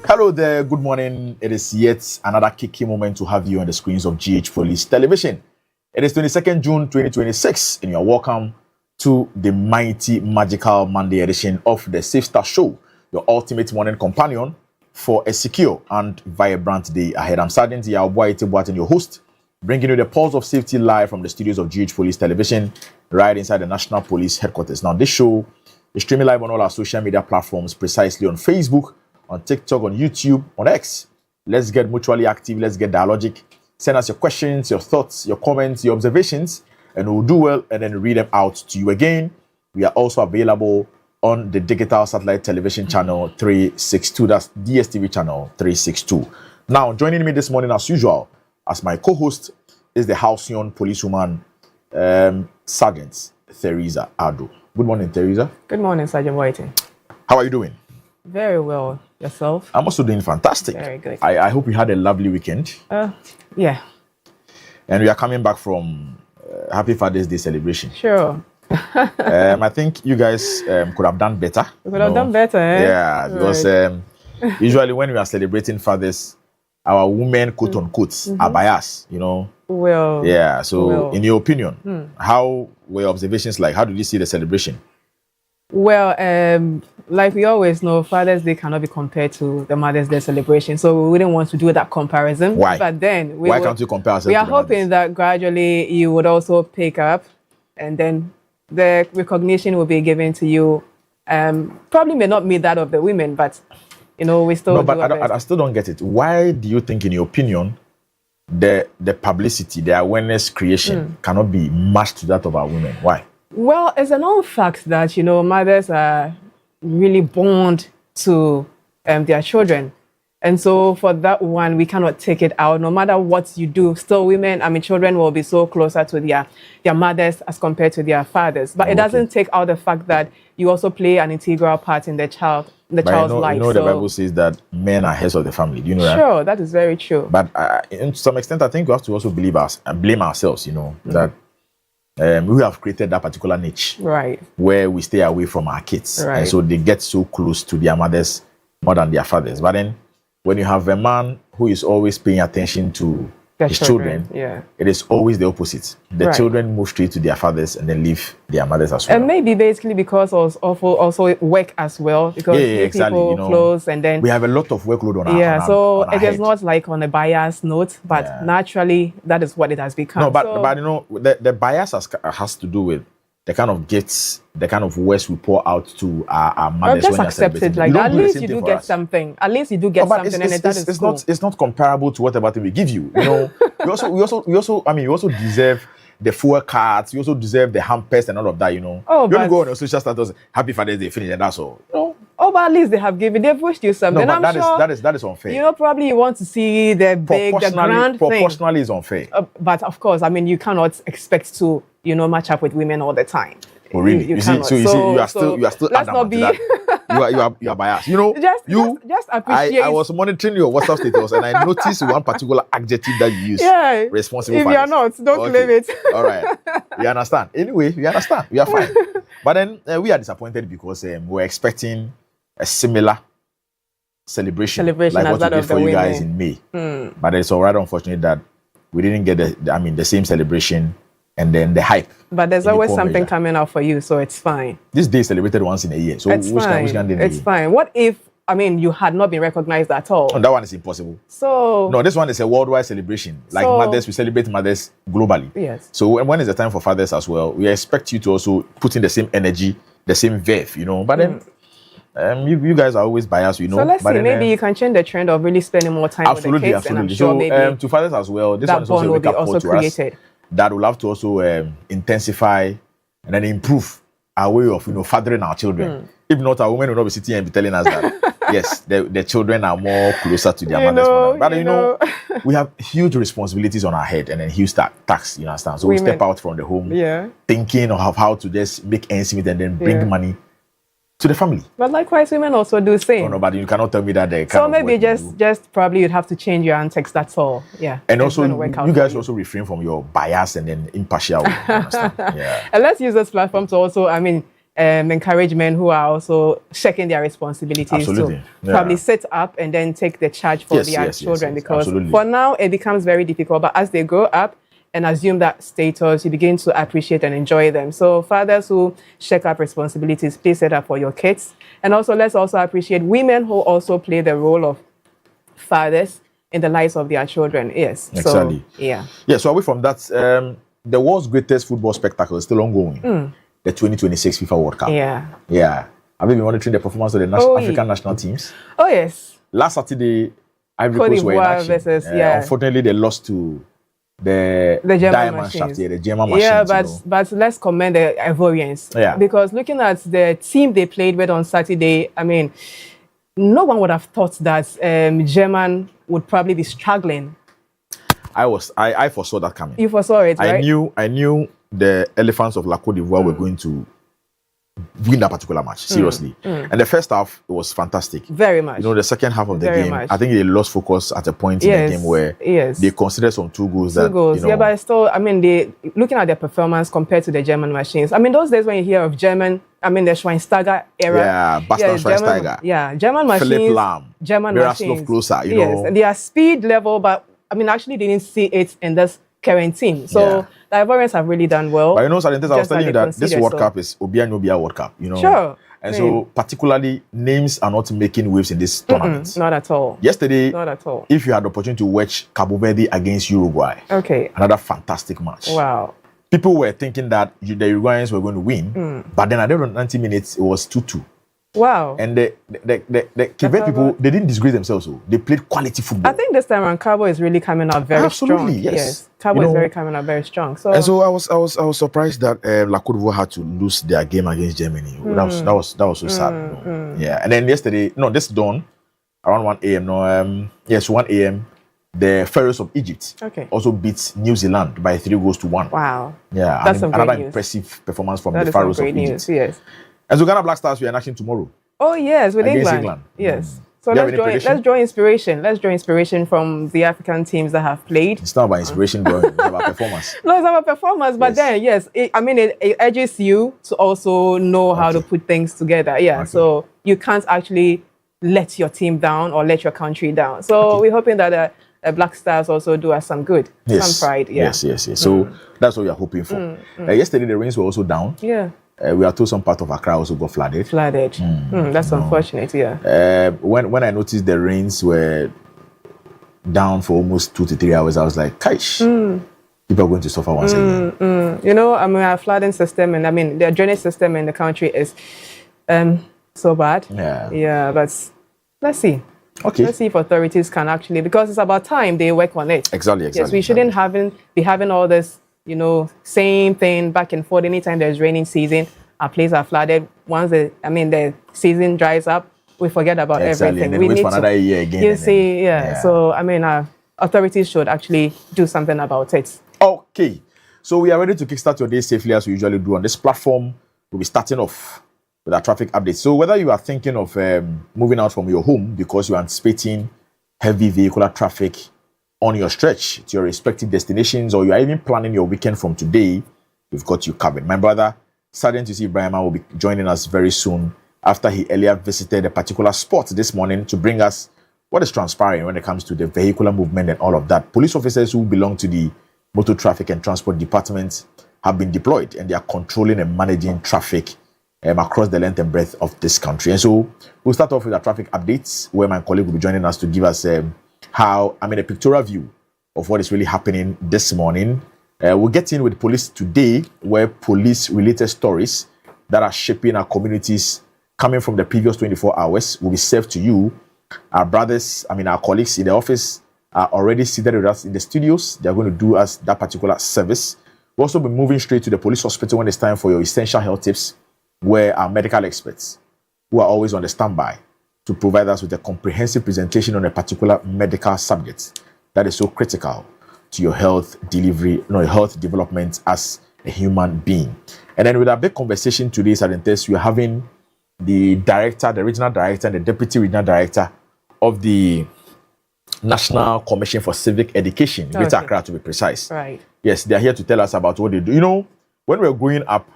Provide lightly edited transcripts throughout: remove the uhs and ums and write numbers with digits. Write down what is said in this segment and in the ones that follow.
Hello there, good morning. It is yet another key moment to have you on the screens of GH Police Television. It is 22nd June 2026, and you are welcome to the mighty, magical Monday edition of the Safe Start Show, your ultimate morning companion for a secure and vibrant day ahead. I'm Sergeant Yaoboa Itibuatin, your host, bringing you the pulse of safety live from the studios of GH Police Television, right inside the National Police Headquarters. Now, this show is streaming live on all our social media platforms, precisely on Facebook, on TikTok, on YouTube, on X. Let's get mutually active. Let's get dialogic. Send us your questions, your thoughts, your comments, your observations, and we'll do well and then read them out to you again. We are also available on the digital satellite television channel 362. That's DSTV channel 362. Now, joining me this morning as usual, as my co-host, is the Halcyon policewoman, Sergeant Theresa Ado. Good morning, Theresa. Good morning, Sergeant Whiting. How are you doing? Very well. Yourself? I'm also doing fantastic. Very good. I hope you had a lovely weekend. Yeah. And we are coming back from Happy Father's Day celebration. Sure. I think you guys could have done better. We could have done better, eh? Yeah, because usually when we are celebrating fathers, our women, quote unquote, are biased, Well. Yeah, so in your opinion, how were observations like? How did you see the celebration? Well, like we always know, Father's Day cannot be compared to the Mother's Day celebration. So we wouldn't want to do that comparison. Why? But then why can't you compare ourselves? We are hoping that gradually you would also pick up, and then the recognition will be given to you. Probably may not meet that of the women, but we still. No, but I still don't get it. Why do you think, in your opinion, the publicity, the awareness creation cannot be matched to that of our women? Why? Well, it's a known fact that, mothers are really bound to their children. And so for that one, we cannot take it out. No matter what you do, still children will be so closer to their mothers as compared to their fathers. But it doesn't take out the fact that you also play an integral part in the child's life. The Bible says that men are heads of the family. Do you know that? Sure, that is very true. But to some extent, I think we have to also blame ourselves, that we have created that particular niche, right, where we stay away from our kids, right. And so they get so close to their mothers more than their fathers. But then, when you have a man who is always paying attention to his children, it is always the opposite. The children move straight to their fathers and then leave their mothers as well. And maybe basically because also work as well, because exactly. People close, and then we have a lot of workload on our so on our it is not like on a biased note, but naturally that is what it has become. No, but the bias has to do with the kind of gifts, the kind of words we pour out to our mothers. Just accept it like that. At least you do get something. At least you do get something, and that is cool. It's not comparable to whatever thing we give you. We also deserve the fuel cards. We also deserve the hampers and all of that. You don't go on your social status, Happy Father's Day, finish, and that's all. But at least they've wished you something. No, but that is unfair. Probably you want to see the big, the grand thing. Proportionally is unfair. But of course, you cannot expect to, match up with women all the time. Oh, really? You see, you are still let's not be. You are biased. Just appreciate. I was monitoring your WhatsApp status and I noticed one particular adjective that you use. Yeah. Responsible. If you are not, don't claim it. All right. We understand. Anyway, we understand. We are fine. But then we are disappointed because we're expecting a similar celebration like what we did for you guys in May. But it's all right, unfortunate that we didn't get the same celebration and then the hype. But there's always something coming out for you, so it's fine. This day is celebrated once in a year, so it's fine. What if you had not been recognized at all? Oh, that one is impossible. So no, this one is a worldwide celebration. Like mothers, we celebrate mothers globally. Yes. So when is the time for fathers as well? We expect you to also put in the same energy, the same verve, But then you guys are always biased, So let's see, maybe you can change the trend of really spending more time with the kids. Absolutely. And I'm sure maybe to fathers as well, this that one is also a wake-up call to created. Us that will have to also intensify and then improve our way of fathering our children. If not, our women will not be sitting and be telling us that yes, the children are more closer to their mothers. But we have huge responsibilities on our head and then huge tax, you understand? So we step out from the home thinking of how to just make ends meet and then bring money to the family. But likewise, women also do the same. Oh, no, but you cannot tell me that they So maybe just probably you'd have to change your antics, that's all. Yeah. And also, you guys also refrain from your bias and then impartial. Yeah. And let's use this platform to also, encouragement who are also checking their responsibilities Absolutely. to probably sit up and then take the charge for their children. Because absolutely. for now, it becomes very difficult. But as they grow up and assume that status, you begin to appreciate and enjoy them. So fathers who check up responsibilities, please set up for your kids. And also, let's also appreciate women who also play the role of fathers in the lives of their children. Yes. Exactly. So, yeah. Yeah, so away from that, the world's greatest football spectacle is still ongoing. The 2026 FIFA World Cup. Yeah. Yeah. Have you been monitoring the performance of the African national teams? Oh, yes. Last Saturday, Ivory Cote Coast were in d'Ivoire action. versus, yeah. Unfortunately, they lost to the German Diamond Shaft, machines. the German machines. Yeah, you know. but let's commend the Ivorians. Yeah. Because looking at the team they played with on Saturday, I mean, no one would have thought that German would probably be struggling. I foresaw that coming. You foresaw it, right? I knew the Elephants of La Côte d'Ivoire were going to win that particular match, seriously. And the first half, it was fantastic. Very much. You know, the second half of the Very game, much. I think they lost focus at a point in the game where they considered some two goals. Two goals. You know, Yeah, but still, I mean, looking at their performance compared to the German machines. I mean, those days when you hear of German, I mean, the Schweinsteiger era. Yeah, Bastian Schweinsteiger. German machines. Philipp Lahm. German Miroslav machines. Klose, you yes, know. and their speed level, but I mean, actually didn't see it in this current team. So the Ivorians have really done well. But you know, Salintes, I was Just telling you like that they this World considered, Cup is Obianobia World Cup, you know. Sure. And so, particularly, names are not making waves in this tournament. Not at all. Yesterday, Not at all. if you had the opportunity to watch Cabo Verde against Uruguay, Okay. another fantastic match. Wow. People were thinking that the Uruguayans were going to win, but then at the end of 90 minutes, it was 2-2. Wow. And the Cape Verde people, they didn't disgrace themselves. So they played quality football. I think this time around, Cabo is really coming out very Absolutely, strong. yes. Cabo You is know, very coming out very strong. So, And so I was surprised that La Côte d'Ivoire had to lose their game against Germany. That was so sad. You know? Yeah. And then yesterday, this dawn, around 1 a.m. 1 a.m. The Pharaohs of Egypt also beat New Zealand by 3-1. Wow. Yeah, That's another great news. impressive performance from That the is some Pharaohs of great Egypt. news. Yes. And so Ghana Black Stars, we are in action tomorrow. Oh yes, with Against England. Yes. So Do you have any prediction? let's draw inspiration. Let's draw inspiration from the African teams that have played. It's not about inspiration, but it's about performance. No, it's about performance, but then it urges you to also know how to put things together. Yeah. Okay. So you can't actually let your team down or let your country down. So we're hoping that Black Stars also do us some good, some pride. Yeah. Yes. So that's what we are hoping for. Yesterday the rains were also down. Yeah. We are told some part of Accra also got flooded. That's unfortunate. Yeah. When I noticed the rains were down for almost 2 to 3 hours, I was like, "Kaish, people are going to suffer once again." You know, I mean, our flooding system and I mean the drainage system in the country is so bad. Yeah, but let's see. Okay. Let's see if authorities can actually, because it's about time they work on it. Exactly. Yes, we shouldn't be having all this, same thing back and forth. Anytime there's raining season, our places are flooded. Once the season dries up, we forget about everything. And then we wait need for another year again. You see, yeah. So I mean, authorities should actually do something about it. Okay. So we are ready to kickstart your day safely as we usually do on this platform. We'll be starting off with our traffic updates. So whether you are thinking of moving out from your home because you are anticipating heavy vehicular traffic on your stretch to your respective destinations, or you are even planning your weekend from today, we've got you covered. My brother, Sergeant Tusi Ibrahima, will be joining us very soon after he earlier visited a particular spot this morning to bring us what is transpiring when it comes to the vehicular movement and all of that. Police officers who belong to the Motor Traffic and Transport Department have been deployed and they are controlling and managing traffic across the length and breadth of this country. And so we'll start off with our traffic updates, where my colleague will be joining us to give us a pictorial view of what is really happening this morning. We'll get in with police today, where police-related stories that are shaping our communities coming from the previous 24 hours will be served to you. Our colleagues in the office are already seated with us in the studios. They're going to do us that particular service. We'll also be moving straight to the police hospital when it's time for your essential health tips, where our medical experts, who are always on the standby to provide us with a comprehensive presentation on a particular medical subject that is so critical to your health development as a human being. And then with our big conversation today, Salintes, we are having the regional director and the deputy regional director of the National Commission for Civic Education, Greater Accra to be precise. Right. Yes, they are here to tell us about what they do. When we were growing up,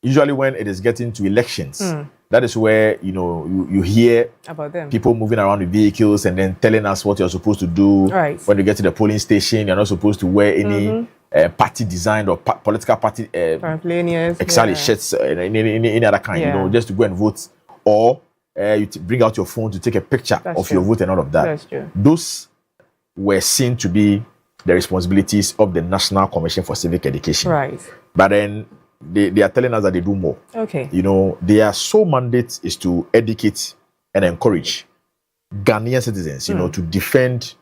usually when it is getting to elections, that is where you hear About them. people moving around with vehicles and then telling us what you're supposed to do. Right. When you get to the polling station, you're not supposed to wear any party designed or political party Pamphlenias. exactly Yeah. shirts any other kind, Yeah. just to go and vote, or you bring out your phone to take a picture That's of your true. vote and all of that. That's true. Those were seen to be the responsibilities of the National Commission for Civic Education. Right. But then they are telling us that they do more. Okay. Their sole mandate is to educate and encourage Ghanaian citizens, to defend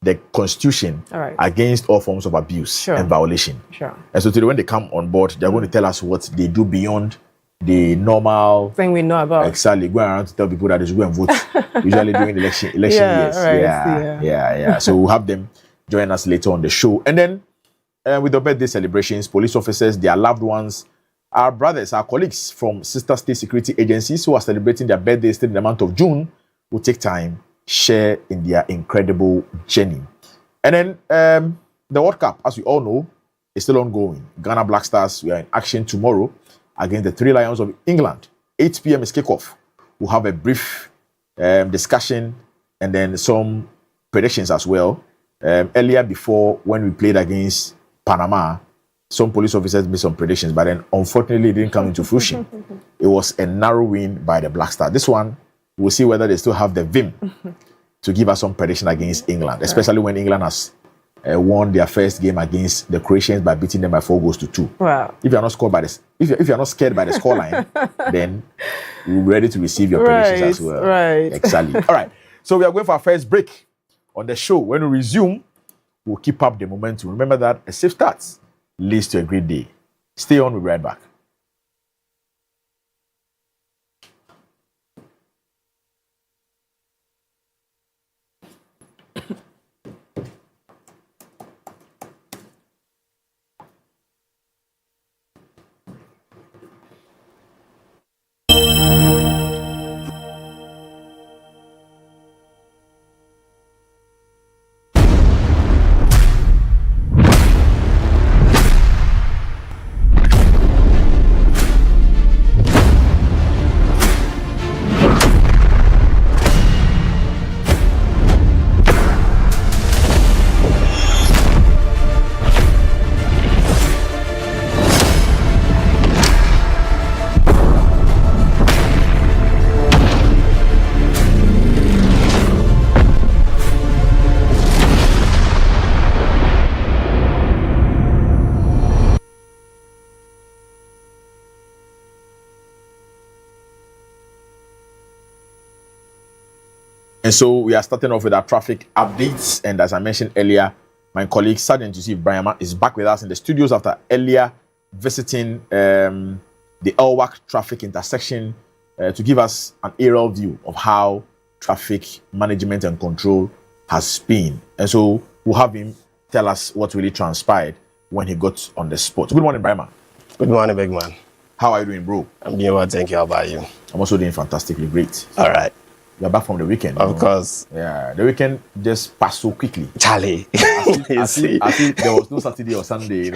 the constitution All right. against all forms of abuse Sure. and violation. Sure. And so today when they come on board, they're going to tell us what they do beyond the normal Thing we know about. exactly going around to tell people that they should go and vote usually during election Yeah, years. right, Yeah. So we'll have them join us later on the show. And then with the birthday celebrations, police officers, their loved ones, our brothers, our colleagues from sister state security agencies who are celebrating their birthdays still in the month of June will take time, share in their incredible journey. And then the World Cup, as we all know, is still ongoing. Ghana Black Stars, we are in action tomorrow against the Three Lions of England. 8 p.m. is kickoff. We'll have a brief discussion and then some predictions as well. Earlier before, when we played against Panama, some police officers made some predictions, but then unfortunately it didn't come into fruition. It was a narrow win by the Black Stars. This one, we'll see whether they still have the vim to give us some prediction against England, especially when England has won their first game against the Croatians by beating them by 4-2. Wow. If you are not scored by this, if you are not scared by the scoreline, then we're ready to receive your predictions as well. Right. Exactly. All right. So we are going for our first break on the show. When we resume, we'll keep up the momentum. Remember that a safe start leads to a great day. Stay on. We'll be right back. And so we are starting off with our traffic updates. And as I mentioned earlier, my colleague Sergeant Yusuf Brahma is back with us in the studios after earlier visiting the Elwak traffic intersection to give us an aerial view of how traffic management and control has been. And so we'll have him tell us what really transpired when he got on the spot. Good morning, Brahma. Good morning, big man. How are you doing, bro? I'm doing well, thank you. How about you? I'm also doing fantastically great. All right. You're back from the weekend. Of course. Yeah, the weekend just passed so quickly. Charlie. I think there was no Saturday or Sunday,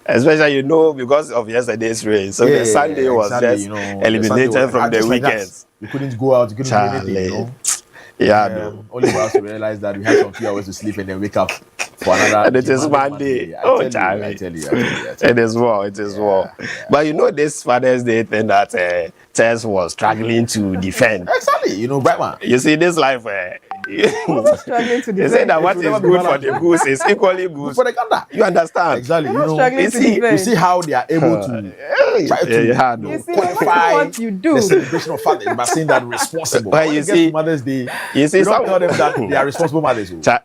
Especially, because of yesterday's rain. So the Sunday was exactly, just eliminated from the weekends. You couldn't go out, you couldn't Charlie. do anything, Yeah, no. Only for us to realize that we had some few hours to sleep and then wake up for another. And it is Monday. I Charlie. tell you. It is war. It is war. But this Father's Day thing that Tess was struggling to defend. Exactly, Brightman. You see, this life, Struggling to they say defend. that what is good for the goose is equally good. For the gander. You understand? Exactly, You're not struggling you to see- defend. you see how they are able to try to Yeah, no. You see, no matter qualify what you do. the celebration of fathers by saying that responsible. Well, When you it gets see- to Mother's Day, you see we don't some- tell them that they are responsible mothers. Can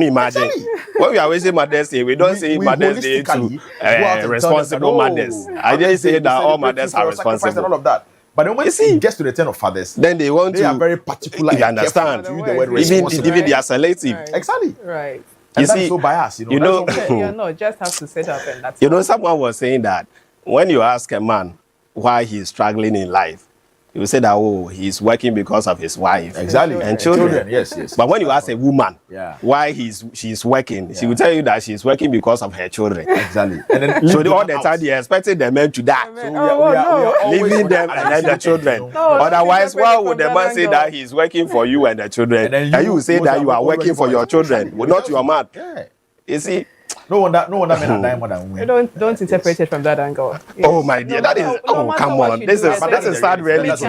you imagine? Exactly. When we are wasting Mother's Day, we don't say we Mother's Day holistically to go out and tell them responsible that, mothers. oh, I Mother's just Day, say we that all celebrate mothers you are for sacrifice and all responsible. of that. But then when it gets to the turn of fathers, Then they want they to. are very particular. You and understand? careful to use the word Even- responsible. Even they are selective. Right. Exactly. Right. And You that is see- so biased, you That's know- what I'm saying. Yeah, you're not. Just have to sit up and that's Someone was saying that when you ask a man why he's struggling in life, you will say that, oh, he's working because of his wife. Exactly. And children. Yes. But when you ask a woman Yeah. why she's working, she will tell you that she's working because of her children. Exactly. And then So all the time they're expecting the men to die. So we are always Leaving on them the and then the children. No, Otherwise, separate why from would the that man say angle. that he's working for you and the children? And then And you will say those that you are always working for your children, Exactly. not your man. Yeah. You see? No wonder men are dying more than women. Don't interpret it from that angle. Oh my dear, that is come on. This is sad reality.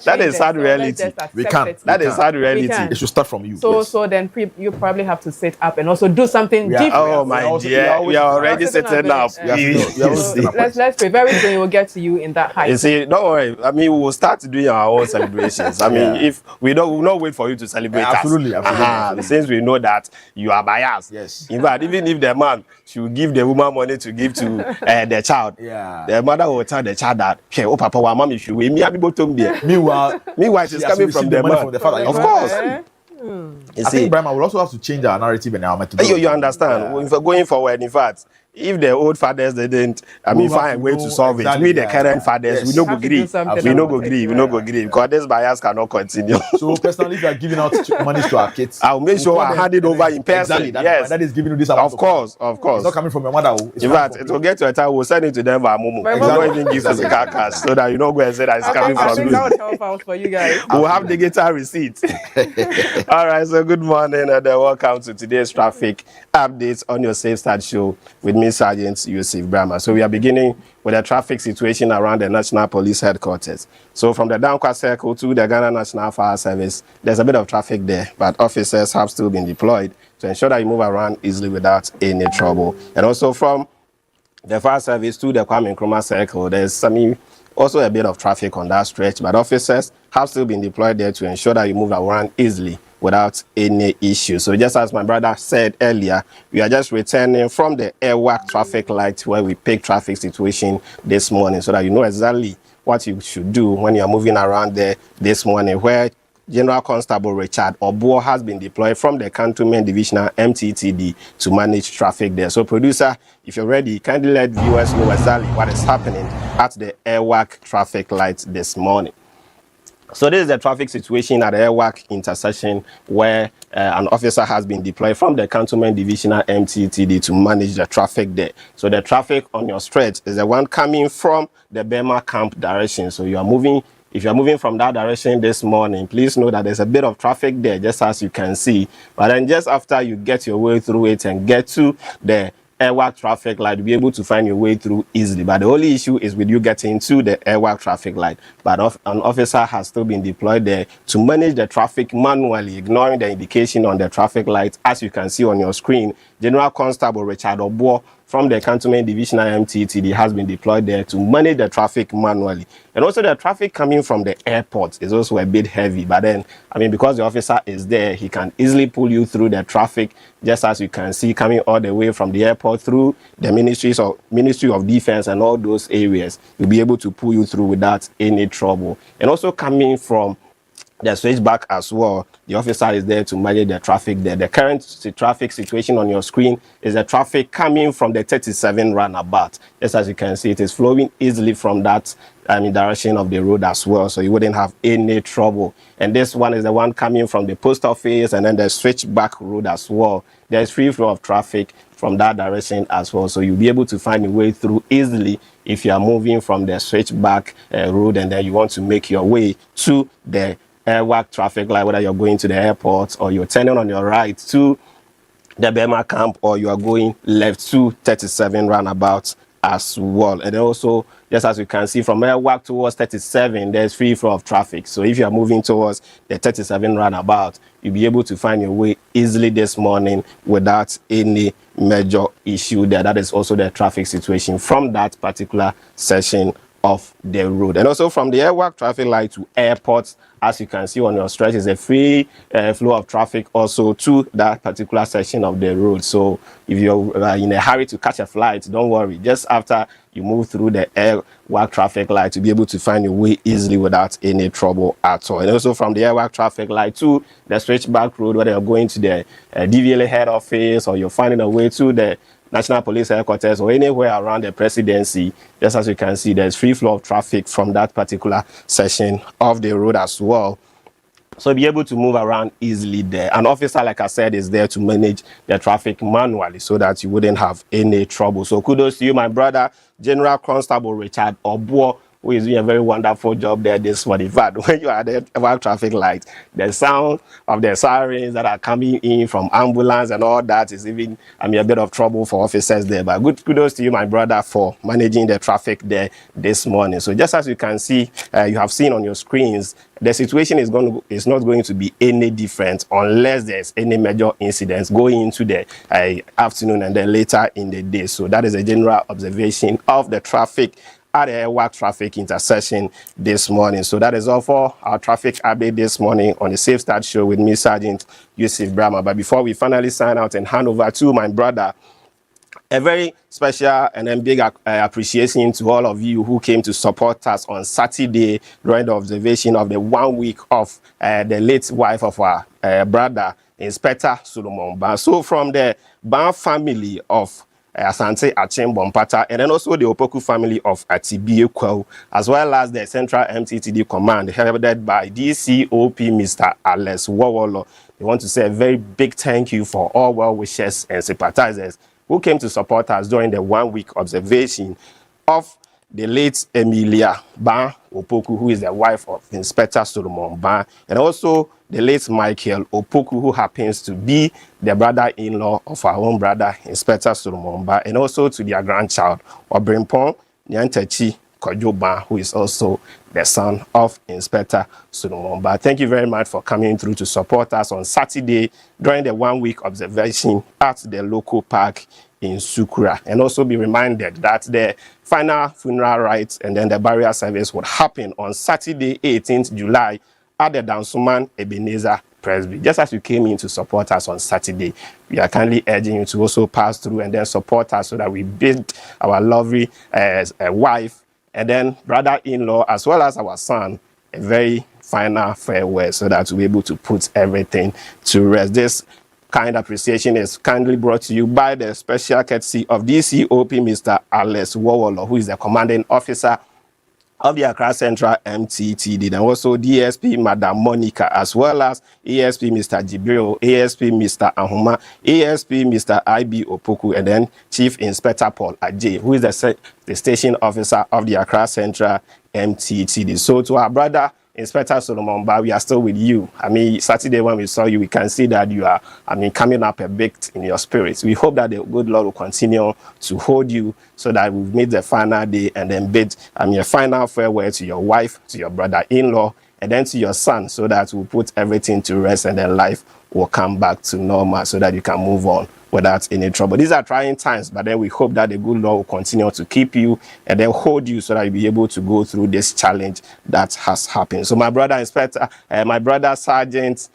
That is sad reality. We can. That is sad We reality. can. It should start from you. So yes. so then you probably have to sit up and also do something We are- different. Oh We my are dear, we are already sitting up. We are You sitting up. Let's pray. Very soon we will get to you in that height. see, don't worry. I mean, we will start doing our own celebrations. I mean, if we will not wait for you to celebrate us. Absolutely. Since we know that you are biased. Yes. In fact, even if the man should give the woman money to give to the child, Yeah. the mother will tell the child that, "Hey, oh papa, wa mommy should we me abi bottom there." Meanwhile, Meanwhile, she it's has coming from received the money man. from the father. Of course. Hmm. You I see, think Brahma will also have to change our narrative and our methodology. you understand? Yeah. If we're going forward, in fact, if the old fathers didn't, We'll find a have way to to know solve exactly, it. We, the yeah. current fathers, Yes. we no go Have to do agree. something We no about go it. agree. We no go agree because this bias cannot continue. So personally, if you are giving out money to our kids, I'll make sure we'll I call hand them it over and in person. Exactly. Yes. That is giving you this amount Of course. It's not coming from your mother. It's In coming fact, from it will get to a time we'll send it to them via Momo. By We don't Momo. even give us a cash so that you don't go and say that it's I coming think from that you. would help out for you guys. We'll have the guitar receipt. All right, so good morning and welcome to today's traffic updates on your Safe Start show with me, Sergeant Yusuf Brahma. So we are beginning with the traffic situation around the National Police Headquarters. So from the Dankwa Circle to the Ghana National Fire Service, there's a bit of traffic there, but officers have still been deployed to ensure that you move around easily without any trouble. And also from the fire service to the Kwame Nkrumah Circle, there's also a bit of traffic on that stretch, but officers have still been deployed there to ensure that you move around easily without any issue. So just as my brother said earlier, we are just returning from the Airwalk traffic light where we picked traffic situation this morning so that you know exactly what you should do when you are moving around there this morning, where General Constable Richard Obuo has been deployed from the Cantonment Divisional MTTD to manage traffic there. So producer, if you're ready, kindly let viewers know exactly what is happening at the Airwalk traffic light this morning. So this is the traffic situation at the Airwalk intersection where an officer has been deployed from the Cantonment Divisional MTTD to manage the traffic there. So the traffic on your stretch is the one coming from the Burma camp direction. So you are moving. If you're moving from that direction this morning, please know that there's a bit of traffic there, just as you can see. But then just after you get your way through it and get to the Airwalk traffic light, you'll be able to find your way through easily. But the only issue is with you getting to the Airwalk traffic light. But an officer has still been deployed there to manage the traffic manually, ignoring the indication on the traffic light. As you can see on your screen, General Constable Richard Obuo from the Cantonment Divisional MTTD has been deployed there to manage the traffic manually. And also the traffic coming from the airport is also a bit heavy. But then, because the officer is there, he can easily pull you through the traffic, just as you can see coming all the way from the airport through the Ministry of Defense and all those areas. He'll be able to pull you through without any trouble. And also coming from the switchback as well, the officer is there to manage the traffic there. The current traffic situation on your screen is the traffic coming from the 37 roundabout. Just as you can see, it is flowing easily from that direction of the road as well, so you wouldn't have any trouble. And this one is the one coming from the post office and then the switchback road as well. There's free flow of traffic from that direction as well, so you'll be able to find your way through easily if you are moving from the switchback road and then you want to make your way to the Airwalk traffic light, whether you're going to the airport or you're turning on your right to the Burma camp or you are going left to 37 roundabout as well. And also, just as you can see, from Airwalk towards 37, there's free flow of traffic. So if you are moving towards the 37 roundabout, you'll be able to find your way easily this morning without any major issue there. That is also the traffic situation from that particular section of the road. And also from the Airwalk traffic light to airports, as you can see on your stretch, is a free flow of traffic also to that particular section of the road. So if you're in a hurry to catch a flight, don't worry. Just after you move through the Airwalk traffic light, to be able to find your way easily without any trouble at all. And also from the Airwalk traffic light to the switchback road, whether you're going to the DVLA head office or you're finding a way to the National Police Headquarters or anywhere around the presidency, just as you can see, there's free flow of traffic from that particular section of the road as well. So be able to move around easily there. An officer, like I said, is there to manage the traffic manually so that you wouldn't have any trouble. So kudos to you, my brother, General Constable Richard Obuo, who is doing a very wonderful job there this morning. In fact, when you are there about traffic lights, the sound of the sirens that are coming in from ambulance and all that is even, a bit of trouble for officers there. But good kudos to you, my brother, for managing the traffic there this morning. So just as you can see, you have seen on your screens, the situation is not going to be any different unless there's any major incidents going into the afternoon and then later in the day. So that is a general observation of the traffic at the Airwalk traffic intersection this morning. So that is all for our traffic update this morning on the Safe Start Show with me, Sergeant Yusuf Brahma. But before we finally sign out and hand over to my brother, a very special and then big appreciation to all of you who came to support us on Saturday during the observation of the 1 week of the late wife of our brother, Inspector Solomon Ban. So from the Ban family of Asante Achim Bompata, and then also the Opoku family of Atibie Kwao, as well as the Central MTTD Command, headed by DCOP Mr. Alex Wawolo. We want to say a very big thank you for all well wishers and sympathizers who came to support us during the 1 week observation of the late Emilia Ban Opoku, who is the wife of Inspector Solomon Ban, and also the late Michael Opoku, who happens to be the brother-in-law of our own brother, Inspector Solomon Ban, and also to their grandchild, Obrimpon Nyantechi Kojo Ban, who is also the son of Inspector Solomon Ban. Thank you very much for coming through to support us on Saturday during the 1 week observation at the local park in Sukura. And also be reminded that the final funeral rites and then the burial service would happen on Saturday, 18th July at the Dansuman Ebenezer Presby. Just as you came in to support us on Saturday, we are kindly urging you to also pass through and then support us so that we bid our lovely wife and then brother-in-law as well as our son a very final farewell so that we'll be able to put everything to rest. This kind appreciation is kindly brought to you by the special courtesy of DCOP Mr. Alex Wawolo, who is the commanding officer of the Accra Central MTTD, and also DSP Madam Monica, as well as ASP Mr. Jibril, ASP Mr. Ahuma, ASP Mr. IB Opoku, and then Chief Inspector Paul Ajay, who is the station officer of the Accra Central MTTD. So to our brother Inspector Solomon Ban, we are still with you. Saturday when we saw you, we can see that you are, coming up a bit in your spirits. We hope that the good Lord will continue to hold you so that we've made the final day and then bid, a final farewell to your wife, to your brother-in-law, and then to your son, so that we'll put everything to rest and then life will come back to normal so that you can move on without any trouble. These are trying times, but then we hope that the good Lord will continue to keep you and then hold you so that you'll be able to go through this challenge that has happened. So my brother Inspector, my brother Sergeant,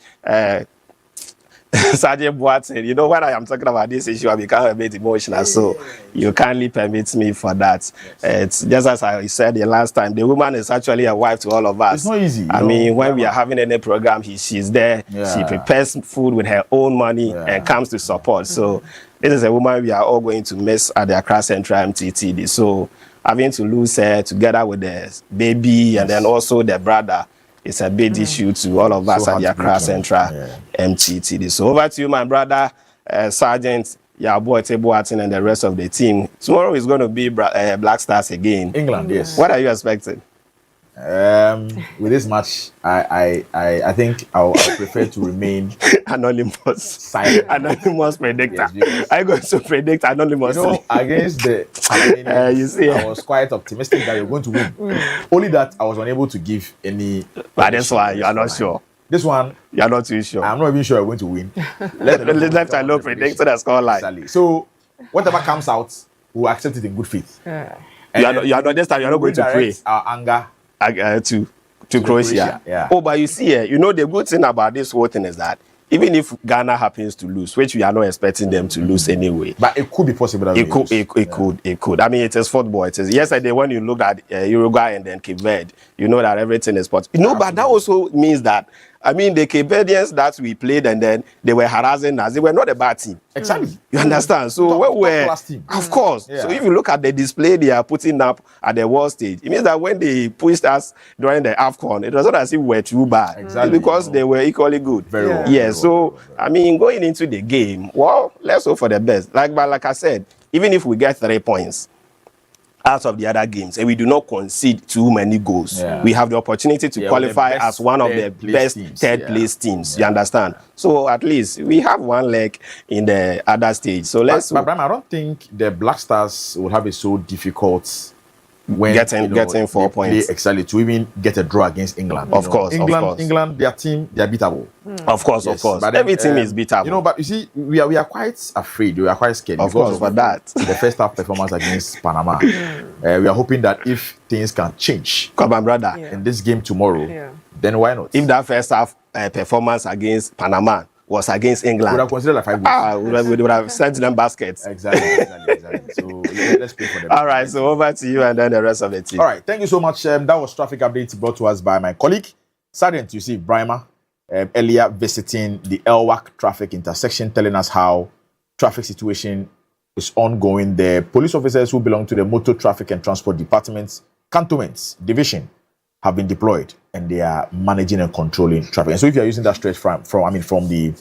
Sergeant Boateng, when I am talking about this issue, I become a bit emotional, so you kindly permit me for that. It's just as I said the last time, the woman is actually a wife to all of us. It's not easy. When we are having any program, she's there. Yeah. She prepares food with her own money and comes to support. So this is a woman we are all going to miss at the Accra Central MTTD. So having to lose her together with the baby and then also the brother, it's a big issue to all of us at the Accra Central MTTD. So over to you, my brother, Sergeant Yaboete Boateng and the rest of the team. Tomorrow is going to be Black Stars again. England, yes. What are you expecting? With this match, I think I'll prefer to remain anonymous. Silent. Anonymous predictor. Yes, I'm going to predict anonymous. Against the you see, I was quite optimistic that you're going to win. Only that I was unable to give any. But that's why you are not sure. This one, you are not too sure. I'm not even sure I'm going to win. Left alone predicted a score line. So whatever comes out, we'll accept it in good faith. You are not this time. You are not going to pray our anger to Croatia. Yeah. Oh, but you see, the good thing about this whole thing is that even if Ghana happens to lose, which we are not expecting them to lose anyway, but it could be possible that it could. It is football. It is yesterday when you look at Uruguay and then Cape Verde, you know that everything is possible. But that also means that I mean, the Cape Verdeans that we played and then they were harassing us. They were not a bad team. Exactly. You understand? So Top we're class team. of course. Yeah. So if you look at the display they are putting up at the world stage, it means that when they pushed us during the AFCON, it was not as if we were too bad. Exactly. Because they were equally good. Very well. Yeah. Very So well. I mean, going into the game, well, let's hope for the best. But like I said, even if we get 3 points out of the other games and we do not concede too many goals, Yeah. we have the opportunity to Yeah, qualify we're the as one of the third-place best teams. third-place teams. You understand? So at least we have one leg in the other stage. So let's But Brian, I don't think the Black Stars will have it so difficult when Getting 4 they play points. exactly to even get a draw against England. Of course, of England, course. England, their team, they are beatable. Of course, Yes, of course. but then, Every team is beatable. You know, but you see, we are quite afraid. We are quite scared. Of because course, for that. the first half performance against Panama. We are hoping that if things can change Come on, brother. Yeah. in this game tomorrow, Yeah. then why not? If that first half performance against Panama was against we would England, have considered like 5 goals. we would have sent them baskets. Exactly. So let's pray for them. All right, so over to you and then the rest of the team. All right, thank you so much. That was traffic updates brought to us by my colleague, Sergeant Yusuf Brahma, earlier visiting the Elwak traffic intersection, telling us how traffic situation is ongoing. The police officers who belong to the Motor Traffic and Transport Department's Cantonments Division have been deployed and they are managing and controlling traffic. And so if you are using that stretch from the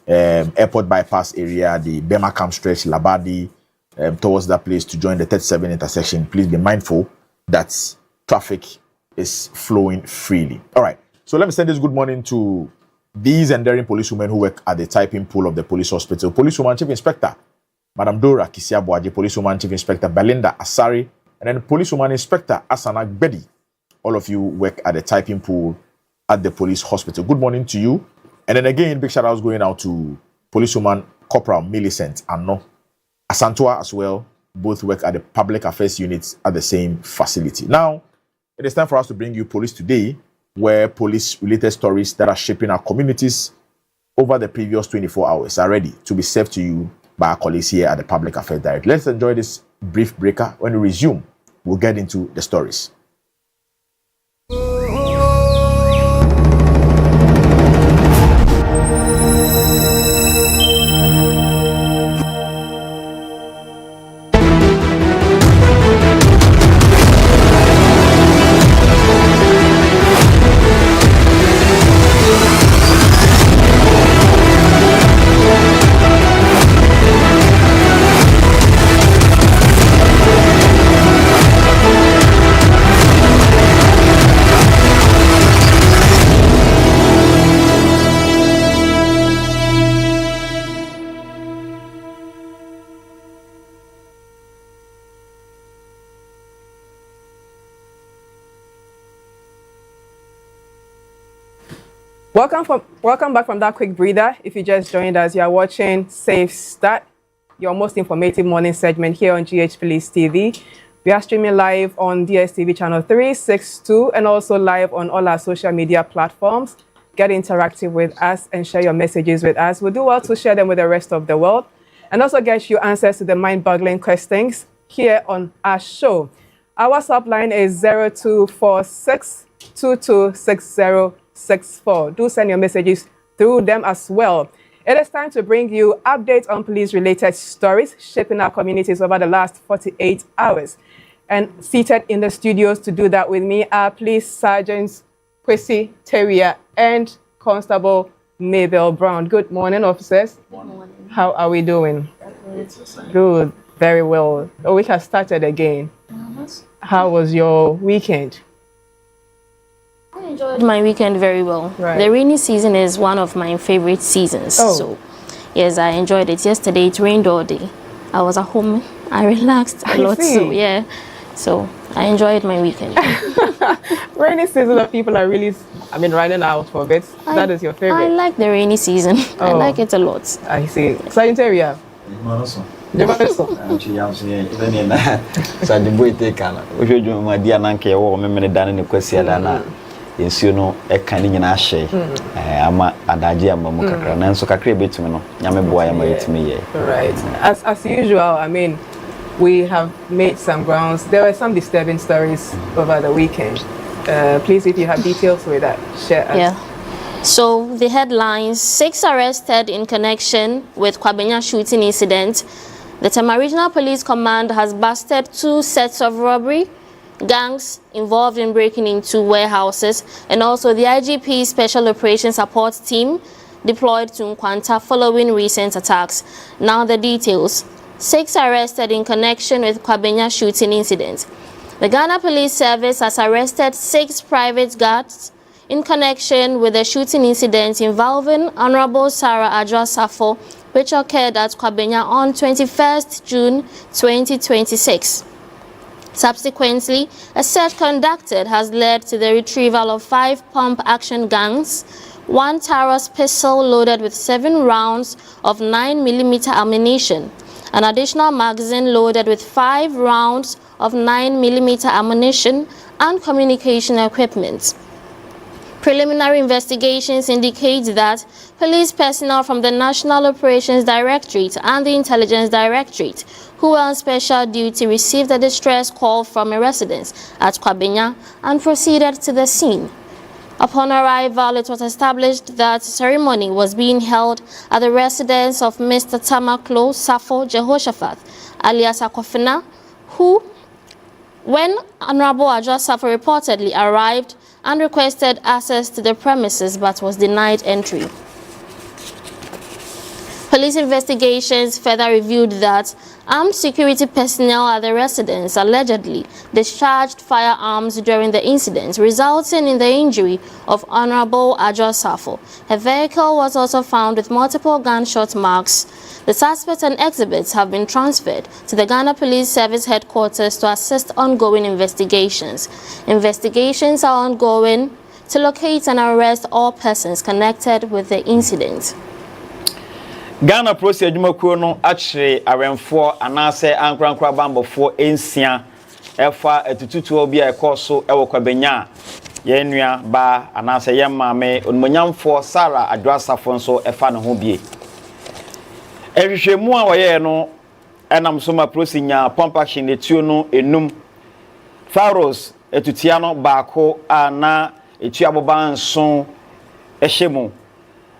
airport bypass area, the Bema Camp stretch, Labadi, towards that place to join the 37 intersection, please be mindful that traffic is flowing freely. All right, so let me send this good morning to these enduring policewomen who work at the typing pool of the police hospital. Policewoman Chief Inspector Madam Dora Kisiabuaje, Policewoman Chief Inspector Belinda Asari, and then Policewoman Inspector Asana Gbedi. All of you work at the typing pool at the police hospital. Good morning to you. And then again, big shout outs going out to Policewoman Corporal Millicent Anno Asantua as well. Both work at the public affairs units at the same facility. Now, it is time for us to bring you Police Today, where police-related stories that are shaping our communities over the previous 24 hours are ready to be served to you by our colleagues here at the Public Affairs Direct. Let's enjoy this brief breaker. When we resume, we'll get into the stories. Welcome back from that quick breather. If you just joined us, you are watching Safe Start, your most informative morning segment here on GH Police TV. We are streaming live on DSTV channel 362 and also live on all our social media platforms. Get interactive with us and share your messages with us. We'll do well to share them with the rest of the world and also get you answers to the mind-boggling questions here on our show. Our WhatsApp line is 0246 226064. Do send your messages through them as well. It is time to bring you updates on police-related stories shaping our communities over the last 48 hours. And seated in the studios to do that with me are Police Sergeants Kwesi Teria and Constable Mabel Brown. Good morning, officers. Good morning. How are we doing? Good. Very well. The week has started again. How was your weekend? I enjoyed my weekend very well. Right. The rainy season is one of my favorite seasons. Oh. So, yes, I enjoyed it. Yesterday it rained all day. I was at home. I relaxed a lot. see. So, yeah. So, I enjoyed my weekend. Rainy season of people are really, running out for it. That is your I favorite. like the rainy season. I Oh. like it a lot. I see. Sergeant Teria. Jemaniso. Sadi boy take kana ohwe dwuma dia nanka ye wo memene dane ne kwasi ada na ensuo no e kan ni nyina hye ama adaje ama mu kakra na nso kakra betumi no nyame boa ya ma yetimi ye. Right. As usual, we have made some grounds. There were some disturbing stories over the weekend. Please, if you have details with that, share us. Yeah. So the headlines: 6 arrested in connection with Kwabenya shooting incident. The Tema Regional Police Command has busted 2 sets of robbery gangs involved in breaking into warehouses, and also the IGP Special Operations Support Team deployed to Nkwanta following recent attacks. Now the details. 6 arrested in connection with Kwabenya shooting incident. The Ghana Police Service has arrested 6 private guards in connection with the shooting incident involving Honorable Sarah Adjoa Safo, which occurred at Kwabenya on 21st June 2026. Subsequently, a search conducted has led to the retrieval of 5 pump-action guns, 1 Taurus pistol loaded with 7 rounds of 9mm ammunition, an additional magazine loaded with 5 rounds of 9mm ammunition, and communication equipment. Preliminary investigations indicate that police personnel from the National Operations Directorate and the Intelligence Directorate, who were on special duty, received a distress call from a resident at Kwabenya and proceeded to the scene. Upon arrival, it was established that ceremony was being held at the residence of Mr. Tamaklo Safo Jehoshaphat, alias Akofina, who, when Honorable Adjoa Safo reportedly arrived and requested access to the premises but was denied entry. Police investigations further revealed that armed security personnel at the residence allegedly discharged firearms during the incident, resulting in the injury of Honorable Adjoa Safo. Her vehicle was also found with multiple gunshot marks. The suspects and exhibits have been transferred to the Ghana Police Service headquarters to assist ongoing investigations. Investigations are ongoing to locate and arrest all persons connected with the incident. Ghana Prosi adwumakuo no achire awemfo anase ankrankra bambofo ensia efa etututuo bia ekoso ewo Kwabenya ye nua ba anase ye maame onmonyamfo Sarah Adjoa Safo nso efa ne ho bie ehwehwemu a woye no enam so ma Prosi nya pump action etuo no enum Faros etutia no baako ana etua boba nso ehyemu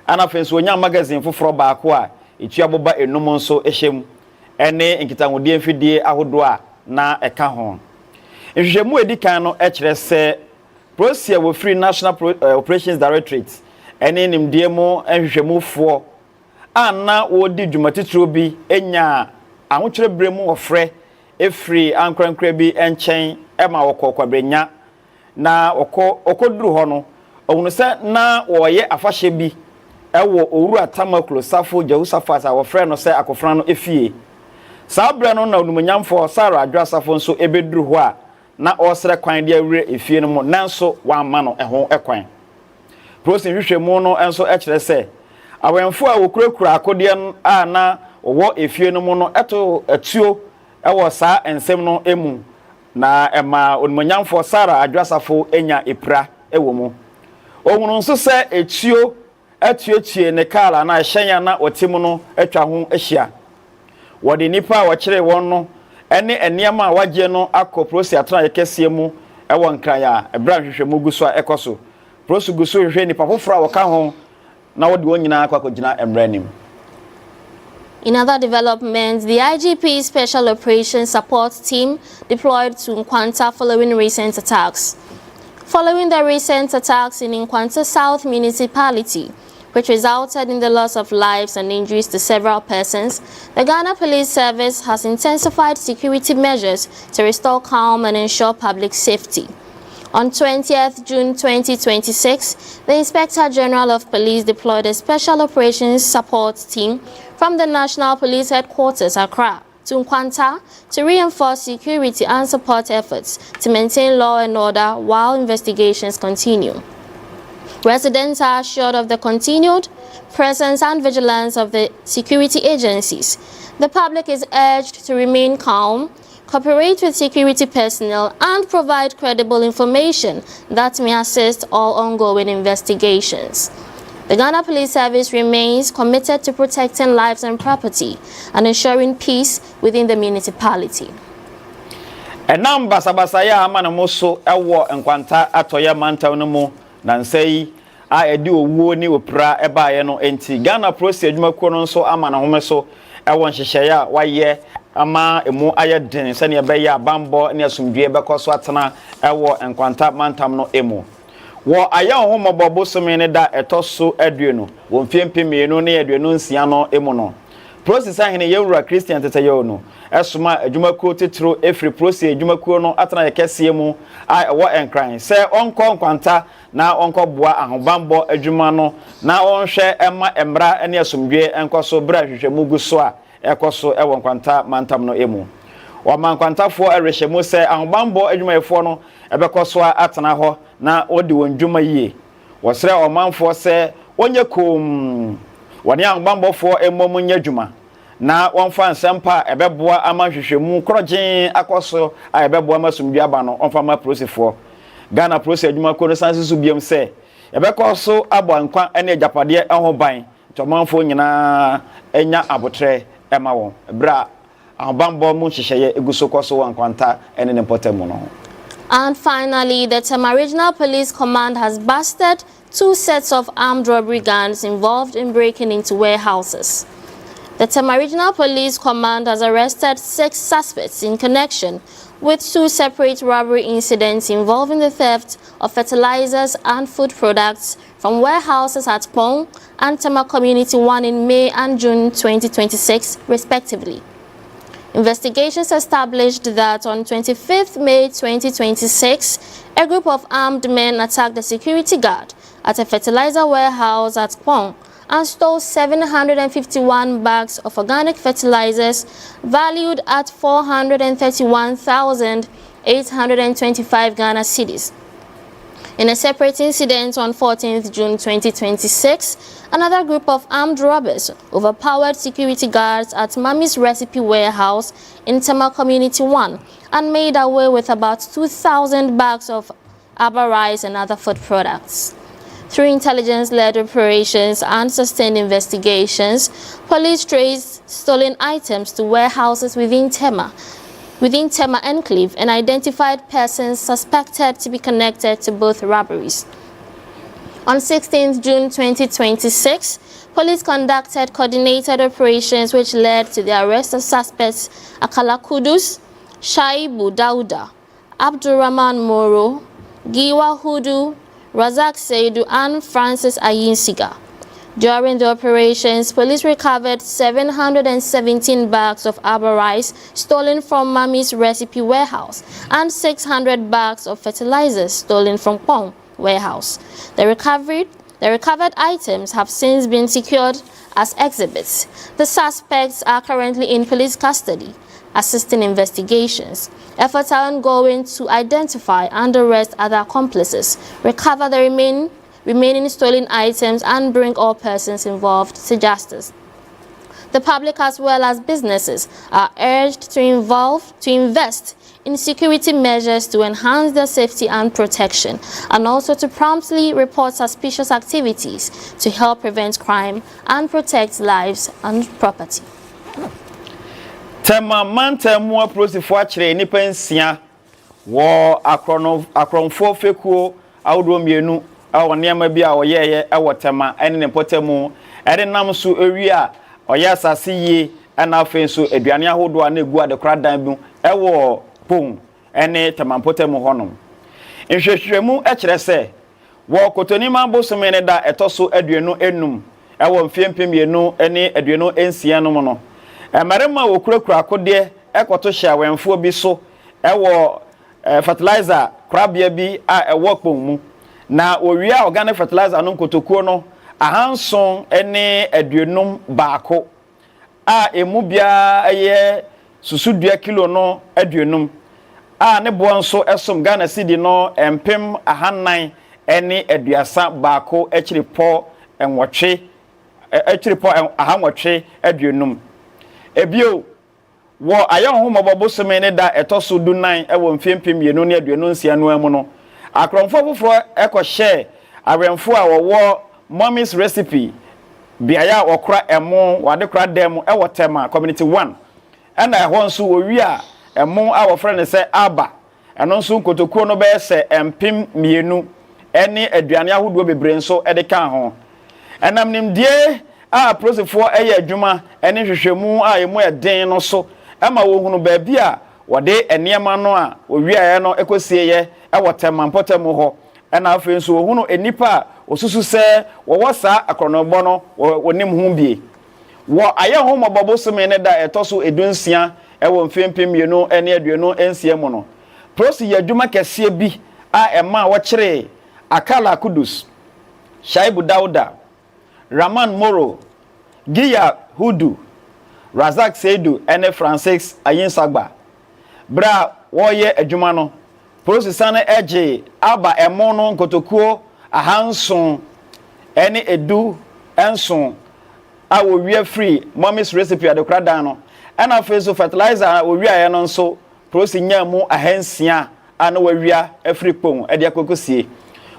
ana fenso nya magazine foforo baako a etua boba enum nso ehyem ene nkitahode mfidie ahodo a na eka ho ehwehwemu edikan no ekire se Prosi wo free National Operations Directorate ene nimdie mu ehwehwemufo ana wodi dwumatitiro bi enya ahokyere bremu ofre efri ankrankra bi enchen ema Kwabenya na okoduru ho no ohunu se na woye afahye bi ewo owura Tamaklo Safo Jehoshaphat a wofre no se akofra no efie sabre no na onumnyamfo Sarah Adjoa Safo nso ebeduru ho a na osre kwan de awure efie no mo nanso wamma no eho ekwan Prosi hwehwemu no enso ekire se awemfo a wokurakura akode a na owo efie no mo no eto atuo ewo saa ensem no emu na ema onumnyamfo Sarah Adjoa Safo enya epra ewo mu ohunu nso se etuo atuachie ne kala na hyenya na otimu no atwa ho ahia wode nipa a wɔkyere wɔn no ene eniama a wagye no akɔ Prosi atena yekesie mu ɛwɔ nkraya ebra hwehwemu guso a ekoso Prosi guso hwehwe nipa foforo a wɔka ho na wode wɔn nyina akɔgyina emranim. In other developments, the IGP Special Operations Support Team deployed to Nkwanta following recent attacks. Following the recent attacks in Nkwanta South Municipality, which resulted in the loss of lives and injuries to several persons, the Ghana Police Service has intensified security measures to restore calm and ensure public safety. On 20th June 2026, the Inspector General of Police deployed a Special Operations Support Team from the National Police Headquarters, Accra, to Nkwanta to reinforce security and support efforts to maintain law and order while investigations continue. Residents are assured of the continued presence and vigilance of the security agencies. The public is urged to remain calm, cooperate with security personnel, and provide credible information that may assist all ongoing investigations. The Ghana Police Service remains committed to protecting lives and property and ensuring peace within the municipality. Enam basabasa ya amana moso ewo Nkwanta atoya manta no mu nansei a edi owuo ni opra ebaaye no enti Ghana Prosi adwumakuo no nso ama na home so ewon hyehyeye a waye ama emu aye den se ne be ya bambo ne asumdue bekoso atena ewo enkwanta mantam no emu wo aya ho mobobo so me ne da etoso aduenu wo mfiempe mienu ne aduenu nsia no emu no Prosi sahene yewura Christian tetayo no esoma adwumakuo titiro efri Prosi adwumakuo no atena yekese mu a wo enkran se onko nkwanta na onko boa ahobambo adwuma no na onhwe ema emra ne asumdue enkoso bra hwehwemu gu so a ekoso ewo nkwanta mantam no emu wa mankwantafo erehwemu se ahobambo adwumayefo no ebekoso atena ho na odi wondwuma yie wosre omanfo se onye kom wani ahobambofo emom nya dwuma na wonfa nsempa ebeboa amanhwehwemu krogyen akoso a ebeboa masumdue aba no onfa ma Prosifo Ghana Prosi adwumakuo no sansusu biem se ebekoso abo ankwa ene agapade eho ban tomanfo nyina enya abotre ema won bra ahobambo mu hyehyeye eguso koso wankwanta ene ne potemu no. And finally, the Tema Regional Police Command has busted 2 sets of armed robbery gangs involved in breaking into warehouses. The Tema Regional Police Command has arrested 6 suspects in connection with 2 separate robbery incidents involving the theft of fertilizers and food products from warehouses at Pong and Tema Community 1 in May and June 2026, respectively. Investigations established that on 25th May 2026, a group of armed men attacked a security guard at a fertilizer warehouse at Pong and stole 751 bags of organic fertilizers valued at 431,825 Ghana cedis. In a separate incident on 14th June 2026, another group of armed robbers overpowered security guards at Mami's Recipe Warehouse in Tema Community 1 and made away with about 2,000 bags of Aba rice and other food products. Through intelligence-led operations and sustained investigations, police traced stolen items to warehouses within Tema Enclave and identified persons suspected to be connected to both robberies. On 16th June 2026, police conducted coordinated operations which led to the arrest of suspects Akala Kudus, Shaibu Dauda, Abdurrahman Moro, Giwa Hudu, Razak Seidu and Francis Ayinsiga. During the operations, police recovered 717 bags of Aba rice stolen from Mami's Recipe Warehouse and 600 bags of fertilizers stolen from Pong Warehouse. The recovered items have since been secured as exhibits. The suspects are currently in police custody, assisting investigations. Efforts are ongoing to identify and arrest other accomplices, recover the remaining stolen items and bring all persons involved to justice. The public as well as businesses are urged to invest in security measures to enhance their safety and protection, and also to promptly report suspicious activities to help prevent crime and protect lives and property. Tema mantamu Prosifo akire nipa nsia wo akronfo fekuo awdo mienu awo niam bi a oyeye ewo Tema ene ne potemu ene nam so ewi a oya asase yie ana afen so aduane ahodo a na egu adekora dan bi ewo Pong ene Tema potemu honom nhwehwemu ekire se wo kotoni mabosome ne da etoso aduanu enum ewo mfiempem mienu ene aduanu ensia no no Marema wokurakura akode ekoto hya wenfo bi so ewo fertilizer krabia bi a ewo Pong mu na owia organic fertilizer no kotokuo no ahanson ene aduonum baako a emu bia eye susudua kilo no aduonum a ne bo nso esom Ghana cedi no empem ahannan ene aduasa baako ekiripo enwotwe ekiripo ahanwotwe aduonum ebio wo ayon ho mobobo seme ne da etoso du 9 ewo mfiempem yenu ne aduonu nsia no amu no akronfo foforo ekɔhye awemfo a wo Mommy's Recipe biaya okra emo wade kra dem ewo Tema Community 1 ena ɛhɔ nso owi a emo a wo frɛ ne sɛ Aba eno nso nkotokuo no be se empem mienu ɛne aduane ahodoɔ bebree nso ɛde ka ho ɛnam nimdie a prosefo ɛyɛ adwuma ɛne hwehwɛmu a emu ɛden no so ɛma wo hunu baabi a wɔde nneɛma no a owiaeɛ no ekosieyɛ ɛwɔ tɛmampɔtɛmu hɔ ɛna afei nso wo hunu enipa a osusu sɛ wɔwɔ saa akɔnɔbɔ no wɔnim ho bie wɔ ayɛ ho mɔbɔbɔ so me ne da ɛtɔ so edunsia ɛwɔ mfempem mienu ɛne aduonu ensia mu no prosi yɛ adwuma kɛseɛ bi a ɛma wɔkyerɛ Akala Kudus Shaibu Dauda Raman Moro Giya Hudu Razak Seidu ene Francis Ayinsagba bra woye adwuma no processa na eje aba emo no nkotokuo ahanson ene edu enson a wo wie free mommy's recipe adekra dan no ena feso fertilizer wo wiaye no nso process nya mu ahansia ana wo wia afri pon e de akokosie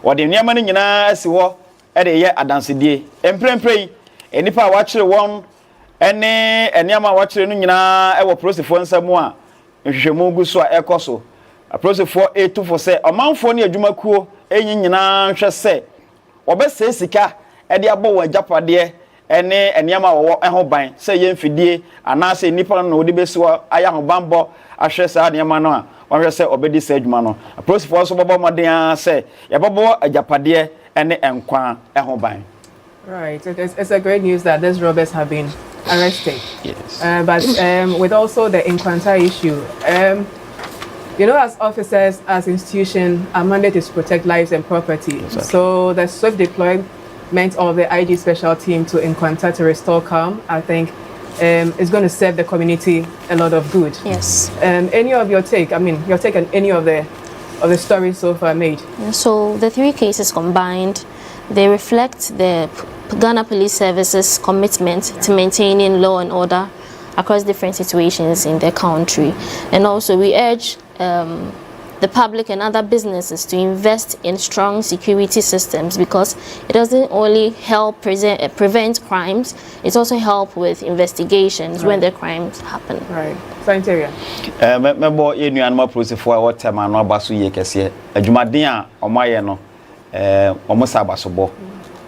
wode nneema no nyina asi ho e de ye adansedie emprempren enipa wa kyere won ene nneema wa kyere no nyina e wo processfo nsam a nhwehwemu gu so a ekoso processfo etufo se omanfo ne adwumakuo enyi nyina hwe se obese sika e de abo wa japade ene nneema wo ho ban se ye mfidie anase nipa no odi besiwa aya ho bambo ahwe sa nneema no a wahwe se obedi se adwuma no processfo so bobo moden se ye bobo ajapade ene enkwa ho ban. Right. It's a great news that these robbers have been arrested. Yes. But with also the Nkwanta issue, you know, as officers, as institution, our mandate is to protect lives and property. Exactly. So the swift deployment of the IG special team to Nkwanta to restore calm, I think, is going to serve the community a lot of good. Yes. Any of your take? I mean, your take on any of the stories so far made? So the three cases combined, they reflect the Ghana Police Service's commitment to maintaining law and order across different situations in the country. And also we urge the public and other businesses to invest in strong security systems, because it doesn't only help prevent crimes, it also helps with investigations when the crimes happen. Right. Santeria. Mebo ye nuanma prosefo a wotema no abaso ye kese adwumaden a omaye no omo sabasobo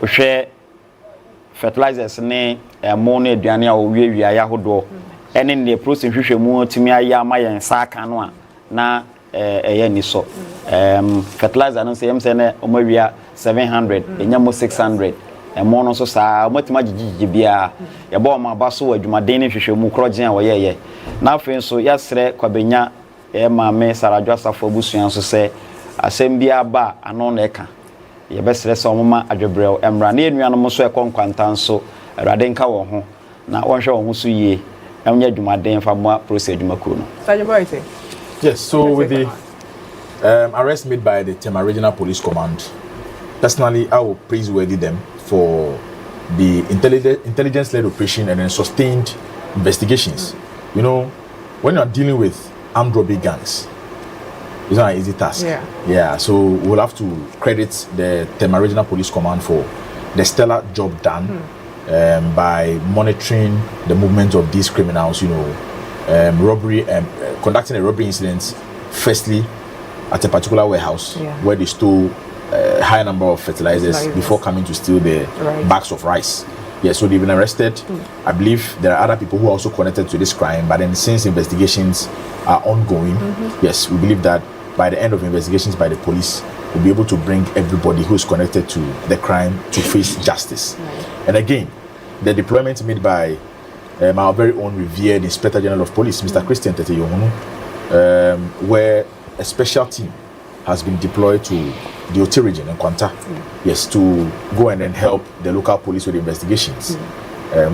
hwe fertilizers ne mo ne aduane a owiewia ya hodo ene ne process hwehwemu timi aya amayen saaka no a na eye ni so fertilizer no say emse ne omawia 700 enyamo 600 mo no so saa omatima gigigi bia ye ba o abaso adwumaden ne hwehwemu krogen a woyeye na afen so yasre kwabenya maame Saradwo Asafo busuan so se asem bia ba ano na eka ye besre se omoma adwebrel emra na enuanom so ekonkwanta nso awrade nka wo ho na wonhwe wo ho so yie emnya adwumaden fa mo process adwumakuo no. Yes, so with the arrest made by the Tema Regional Police Command, personally I will praiseworthy them for the intelligence-led operation and then sustained investigations. You know, when you're dealing with armed robbery gangs, it's not an easy task. Yeah. So we'll have to credit the Tema Regional Police Command for the stellar job done by monitoring the movement of these criminals. You know, conducting a robbery incident, firstly at a particular warehouse where they stole a high number of fertilizers before coming to steal the bags of rice. Yeah, so they've been arrested. I believe there are other people who are also connected to this crime, but then since investigations are ongoing, yes, we believe that by the end of investigations by the police, we'll be able to bring everybody who is connected to the crime to face justice. And again, the deployment made by our very own revered Inspector General of Police, Mr. Christian Tete Yohunu, where a special team has been deployed to the Oti region in Nkwanta, yes, to go and then help the local police with investigations.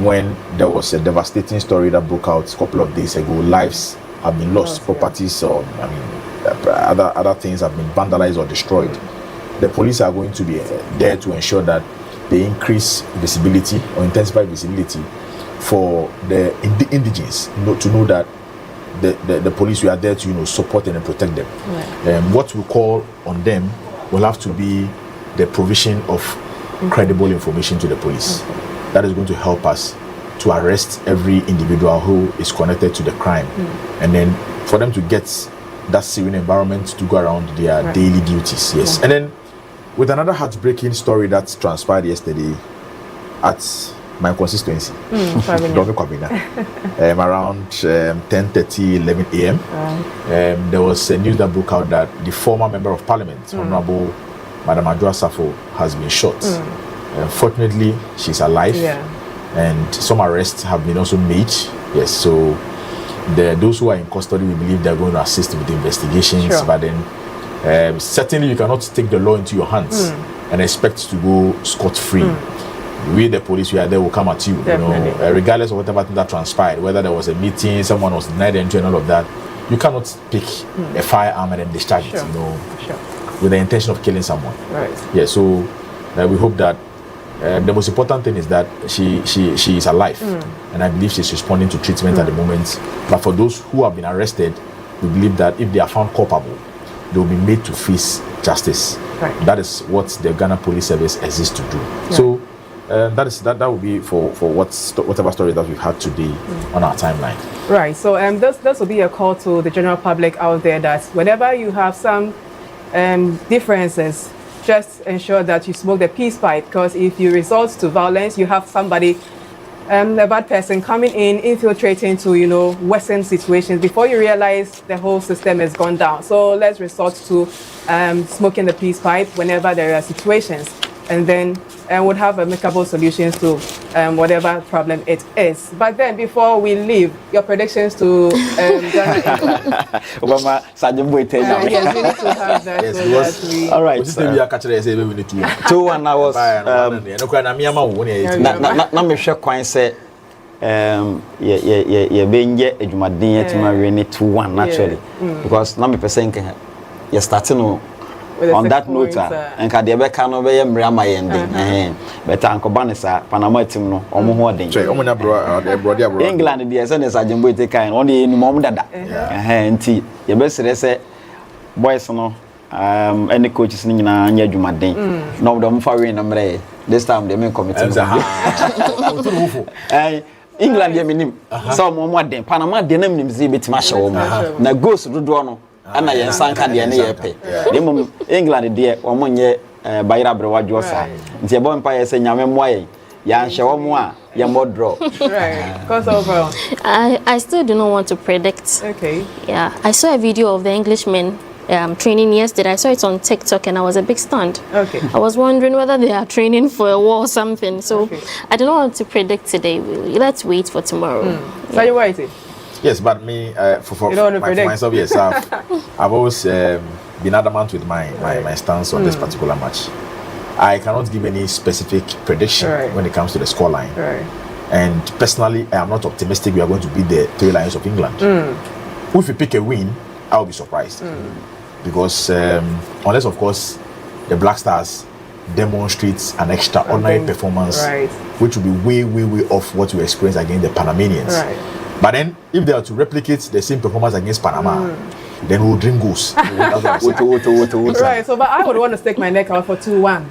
When there was a devastating story that broke out a couple of days ago, lives have been lost, properties, or other things have been vandalized or destroyed. The police are going to be there to ensure that they increase visibility or intensify visibility for the indigents, to know that the police, we are there to support and protect them. What we call on them will have to be the provision of credible information to the police. That is going to help us to arrest every individual who is connected to the crime, and then for them to get that serene environment to go around their daily duties. Yes, and then with another heartbreaking story that transpired yesterday at my constituency, Dome Kwabena, around 10:30, 11 a.m. There was a news that broke out that the former member of parliament, Honorable Madam Adwoa Safo, has been shot. Fortunately, she's alive, and some arrests have been also made. Yes, so those who are in custody, we believe they're going to assist with the investigations, but then certainly you cannot take the law into your hands and expect to go scot-free. We, the police, we are there, will come at you, regardless of whatever thing that transpired, whether there was a meeting, someone was denied entry and all of that. You cannot pick a firearm and then discharge it, with the intention of killing someone. Yeah, so we hope that the most important thing is that she is alive, and I believe she's responding to treatment at the moment. But for those who have been arrested, we believe that if they are found culpable, they will be made to face justice. That is what the Ghana Police Service exists to do. So that will be for whatever story that we've had today on our timeline. Right. So this will be a call to the general public out there that whenever you have some differences, just ensure that you smoke the peace pipe, because if you resort to violence, you have somebody, a bad person coming in, infiltrating to, worsen situations. Before you realize, the whole system has gone down. So let's resort to smoking the peace pipe whenever there are situations, and then would have amicable solutions to whatever problem it is. But then, before we leave, your predictions to Ghana. Obama, Sergeant Boy, yes, we need to have that. Yes, so because- that we, all right. We are catching we need to 2-1 hours. Na me hwe kwan se ye benye adwumaden atima we ne 2-1 naturally, because na me person can you starting no on that note and ka de be ka no be ye mra ma yende but ankoba ne sa Panama team no omo ho den England dey say ne Sergeant Boy take kan on dey enum dada nti ye be sere se boys no any coaches ni nyina anya adwumaden no dem fa we na mre this time they make committee England ye minim so mo den Panama de na minim zi betima hye wo na goals dodo no ana yen sanka de ne ye pe dem England de omo nye bayira brewadwo sa nti e bo mpa ye se nyame mo ayen ya hye wo mo a ye mo draw. Right, because overall I still do not want to predict. Okay. Yeah, I saw a video of the Englishmen training yesterday. I saw it on TikTok and I was a big stunned. Okay. I was wondering whether they are training for a war or something. So I don't want to predict today. Let's wait for tomorrow. So you waiting? Yes, but me for myself, yes, I've always been adamant with my stance on this particular match. I cannot give any specific prediction when it comes to the scoreline. And personally, I am not optimistic we are going to beat the Three Lions of England. If we pick a win, I'll be surprised. Because unless, of course, the Black Stars demonstrates an extraordinary performance, which will be way off what we experienced against the Panamanians. But then, if they are to replicate the same performance against Panama, then we'll drink goose. Right, so but I would want to stake my neck out for 2-1.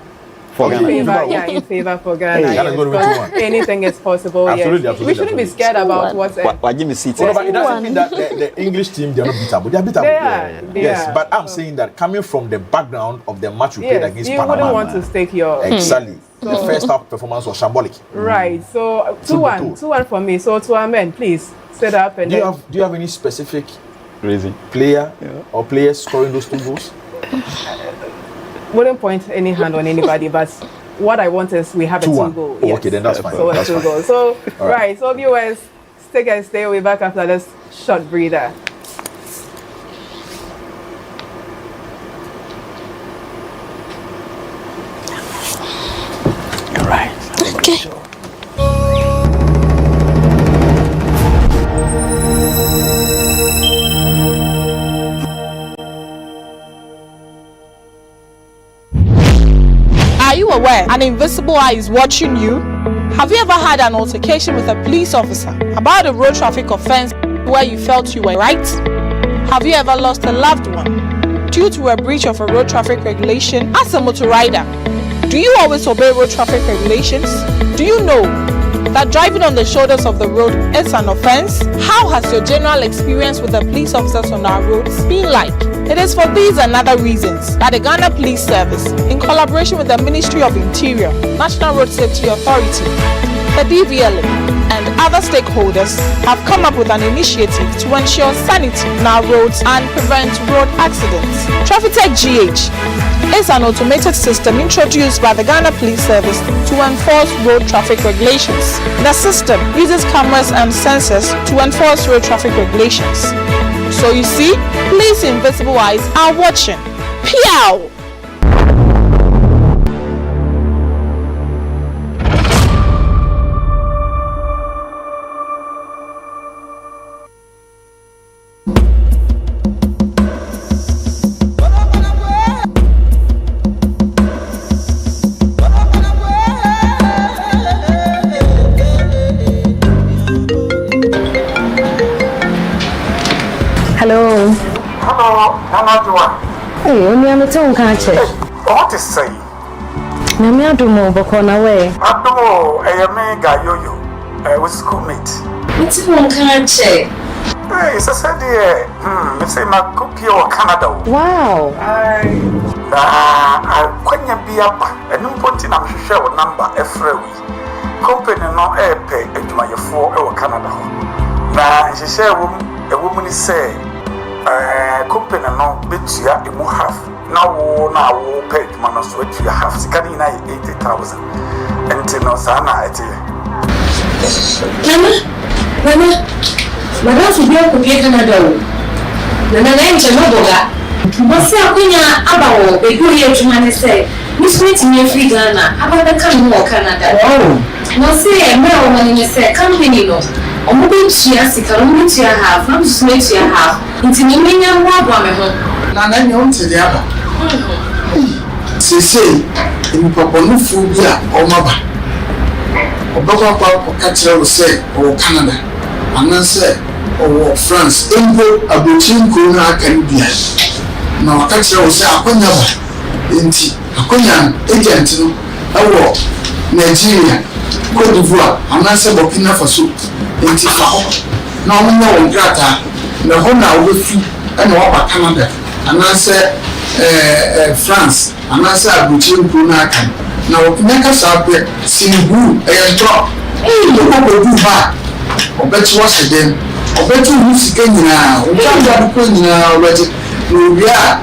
In favor for Ghana. Yes, anything is possible. Absolutely. We shouldn't be scared about what's Why give me seats? But it doesn't mean that the English team, they are not beatable. They are beatable. Yes, but I'm saying that coming from the background of the match we played against Panama, you wouldn't want to stake your... Exactly. The first half performance was shambolic. Right, so 2-1 for me. So to our men, please, sit up and... Do you have any specific reason player or players scoring those 2 goals? Wouldn't point any hand on anybody, but what I want is we have a 2 goal. Oh, okay, then that's fine. So that's 2 goals. So right, so viewers, take and stay. We'll be back after this short breather. All right. Okay. Are you aware an invisible eye is watching you? Have you ever had an altercation with a police officer about a road traffic offense where you felt you were right? Have you ever lost a loved one due to a breach of a road traffic regulation as a motor rider? Do you always obey road traffic regulations? Do you know that driving on the shoulders of the road is an offense? How has your general experience with the police officers on our roads been like? It is for these and other reasons that the Ghana Police Service, in collaboration with the Ministry of Interior, National Road Safety Authority, the DVLA, and other stakeholders have come up with an initiative to ensure sanity on our roads and prevent road accidents. TrafficTech GH is an automated system introduced by the Ghana Police Service to enforce road traffic regulations. The system uses cameras and sensors to enforce road traffic regulations. So you see, police invisible eyes are watching. Pew! Hello. Hello, Mama Joa. Hey, only I'm at home, can't you? What is say? Namia do more, but on away. I know a mega yo-yo with schoolmate. What's home, can't you? Hey, it's a sad year. It's a cookie or Canada. Wow. I couldn't be up and no point in I'm sure number every week. Company no air pay into my 4 Canada. Now, she said, a woman is say, company no bet you half. Now pay man switch you half. Scanning 80,000 and no sana at Mama, Madame Fubio could be Canada. Nana Boga. What's up when you're about a good year to man say, Miss Whitney free Ghana, about the come more Canada. Oh, no say, no one in the say, company no. I'm moving to your sick, I'm moving to your half, I'm just make to your half. Into me, I'm not going home. Nana, you want to the other. Say, in Papa Phobia or Maba. Or Papa Catcher will say, or Canada, and then say, or France, Engo, a between Kuna can be. Now, Catcher will say, I could never. Inti, a Kunyan, agent, a war, Nigeria, Cote d'Ivoire, and answer Burkina Faso. Inti Faho. Now, no grata, the Hona with you, and over Canada, and answer France, and answer between Kuna can. Now, make us up with Singu, a drop. Hey, you will do back. Or bet you was again. Or bet you lose again now. We can't have a queen already. We are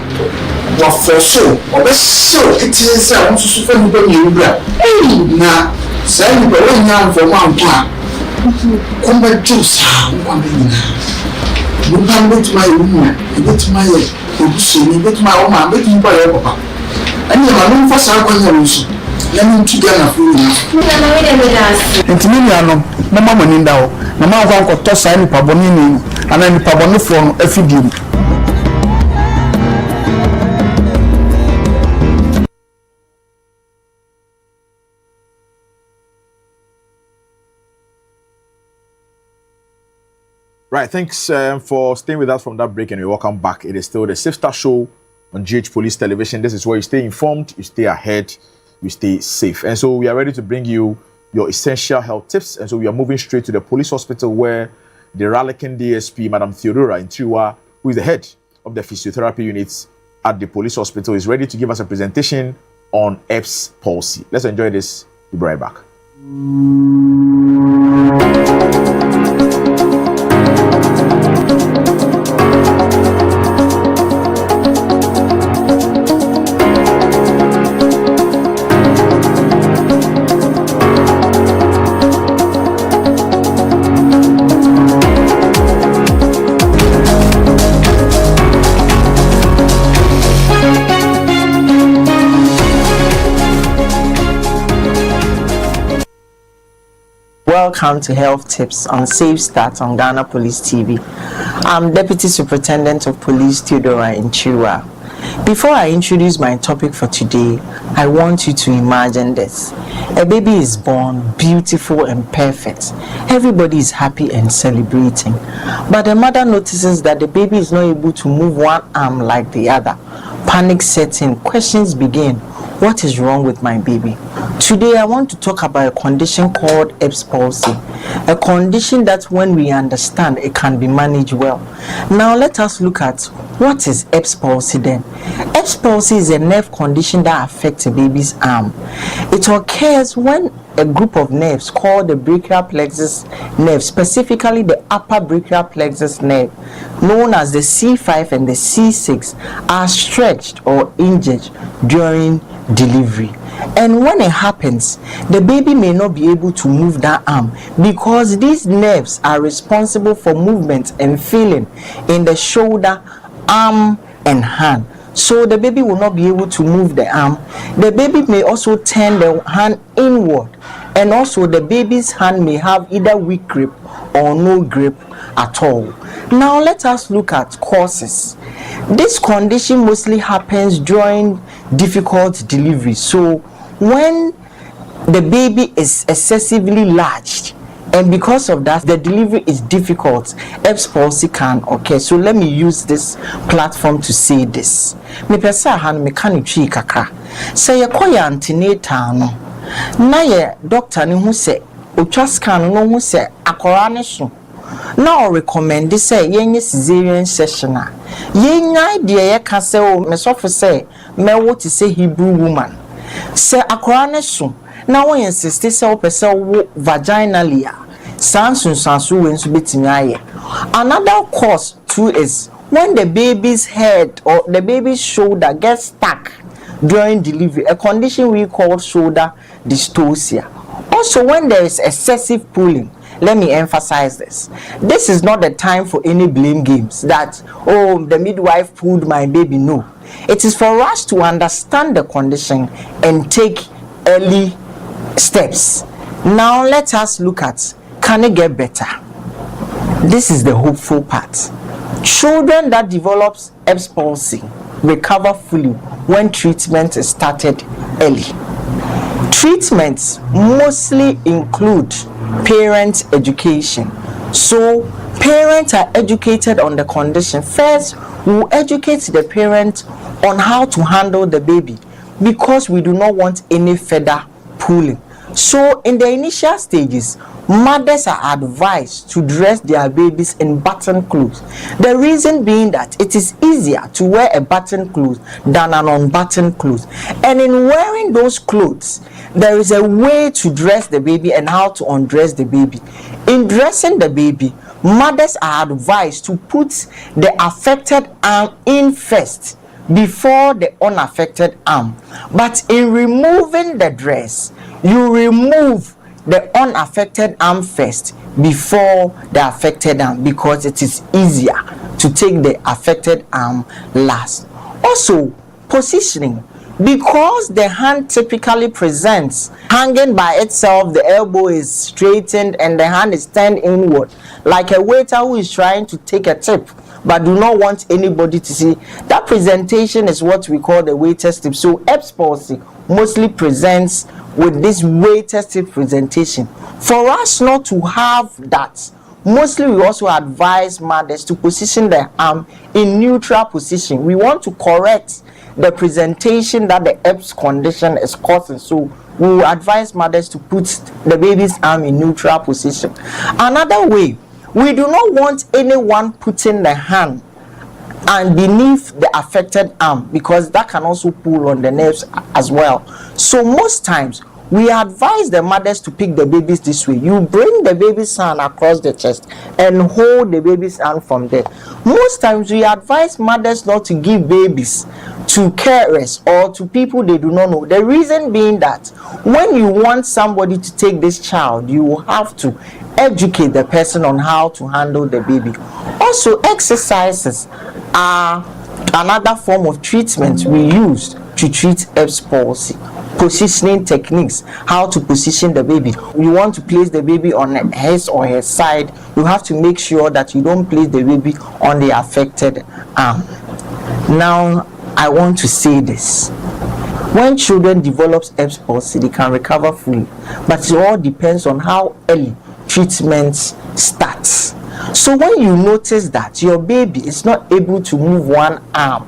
what for so. Or bet so it is a want to super you. Hey, now, say you go now for 1 part. Come back to sound 1 minute. You can't bet my woman, you bet my you bet my woman, bet you by your papa. And you are not for some. Let me together for you. Intimiliano, Mamma Manindao, Mamma got toss any pabonini, and then pabonu from Effidium. Right, thanks for staying with us from that break, and we welcome back. It is still the Safe Start Show on GH Police Television. This is where you stay informed, you stay ahead, you stay safe. And so we are ready to bring you your essential health tips. And so we are moving straight to the police hospital where the Raleigh DSP, Madam Theodora Intriwa, who is the head of the physiotherapy units at the police hospital, is ready to give us a presentation on Erb's palsy. Let's enjoy this. We'll be right back. Welcome to Health Tips on Safe Start on Ghana Police TV. I'm Deputy Superintendent of Police Theodora Intriwa. Before I introduce my topic for today, I want you to imagine this. A baby is born, beautiful and perfect. Everybody is happy and celebrating. But the mother notices that the baby is not able to move one arm like the other. Panic sets in, questions begin. What is wrong with my baby? Today I want to talk about a condition called Erb's palsy, a condition that when we understand it can be managed well. Now let us look at what is Erb's palsy then. Erb's palsy is a nerve condition that affects a baby's arm. It occurs when a group of nerves called the brachial plexus nerve, specifically the upper brachial plexus nerve, known as the C5 and the C6, are stretched or injured during delivery. And when it happens, the baby may not be able to move that arm because these nerves are responsible for movement and feeling in the shoulder, arm, and hand. So the baby will not be able to move the arm. The baby may also turn the hand inward, and also the baby's hand may have either weak grip or no grip at all. Now let us look at causes. This condition mostly happens during difficult delivery. So when the baby is excessively large, and because of that the delivery is difficult, Erb's palsy can occur. So let me use this platform to say this. Me pesa han me kan twi kakra. Say yakoya antenatal no. Na ye doctor ni hu se otwa scan no hu se akora ne so. Na o recommend say yenye cesarean section a. Yenya de ye ka se o me sofo se me wo ti say Hebrew woman. Se akora ne so. Now when insist say opese wo vaginally sansu we nso betimi aye. Another cause too is when the baby's head or the baby's shoulder gets stuck during delivery, a condition we call shoulder dystocia. Also when there is excessive pulling, let me emphasize this. This is not the time for any blame games that, oh, the midwife pulled my baby. No. It is for us to understand the condition and take early steps. Now let us look at, can it get better? This is the hopeful part. Children that develops Erb's palsy recover fully when treatment is started early. Treatments mostly include parent education. So parents are educated on the condition. First, we will educate the parent on how to handle the baby because we do not want any further pulling. So in the initial stages, mothers are advised to dress their babies in button clothes. The reason being that it is easier to wear a button clothes than an unbuttoned clothes. And in wearing those clothes, there is a way to dress the baby and how to undress the baby. In dressing the baby, mothers are advised to put the affected arm in first before the unaffected arm. But in removing the dress, you remove the unaffected arm first before the affected arm because it is easier to take the affected arm last. Also, positioning. Because the hand typically presents hanging by itself, the elbow is straightened and the hand is turned inward, like a waiter who is trying to take a tip but do not want anybody to see. That presentation is what we call the waiter's tip. So Erb's palsy mostly presents with this waiter's tip presentation. For us not to have that, mostly we also advise mothers to position their arm in neutral position. We want to correct the presentation that the Erb's condition is causing. So we will advise mothers to put the baby's arm in neutral position. Another way, we do not want anyone putting the hand and beneath the affected arm because that can also pull on the nerves as well. So most times we advise the mothers to pick the babies this way. You bring the baby's hand across the chest and hold the baby's hand from there. Most times we advise mothers not to give babies to carers or to people they do not know. The reason being that when you want somebody to take this child, you have to educate the person on how to handle the baby. Also, exercises are another form of treatment we use to treat Erb's palsy. Positioning techniques, how to position the baby. You want to place the baby on his or her side, you have to make sure that you don't place the baby on the affected arm. Now, I want to say this. When children develop Erb's palsy, they can recover fully, but it all depends on how early treatment starts. So when you notice that your baby is not able to move one arm,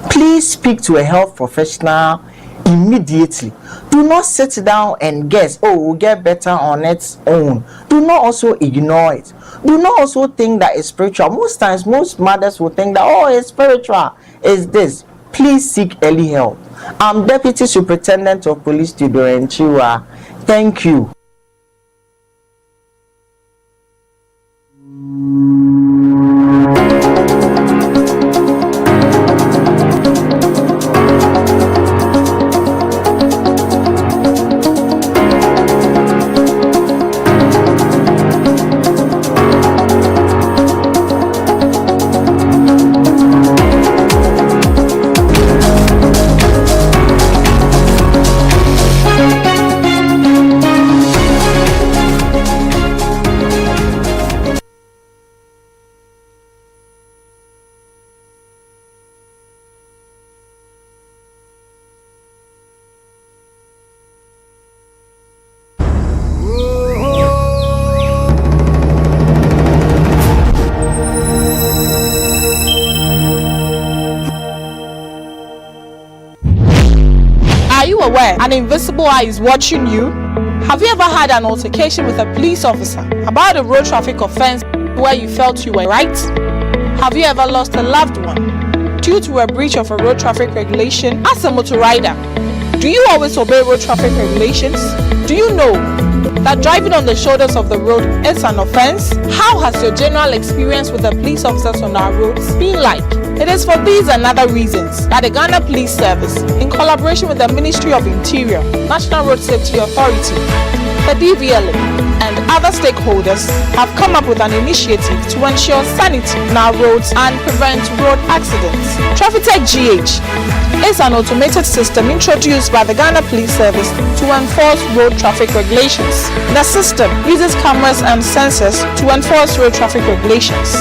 please speak to a health professional immediately. Do not sit down and guess, oh, we'll get better on its own. Do not also ignore it. Do not also think that it's spiritual. Most times, most mothers will think that, oh, it's spiritual. It's this. Please seek early help. I'm Deputy Superintendent of Police Theodora Nchiwa. Thank you. An invisible eye is watching you. Have you ever had an altercation with a police officer about a road traffic offense where you felt you were right? Have you ever lost a loved one due to a breach of a road traffic regulation as a motor rider? Do you always obey road traffic regulations? Do you know that driving on the shoulders of the road is an offense? How has your general experience with the police officers on our roads been like? It is for these and other reasons that the Ghana Police Service, in collaboration with the Ministry of Interior, National Road Safety Authority, the DVLA, and other stakeholders, have come up with an initiative to ensure sanity on our roads and prevent road accidents. TrafficTech GH is an automated system introduced by the Ghana Police Service to enforce road traffic regulations. The system uses cameras and sensors to enforce road traffic regulations.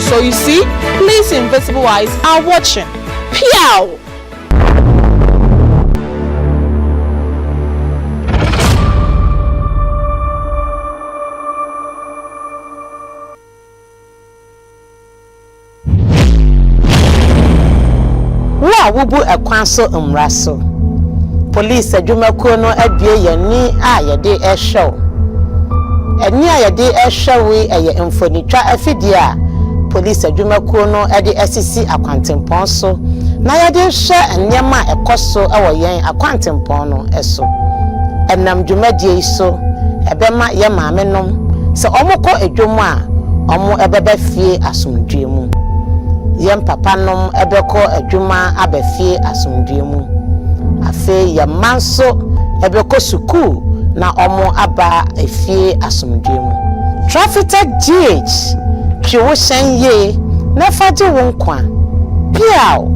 So you see, police invisible eyes are watching. Pew! Wubu ekwanso umraso. Police adwumakuo no adue yani a yede ehyew. Eni a yede ehyew eye mfonitwa afidie a police adwumakuo no ede asisi akwantempon so na yede hye enema ekoso ewo yen akwantempon no eso. Enam dwumadie so ebema ye maamenom se omukọ adwom a omo ebeba fie asomdwe mu. Yem papa nom ebeko adwuma abafie asomdwe mu. Afe ye manso ebeko suku na omo aba efie asomdwe mu. TrafficTech GH twiwo sanye na faje wonkwa. Piao.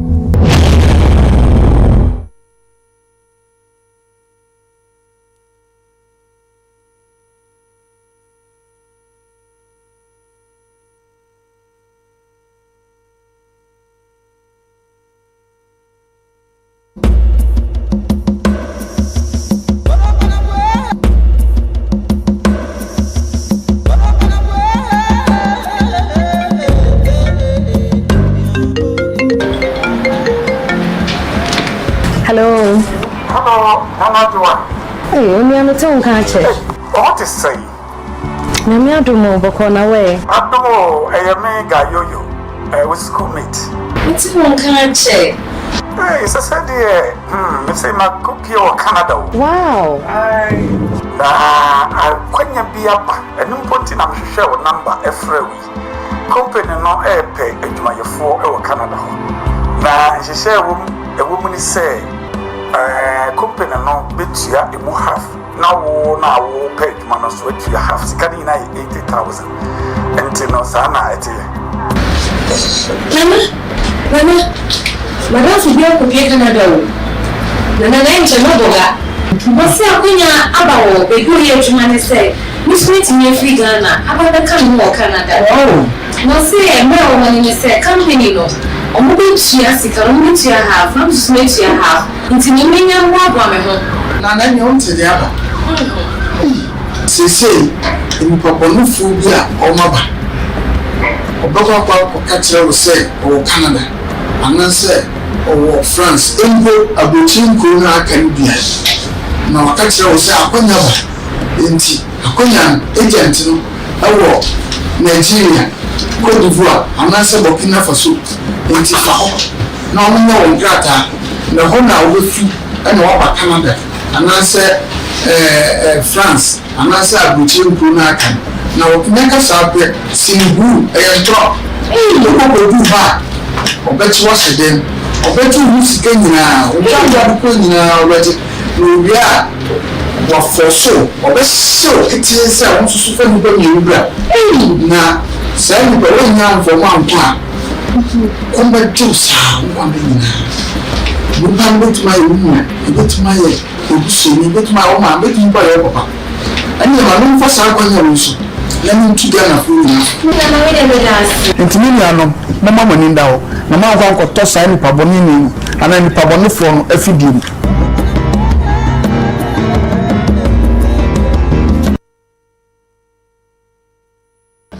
Hello. Hello, Mama Joa. Hey, only I'm a tongue catcher. What is say? Nami adumo bokona way. Adumo, mega yo-yo. With schoolmate. What's one catcher? Hey, it's a sad year. You say my cookie or Canada. Wow. When you be up, and you put in a share number every week. Company no pay into my 4 Canada. Now, she said, a woman is say, company no bit ya imu half. Now pay man sweat you half. Scanning 80,000. And no sana at Mama, Madam Subia could get Canada. Nana name Chamaboga. What's your opinion about a good year to man say? Miss meeting your free Ghana, about the Canada Canada. Oh, no say a male when you say company no. Omubichiasika, omubichia half, not just make your half. Until you mean your mother. Nana, you want to the other. Say, in Papanufubia or Maba. Or Baba catcher will say, or Canada. And then say, ɔwɔ France mpo abotire nkuro no aka no bia na ɔka kyerɛ wo sɛ akonya ba enti akonya agent no ɛwɔ Nigeria, Cote d'Ivoire, anaasɛ Burkina Faso enti fa hɔ na ɔmo nyɛ wɔn krataa na hɔ na wɔbɛfi ɛna wɔaba Canada anaasɛ France anaasɛ abotire nkuro no aka na wɔkenya kasa apɛ siniburu ɛyɛ ntorɔ ɔkɔkɔdu ha ɔbɛkye wɔhyɛ dɛm ɔbɛkye wo sika nyinaa ɔbɛkye adokɔ nyinaa ɔbɛkye na owie a wafɔ so ɔbɛhyɛ ketee sɛ wɔn nso so fɛ nipa mmienu bra na saa nipa wɔnyina mfɔm anko a kɔmbɛgyew saa nkwa bɛ nyinaa nipa mbɛtumi ayɛ wumuna ebɛtumi ayɛ obusuani ebɛtumi ayɛ ɔma ebɛtumi mpa ayɛ papa ɛnna ma no mfa saa akɔnya wɔn so na ne ntu Ghana fo nyinaa nti ne nuanom mɔma mo ani nda hɔ na ma nkɔ nkɔtɔ saa nipa bɔne ni ana nipa bɔnefoɔ no afidie mu.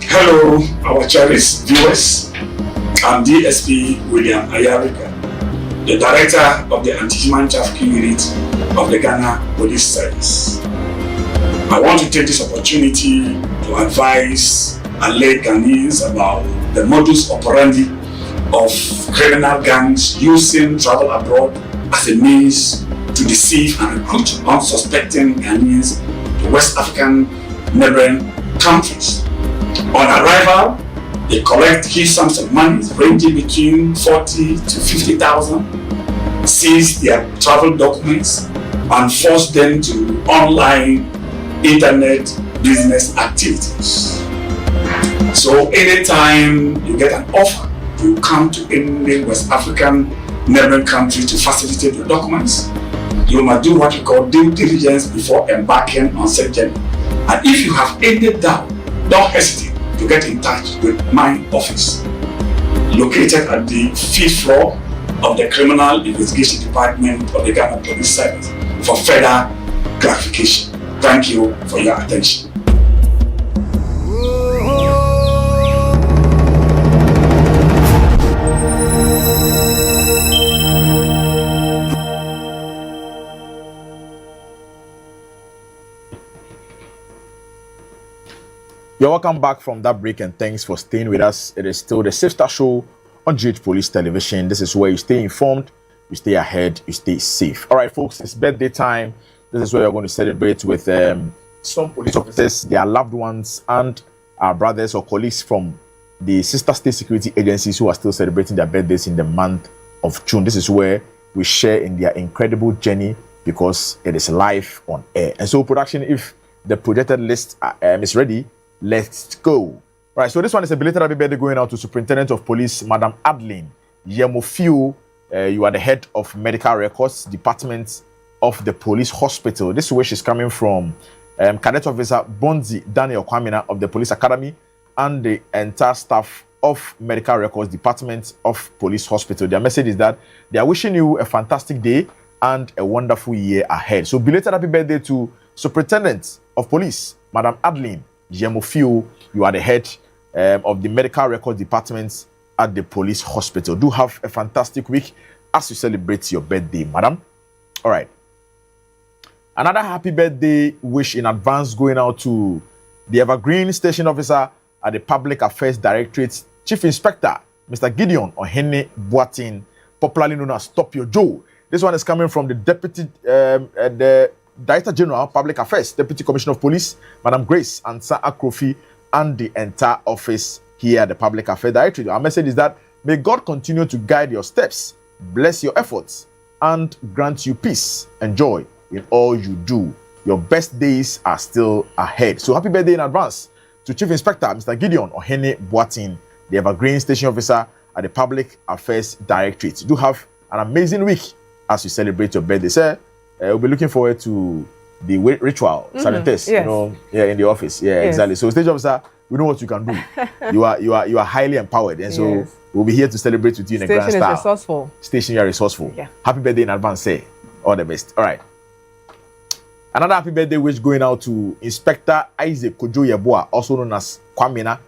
Hello, our cherished viewers. I'm DSP William Ayarika, the Director of the Anti-Human Trafficking Unit of the Ghana Police Service. I want to take this opportunity to advise and lay Ghanaians about the modus operandi of criminal gangs using travel abroad as a means to deceive and recruit unsuspecting Ghanaians to West African neighboring countries. On arrival, they collect huge sums of money ranging between 40 to 50,000, seize their travel documents, and force them to online internet business activities. So anytime you get an offer to come to any West African neighboring country to facilitate your documents, you must do what we call due diligence before embarking on such journey. And if you have any doubt, don't hesitate to get in touch with my office, located at the 5th floor of the Criminal Investigation Department of the Ghana Police Service for further clarification. Thank you for your attention. You're welcome back from that break and thanks for staying with us. It is still the Safe Start Show on GH Police Television. This is where you stay informed, you stay ahead, you stay safe. All right, folks, it's birthday time. This is where we're going to celebrate with some police officers, their loved ones, and our brothers or colleagues from the sister state security agencies who are still celebrating their birthdays in the month of June. This is where we share in their incredible journey because it is live on air. And so, production, if the projected list is ready, let's go. Right, so this one is a belated happy birthday going out to Superintendent of Police, Madam Adeline Yemofiu. You are the head of Medical Records Department of the Police Hospital. This wish is coming from Cadet Officer Bonzi Daniel Kwamina of the Police Academy and the entire staff of Medical Records Department of Police Hospital. Their message is that they are wishing you a fantastic day and a wonderful year ahead. So belated happy birthday to Superintendent of Police, Madam Adeline Yemofiu. You are the head of the Medical Records Department at the Police Hospital. Do have a fantastic week as you celebrate your birthday, madam. All right. Another happy birthday wish in advance going out to the Evergreen Station Officer at the Public Affairs Directorate, Chief Inspector, Mr. Gideon Ohene Boatin, popularly known as Stop Your Joe. This one is coming from the the Director General Public Affairs, Deputy Commissioner of Police, Madam Grace Ansa Akrofi, and the entire office here at the Public Affairs Directorate. Our message is that may God continue to guide your steps, bless your efforts, and grant you peace and joy in all you do. Your best days are still ahead. So happy birthday in advance to Chief Inspector Mr. Gideon Ohene Boatin, the Evergreen Station Officer at the Public Affairs Directorate. Do have an amazing week as you celebrate your birthday, sir. We'll be looking forward to the ritual, yes. In the office. Yeah, yes. Exactly. So, stage officer, we know what you can do. you are highly empowered, and so we'll be here to celebrate with you in a grand style. Station is resourceful. Station, you are resourceful. Yeah. Happy birthday in advance, say. All the best. All right. Another happy birthday wish going out to Inspector Isaac Kojo Yeboah, also known as Kwamina.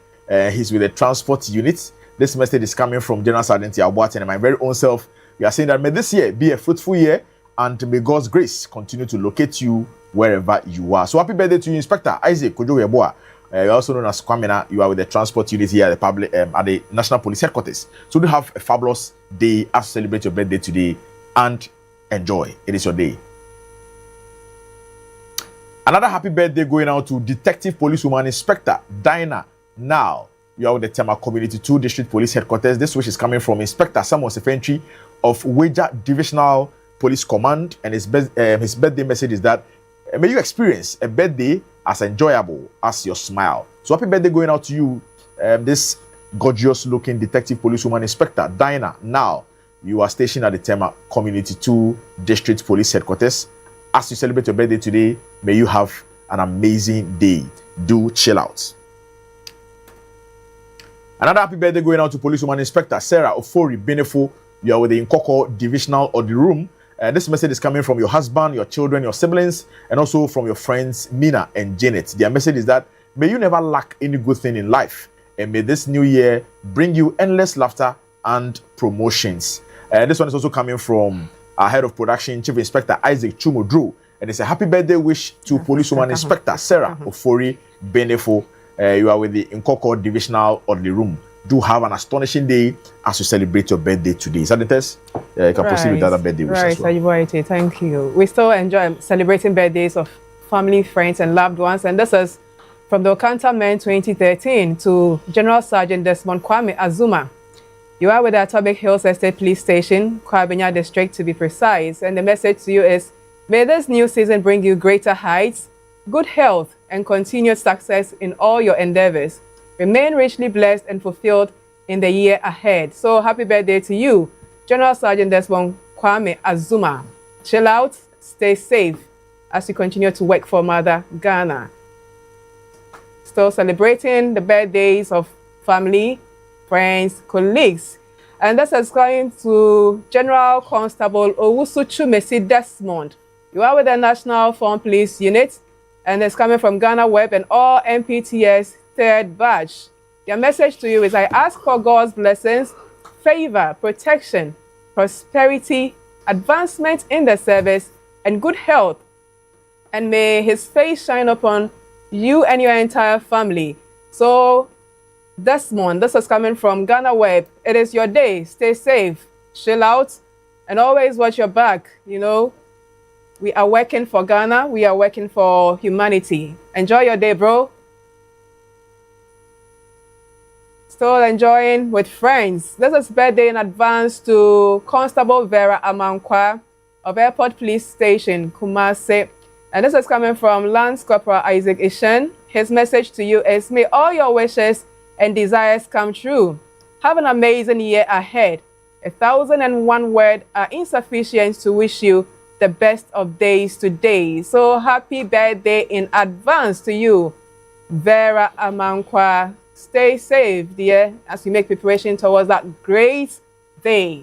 He's with the transport unit. This message is coming from General Sergeant Yaboatin and my very own self, We are saying that may this year be a fruitful year, and may God's grace continue to locate you wherever you are. So happy birthday to you, Inspector Isaac Kojo Yeboah. You're also known as Kwamena. You are with the transport unit here at the public at the National Police Headquarters. So do have a fabulous day as you celebrate your birthday today, and enjoy. It is your day. Another happy birthday going out to Detective Policewoman Inspector Dinah. Now you are with the Tema Community 2 District Police Headquarters. This wish is coming from Inspector Samuel Sefentry of Wager Divisional Police Command, and his birthday message is that may you experience a birthday as enjoyable as your smile. So happy birthday going out to you, this gorgeous looking Detective Policewoman Inspector Dinah. Now you are stationed at the Tema Community 2 District Police Headquarters. As you celebrate your birthday today, may you have an amazing day. Do chill out. Another happy birthday going out to Policewoman Inspector Sarah Ofori Benefo. You are with the Nkoko Divisional Audit Room. This message is coming from your husband, your children, your siblings, and also from your friends Mina and Janet. Their message is that may you never lack any good thing in life, and may this new year bring you endless laughter and promotions. This one is also coming from our head of production, Chief Inspector Isaac Chumodru, and it's a happy birthday wish to Policewoman Inspector Sarah Ofori Benefo. You are with the Nkoko Divisional Audit Room. Do have an astonishing day as you celebrate your birthday today. Is that the test? Yeah, you can proceed with the other birthday wish as well. Right, thank you. We still enjoy celebrating birthdays of family, friends, and loved ones. And this is from the Okanta Men 2013 to General Sergeant Desmond Kwame Azuma. You are with the Atobic Hills Estate Police Station, Kwabenya District to be precise. And the message to you is, may this new season bring you greater heights, good health, and continued success in all your endeavors. Remain richly blessed and fulfilled in the year ahead. So happy birthday to you, General Sergeant Desmond Kwame Azuma. Chill out, stay safe as you continue to work for Mother Ghana. Still celebrating the birthdays of family, friends, colleagues. And this is going to General Constable Owusu Chumesi Desmond. You are with the National Foreign Police Unit, and it's coming from Ghana Web and all MPTS third batch. Their message to you is, I ask for God's blessings, favor, protection, prosperity, advancement in the service, and good health. And may his face shine upon you and your entire family. So, Desmond, this is coming from Ghana Web. It is your day. Stay safe, chill out, and always watch your back. You know, we are working for Ghana. We are working for humanity. Enjoy your day, bro. Still enjoying with friends. This is birthday in advance to Constable Vera Amankwa of Airport Police Station, Kumasi. And this is coming from Lance Corporal Isaac Ishen. His message to you is, may all your wishes and desires come true. Have an amazing year ahead. 1,001 words are insufficient to wish you the best of days today. So happy birthday in advance to you, Vera Amankwa. Stay safe, dear, as you make preparation towards that great day.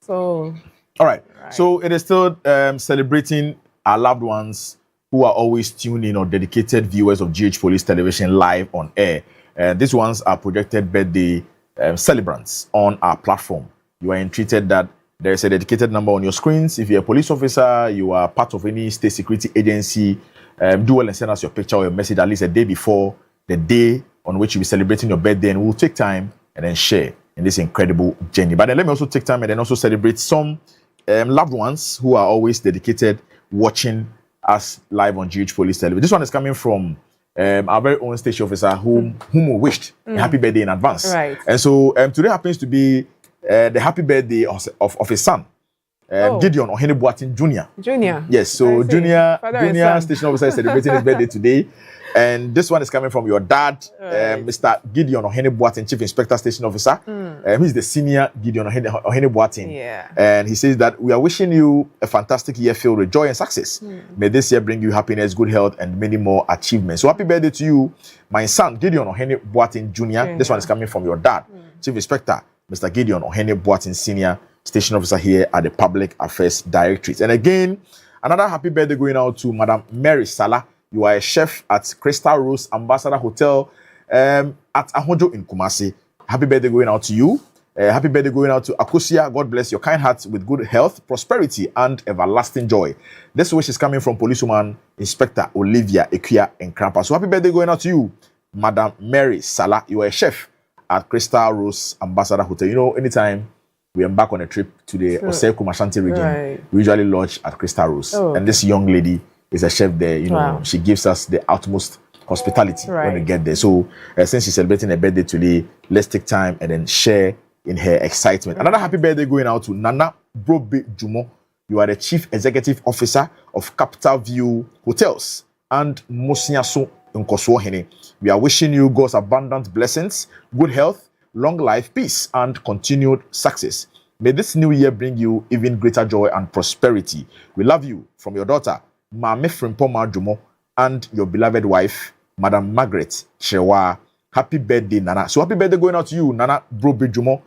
So, all right. So it is still celebrating our loved ones who are always tuned in or dedicated viewers of GH Police Television live on air. These ones are projected birthday celebrants on our platform. You are entreated that there is a dedicated number on your screens. If you're a police officer, you are part of any state security agency, do well and send us your picture or your message at least a day before the day on which you'll be celebrating your birthday, and we'll take time and then share in this incredible journey. But then let me also take time and then also celebrate some loved ones who are always dedicated watching us live on GH Police Television. This one is coming from our very own station officer whom we wished a happy birthday in advance. Right. And so today happens to be the happy birthday of his son, Gideon Oheneboatin Jr. Junior. Yes, so Junior son. station officer is celebrating his birthday today. And this one is coming from your dad, Mr. Gideon Oheneboatin, Chief Inspector Station Officer. He's the senior Gideon Oheneboatin. Yeah. And he says that we are wishing you a fantastic year filled with joy and success. May this year bring you happiness, good health, and many more achievements. So happy birthday to you, my son, Gideon Oheneboatin Jr. This one is coming from your dad, Chief Inspector, Mr. Gideon Oheneboatin Senior, Station Officer here at the Public Affairs Directorate. And again, another happy birthday going out to Madam Mary Salah. You are a chef at Crystal Rose Ambassador Hotel at Ahojo in Kumasi. Happy birthday going out to you. Happy birthday going out to Akosia. God bless your kind heart with good health, prosperity, and everlasting joy. This wish is coming from policewoman Inspector Olivia Ekia Nkrampa. So happy birthday going out to you, Madam Mary Salah. You are a chef at Crystal Rose Ambassador Hotel. You know, anytime we embark on a trip to the Osei Kumashanti region, we usually lodge at Crystal Rose. And this young lady is a chef there. You know, she gives us the utmost hospitality when we get there. So since she's celebrating her birthday today, let's take time and then share in her excitement. Another happy birthday going out to Nana Brobe Jumo. You are the Chief Executive Officer of Capital View Hotels and Mosiaso Nkoswohene. We are wishing you God's abundant blessings, good health, long life, peace, and continued success. May this new year bring you even greater joy and prosperity. We love you from your daughter, Mame Frimpoma Jumo, and your beloved wife, Madam Margaret Shewa. Happy birthday, Nana. So happy birthday going out to you, Nana Brobe Jumo,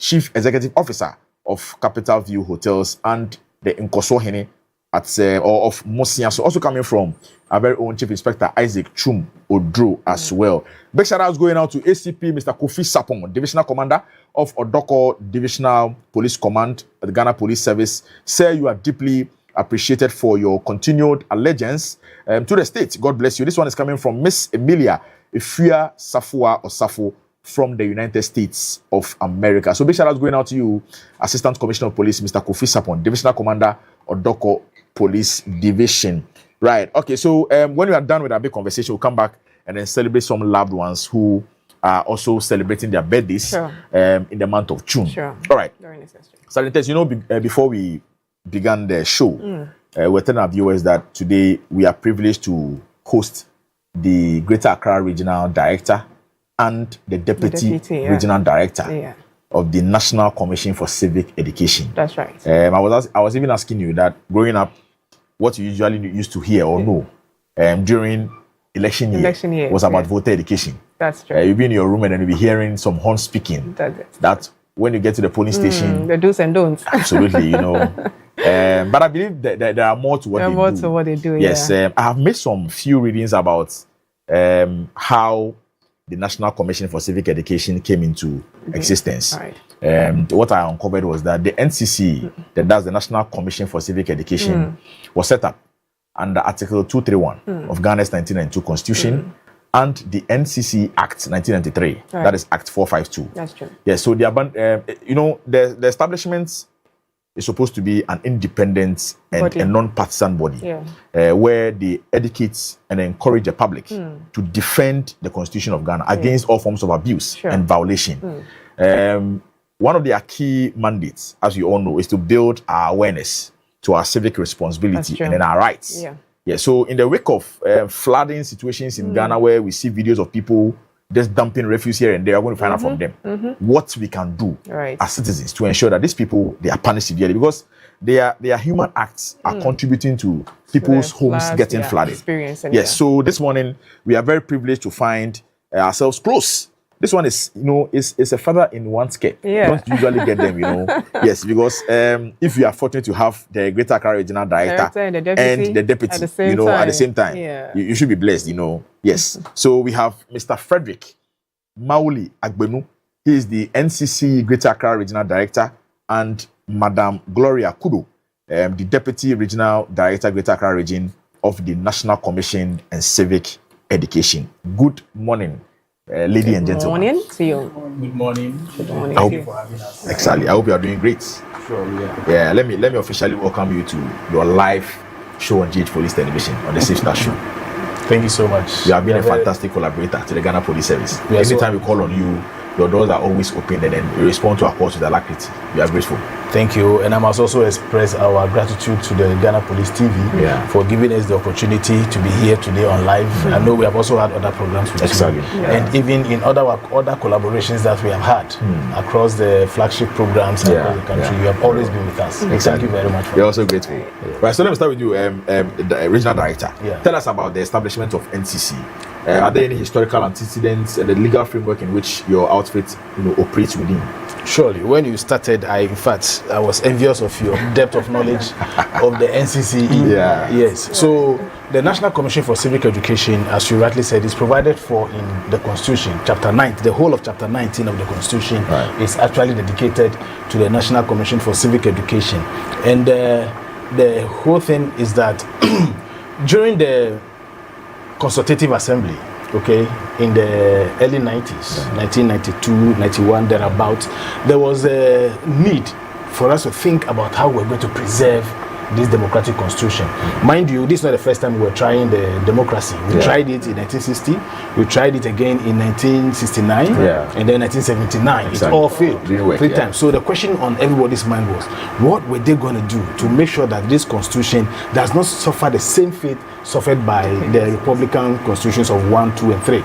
Chief Executive Officer of Capital View Hotels and the Nkoswohene of Mosia. So also coming from our very own Chief Inspector Isaac Chum Odro as well. Big shout outs going out to ACP Mr. Kofi Sapong, Divisional Commander of Odoko Divisional Police Command at the Ghana Police Service. Sir, you are deeply appreciated for your continued allegiance to the state. God bless you. This one is coming from Miss Emilia Ifua Safua or Safo from the United States of America. So big shout out going out to you, Assistant Commissioner of Police, Mr. Kofi Sapon, Divisional Commander, Odoko Police Division. Right. Okay. So when we are done with our big conversation, we'll come back and then celebrate some loved ones who are also celebrating their birthdays in the month of June. All right. Very necessary. Salutes, you know, before we began the show, we're telling our viewers that today we are privileged to host the Greater Accra Regional Director and the Deputy Regional Director of the National Commission for Civic Education. That's right. I was even asking you that growing up, what you usually used to hear or know during election year was about voter education. That's true. You'll be in your room and then you'll be hearing some horn speaking. That when you get to the polling station, the do's and don'ts. Absolutely, you know. But I believe that there are more to what they do. Yes, I have made some few readings about how the National Commission for Civic Education came into existence. What I uncovered was that the NCC, that's the National Commission for Civic Education, was set up under Article 231 of Ghana's 1992 Constitution and the NCC Act 1993. That is Act 452. That's true. Yes, so the establishment is supposed to be an independent and a non-partisan body where they educate and encourage the public to defend the Constitution of Ghana against all forms of abuse and violation. One of their key mandates, as you all know, is to build our awareness to our civic responsibility and then our rights. So in the wake of flooding situations in Ghana where we see videos of people just dumping refuse here and there, we're going to find out from them what we can do as citizens to ensure that these people, they are punished severely, because their human acts are contributing to people's homes getting flooded. So this morning we are very privileged to find ourselves close. This one is, is a feather in one skirt. You don't usually get them, Yes, because if you are fortunate to have the Greater Accra Regional Director and the Deputy, at the same time, you should be blessed, Yes. So we have Mr. Frederick Mauli Agbenu. He is the NCC Greater Accra Regional Director, and Madam Gloria Kudo, the Deputy Regional Director, Greater Accra Region of the National Commission and Civic Education. Good morning. Lady and gentlemen. Good morning to you. Good morning. Good morning. Thank you for having us. Exactly. I hope you are doing great. Sure, yeah. Let me officially welcome you to your live show on GH Police Television on the Safe Start Show. Thank you so much. You have been a fantastic collaborator to the Ghana Police Service. Anytime we call on you, your doors are always open, and then you respond to our calls with alacrity. We are grateful. Thank you, and I must also express our gratitude to the Ghana Police TV for giving us the opportunity to be here today on live. I know we have also had other programs with you, and even in other collaborations that we have had across the flagship programs across the country. You have always been with us. Thank you very much. We're also grateful. Right, so let me start with you, the Regional Director. Tell us about the establishment of NCC. Are there any historical antecedents and the legal framework in which your outfit operates within? Surely, when you started, I was envious of your depth of knowledge of the NCCE. Yes. So the National Commission for Civic Education, as you rightly said, is provided for in the Constitution, Chapter 9. The whole of Chapter 19 of the Constitution is actually dedicated to the National Commission for Civic Education. And the whole thing is that during the Consultative Assembly, okay, in the early 90s, 1992, 91, thereabout, there was a need for us to think about how we're going to preserve this democratic constitution. Mind you, this is not the first time we're trying the democracy. We tried it in 1960, we tried it again in 1969, and then 1979. Exactly. It all failed three times. So the question on everybody's mind was, what were they going to do to make sure that this constitution does not suffer the same fate suffered by the Republican constitutions of 1, 2, and 3.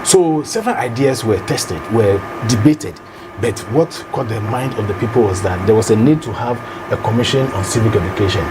So several ideas were tested, were debated. But what caught the mind of the people was that there was a need to have a commission on civic education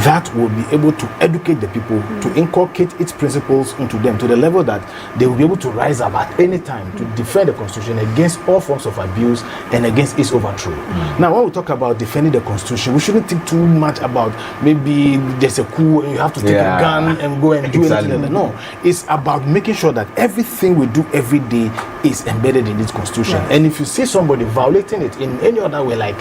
that would be able to educate the people, to inculcate its principles into them to the level that they will be able to rise up at any time to defend the constitution against all forms of abuse and against its overthrow. Now, when we talk about defending the constitution, we shouldn't think too much about maybe there's a coup and you have to take a gun and go and do anything like that. No, it's about making sure that everything we do every day is embedded in this constitution. And if you see somebody violating it in any other way, like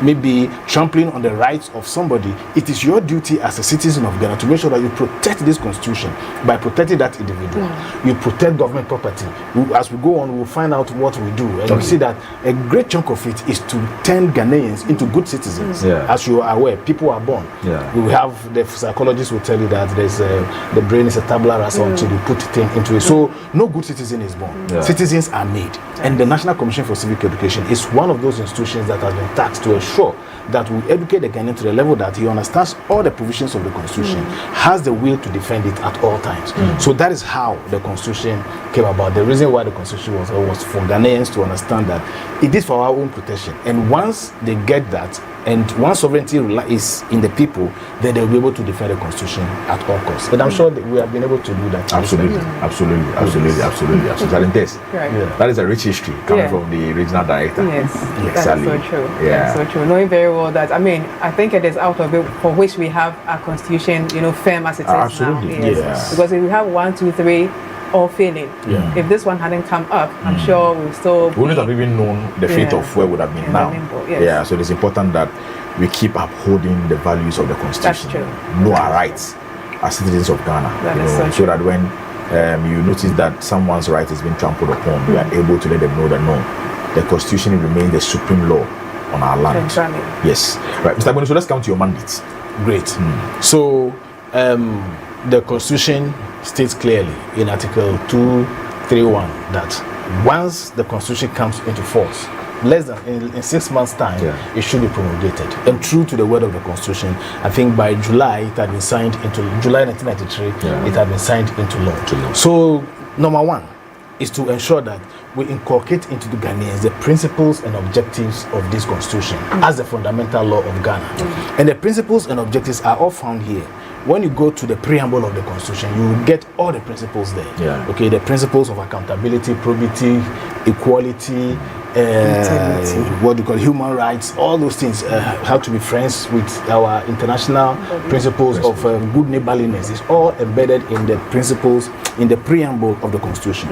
maybe trampling on the rights of somebody, it is your duty as a citizen of Ghana to make sure that you protect this constitution by protecting that individual. You protect government property. As we go on, we'll find out what we do, and we see that a great chunk of it is to turn Ghanaians into good citizens. As you are aware, people are born. We have, the psychologists will tell you that there's the brain is a tabula rasa until you put things into it. So no good citizen is born. Citizens are made, and the National Commission for Civic Education is one of those institutions that has been tasked to ensure that we educate the Ghanaian to the level that he understands all the provisions of the constitution, has the will to defend it at all times. So that is how the constitution came about. The reason why the constitution was for Ghanaians to understand that it is for our own protection, and once they get that, and once sovereignty is in the people, then they'll be able to defend the constitution at all costs. And I'm sure that we have been able to do that. Absolutely. That is a rich history coming from the regional director. Yes, that's so true. That's so true. Knowing very well that, I think it is out of it for which we have our constitution, firm as it is now. Yes. Because if we have 1, 2, 3, all failing. If this one hadn't come up, I'm sure we still wouldn't have even known the fate of where would have been now. So it is important that we keep upholding the values of the constitution. Know our rights as citizens of Ghana. So that when you notice that someone's right is being trampled upon, we are able to let them know that no, the constitution remains the supreme law on our land. Yes. Right, Mr. Boni, so let's come to your mandates. Great. So the constitution states clearly in Article 231 that once the constitution comes into force, less than in 6 months' time, it should be promulgated. And true to the word of the constitution, I think by July it had been signed into July 1993. It had been signed into law. So number one is to ensure that we inculcate into the Ghanaians the principles and objectives of this constitution as the fundamental law of Ghana. And the principles and objectives are all found here. When you go to the preamble of the constitution, you will get all the principles there. Okay, the principles of accountability, probity, equality, what do you call human rights, all those things, how to be friends with our international principles of good neighborliness is all embedded in the principles in the preamble of the constitution.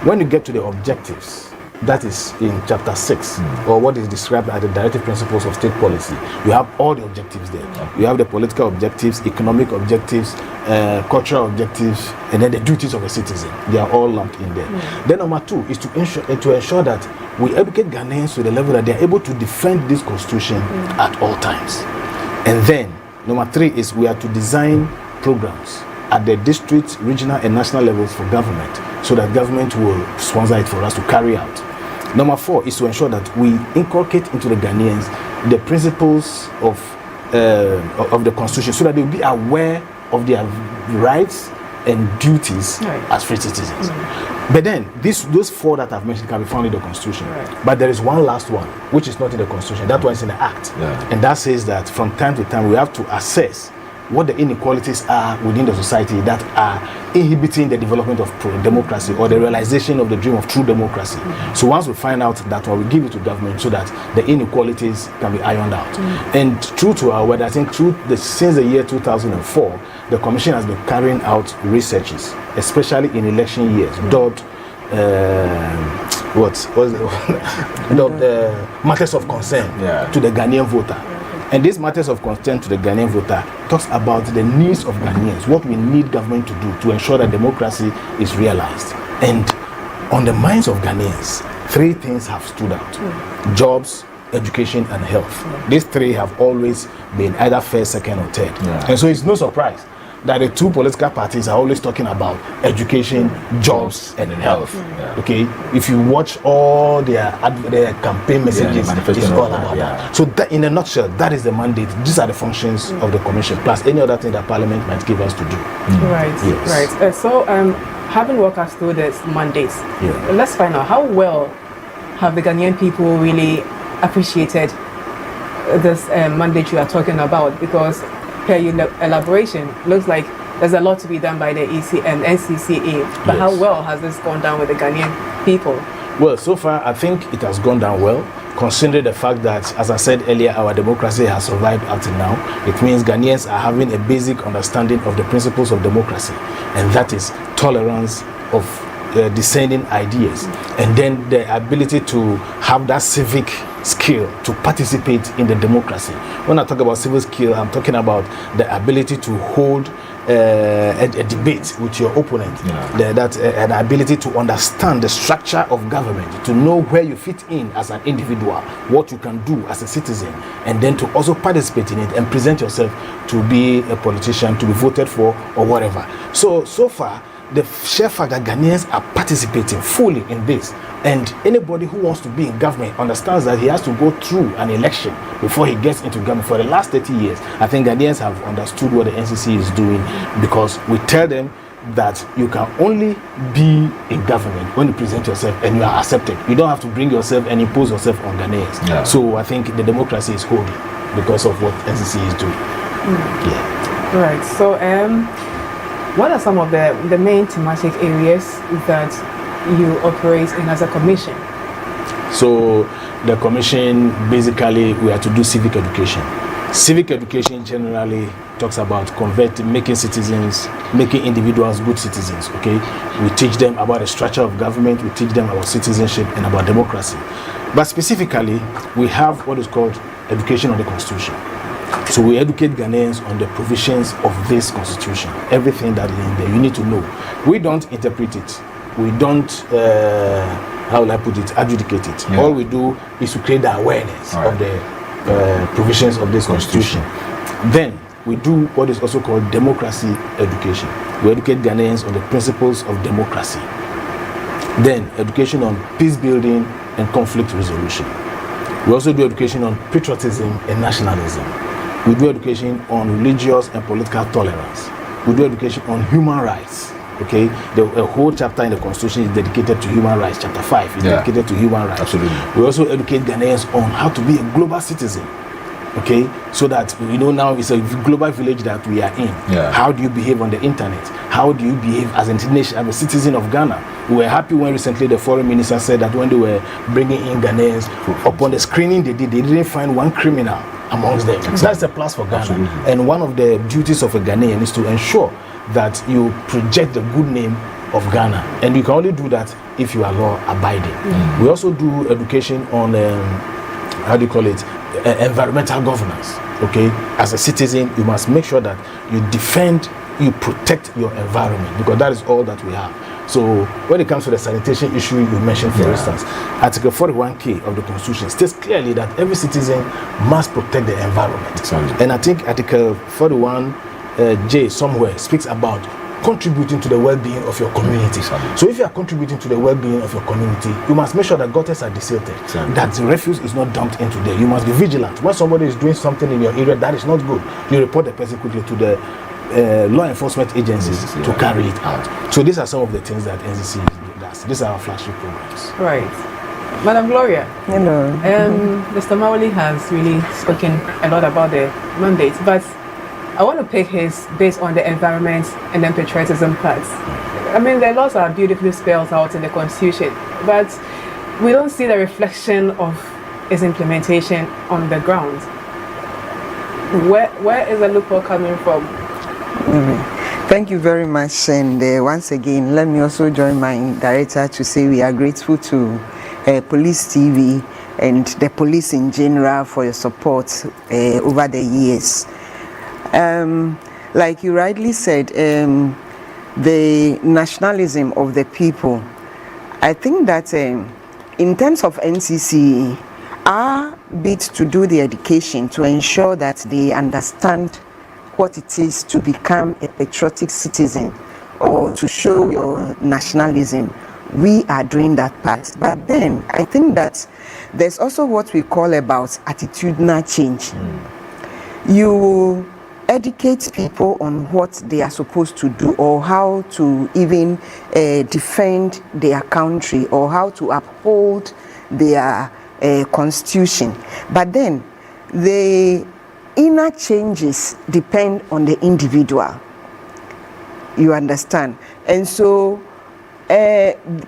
When you get to the objectives, that is in chapter 6, or what is described as the directive principles of state policy. You have all the objectives there. You have the political objectives, economic objectives, cultural objectives, and then the duties of a citizen. They are all lumped in there. Then number 2 is to ensure that we educate Ghanaians to the level that they are able to defend this constitution at all times. And then number 3 is we are to design programs at the district, regional, and national levels for government, so that government will sponsor it for us to carry out. Number 4 is to ensure that we inculcate into the Ghanaians the principles of the constitution, so that they will be aware of their rights and duties as free citizens. But then those 4 that I've mentioned can be found in the constitution. But there is one last one which is not in the constitution. That one is in the act, and that says that from time to time we have to assess what the inequalities are within the society that are inhibiting the development of democracy or the realization of the dream of true democracy. So once we find out that one, we give it to government so that the inequalities can be ironed out. And true to our word, I think since the year 2004, the commission has been carrying out researches, especially in election years, dubbed matters of concern to the Ghanaian voter. And these matters of concern to the Ghanaian voter talks about the needs of Ghanaians, what we need government to do to ensure that democracy is realized. And on the minds of Ghanaians, 3 things have stood out: jobs, education, and health. These 3 have always been either first, second, or third. And so it's no surprise that the 2 political parties are always talking about education, jobs, and health. Okay, if you watch all their campaign messages, it's all about that. So that, in a nutshell, that is the mandate. These are the functions of the commission, plus any other thing that Parliament might give us to do. Right. Yes. Right. So, having walked us through this mandates, let's find out how well have the Ghanaian people really appreciated this mandate you are talking about, because per your elaboration, looks like there's a lot to be done by the EC and NCCA. But how well has this gone down with the Ghanaian people? Well, so far, I think it has gone down well, considering the fact that, as I said earlier, our democracy has survived up to now. It means Ghanaians are having a basic understanding of the principles of democracy, and that is tolerance of dissenting ideas, and then the ability to have that civic skill to participate in the democracy. When I talk about civic skill, I'm talking about the ability to hold a debate with your opponent, an ability to understand the structure of government, to know where you fit in as an individual, what you can do as a citizen, and then to also participate in it and present yourself to be a politician, to be voted for, or whatever. So far, the sheer fact that Ghanaians are participating fully in this, and anybody who wants to be in government understands that he has to go through an election before he gets into government. For the last 30 years, I think Ghanaians have understood what the NCC is doing, because we tell them that you can only be in government when you present yourself and you are accepted. You don't have to bring yourself and impose yourself on Ghanaians. So I think the democracy is holding because of what NCC is doing. Right. So what are some of the main thematic areas that you operate in as a commission? So the commission, basically, we are to do civic education. Civic education generally talks about making individuals good citizens. Okay, we teach them about the structure of government, we teach them about citizenship and about democracy. But specifically, we have what is called education on the Constitution. So we educate Ghanaians on the provisions of this constitution, everything that is in there. You need to know. We don't interpret it. We don't, how will I put it, adjudicate it. All we do is to create the awareness of the provisions of this constitution. Then we do what is also called democracy education. We educate Ghanaians on the principles of democracy. Then education on peace building and conflict resolution. We also do education on patriotism and nationalism. We do education on religious and political tolerance. We do education on human rights. Okay, a whole chapter in the Constitution is dedicated to human rights. Chapter 5 is dedicated to human rights. Absolutely. We also educate Ghanaians on how to be a global citizen. Okay, so that now it's a global village that we are in. How do you behave on the internet? How do you behave as a nation, as a citizen of Ghana? We were happy when recently the foreign minister said that when they were bringing in Ghanaians, upon the screening they didn't find one criminal amongst them. So that's a plus for Ghana. Absolutely. And one of the duties of a Ghanaian is to ensure that you project the good name of Ghana, and you can only do that if you are law abiding. We also do education on environmental governance. Okay, as a citizen, you must make sure that you protect your environment, because that is all that we have. So when it comes to the sanitation issue you mentioned, for instance, Article 41K of the Constitution states clearly that every citizen must protect the environment. And I think Article 41J somewhere speaks about contributing to the well-being of your community. So if you are contributing to the well-being of your community, you must make sure that gutters are desilted, that the refuse is not dumped into there. You must be vigilant. When somebody is doing something in your area that is not good, you report the person quickly to the law enforcement agencies to carry it out. So these are some of the things that NCC does. These are our flagship programs. Right. Madam Gloria. Hello. Mr. Mawuli has really spoken a lot about the mandates, but I want to pick his based on the environment and then patriotism parts. I mean, the laws are beautifully spelled out in the Constitution, but we don't see the reflection of its implementation on the ground. Where is the loophole coming from? Thank you very much, and once again, let me also join my director to say we are grateful to Police TV and the police in general for your support over the years. Like you rightly said, the nationalism of the people, I think that in terms of NCC, our bit to do the education to ensure that they understand what it is to become a patriotic citizen or to show your nationalism, we are doing that part. But then I think that there's also what we call about attitudinal change. You educate people on what they are supposed to do or how to even defend their country or how to uphold their constitution. But then the inner changes depend on the individual. You understand? And so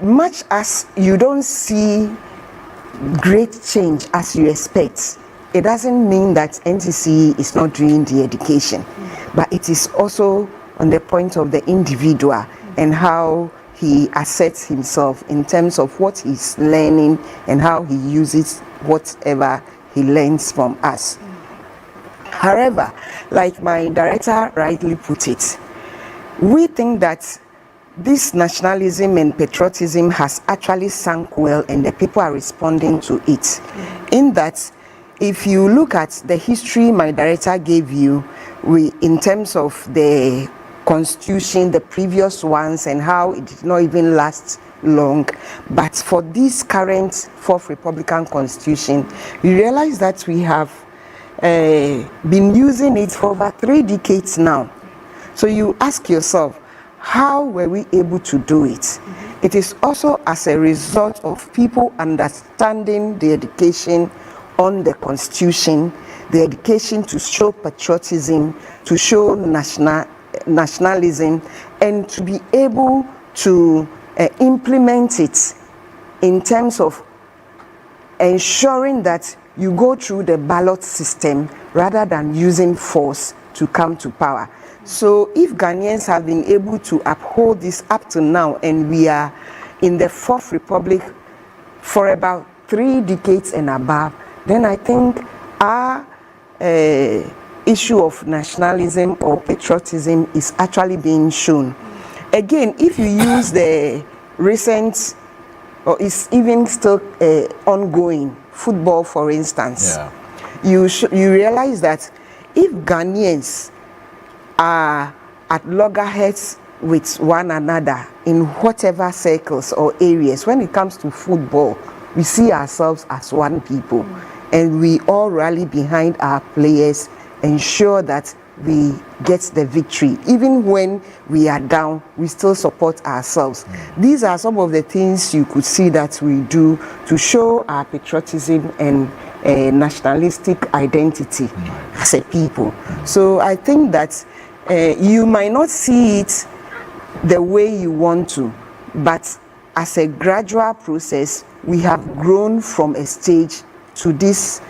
much as you don't see great change as you expect, it doesn't mean that NCC is not doing the education, but it is also on the point of the individual and how he assets himself in terms of what he's learning and how he uses whatever he learns from us. However, like my director rightly put it, we think that this nationalism and patriotism has actually sunk well and the people are responding to it. In that, if you look at the history my director gave you, in terms of the constitution, the previous ones, and how it did not even last long, but for this current Fourth Republican Constitution, you realize that we have been using it for over 3 decades now. So you ask yourself, how were we able to do it? It is also as a result of people understanding the education on the Constitution, the education to show patriotism, to show nationalism, and to be able to implement it in terms of ensuring that you go through the ballot system rather than using force to come to power. So if Ghanaians have been able to uphold this up to now, and we are in the Fourth Republic for about 3 decades and above, then I think our issue of nationalism or patriotism is actually being shown. Again, if you use the recent, or is even still ongoing, football for instance, you realize that if Ghanaians are at loggerheads with one another in whatever circles or areas, when it comes to football, we see ourselves as one people, and we all rally behind our players, ensure that we get the victory. Even when we are down, we still support ourselves. These are some of the things you could see that we do to show our patriotism and nationalistic identity as a people. So I think that you might not see it the way you want to, but as a gradual process, we have grown from a stage to this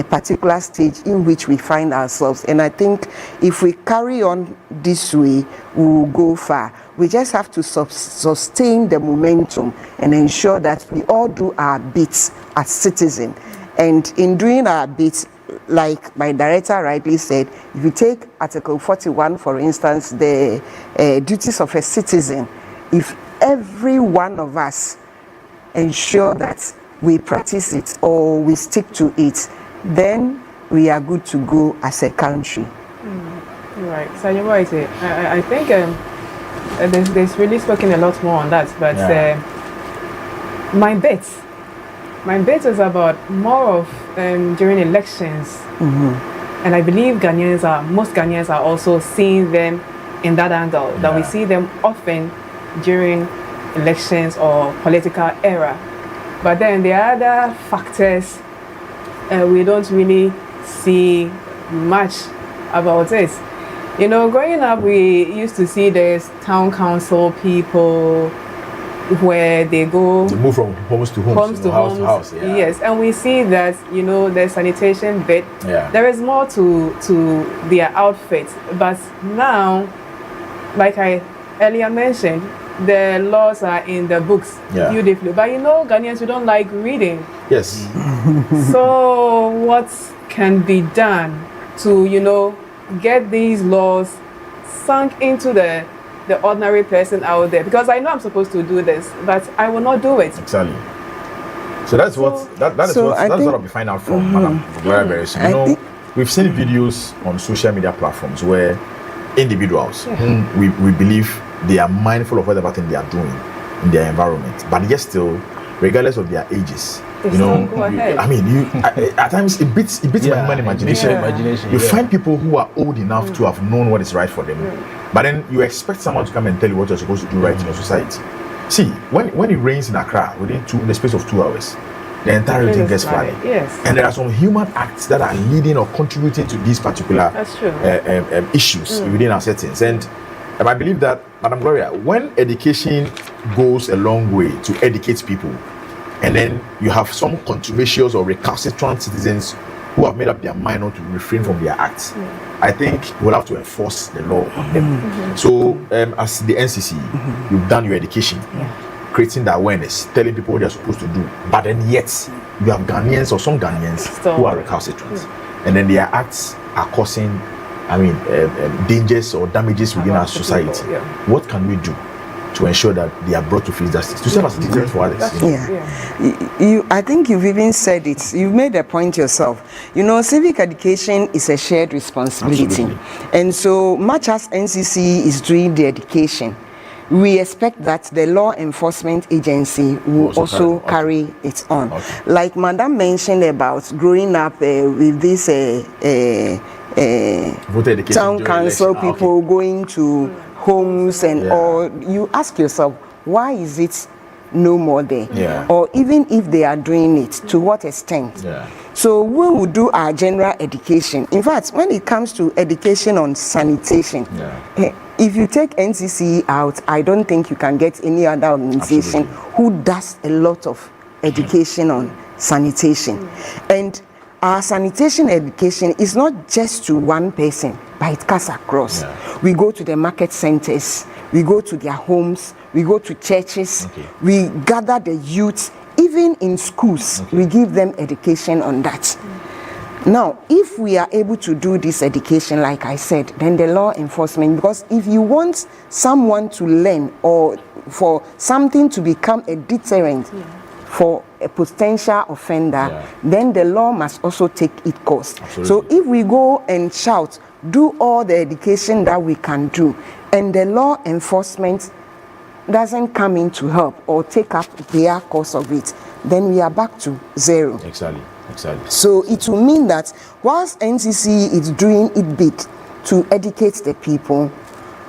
particular stage in which we find ourselves. And I think if we carry on this way, we will go far. We just have to sustain the momentum and ensure that we all do our bits as citizens. And in doing our bits, like my director rightly said, if you take Article 41, for instance, the duties of a citizen, if every one of us ensure that we practice it or we stick to it, then we are good to go as a country. Right. So I think there's really spoken a lot more on that, but my bit is about more of during elections, and I believe most Ghanaians are also seeing them in that angle, that we see them often during elections or political era. But then the other factors, we don't really see much about it. You know, growing up, we used to see there's town council people where they move from homes to homes, house to house. Yes, and we see that, you know, the sanitation bit, there is more to their outfit. But now like I earlier mentioned, the laws are in the books beautifully. But Ghanaians, we don't like reading. Yes. So what can be done to, get these laws sunk into the ordinary person out there? Because I know I'm supposed to do this, but I will not do it. Exactly. So that's what I'll be finding out from Madam very, very soon. We've seen videos on social media platforms where individuals whom we believe they are mindful of whatever thing they are doing in their environment, but yet still, regardless of their ages, at times it beats my human imagination. You find people who are old enough to have known what is right for them, but then you expect someone to come and tell you what you're supposed to do right in your society. See, when it rains in Accra in the space of 2 hours, the entire region gets flooded. Yes. And there are some human acts that are leading or contributing to these particular issues within our settings. And I believe that, Madam Gloria, when education goes a long way to educate people, and then you have some controversial or recalcitrant citizens who have made up their mind not to refrain from their acts, I think we'll have to enforce the law on them. So, as the NCC, you've done your education, creating the awareness, telling people what they're supposed to do, but then yet you have Ghanaians or some Ghanaians who are recalcitrant, and then their acts are causing, dangers or damages within our society. What can we do to ensure that they are brought to face justice, to serve as a deterrent for others? I think you've even said it. You've made a point yourself. Civic education is a shared responsibility. Absolutely. And so much as NCC is doing the education, we expect that the law enforcement agency will also carry it on. Like Madam mentioned about growing up with this town council people going to homes and all, you ask yourself, why is it no more there? Or even if they are doing it, to what extent? So we will do our general education. In fact, when it comes to education on sanitation, if you take NCC out, I don't think you can get any other organization who does a lot of education on sanitation. And our sanitation education is not just to one person, but it cuts across. We go to the market centers, we go to their homes, we go to churches, we gather the youth, even in schools, we give them education on that. Now, if we are able to do this education, like I said, then the law enforcement, because if you want someone to learn or for something to become a deterrent for a potential offender, then the law must also take its course. So if we go and shout, do all the education that we can do, and the law enforcement doesn't come in to help or take up their course of it, then we are back to zero. Exactly. So it will mean that whilst NCC is doing its bit to educate the people,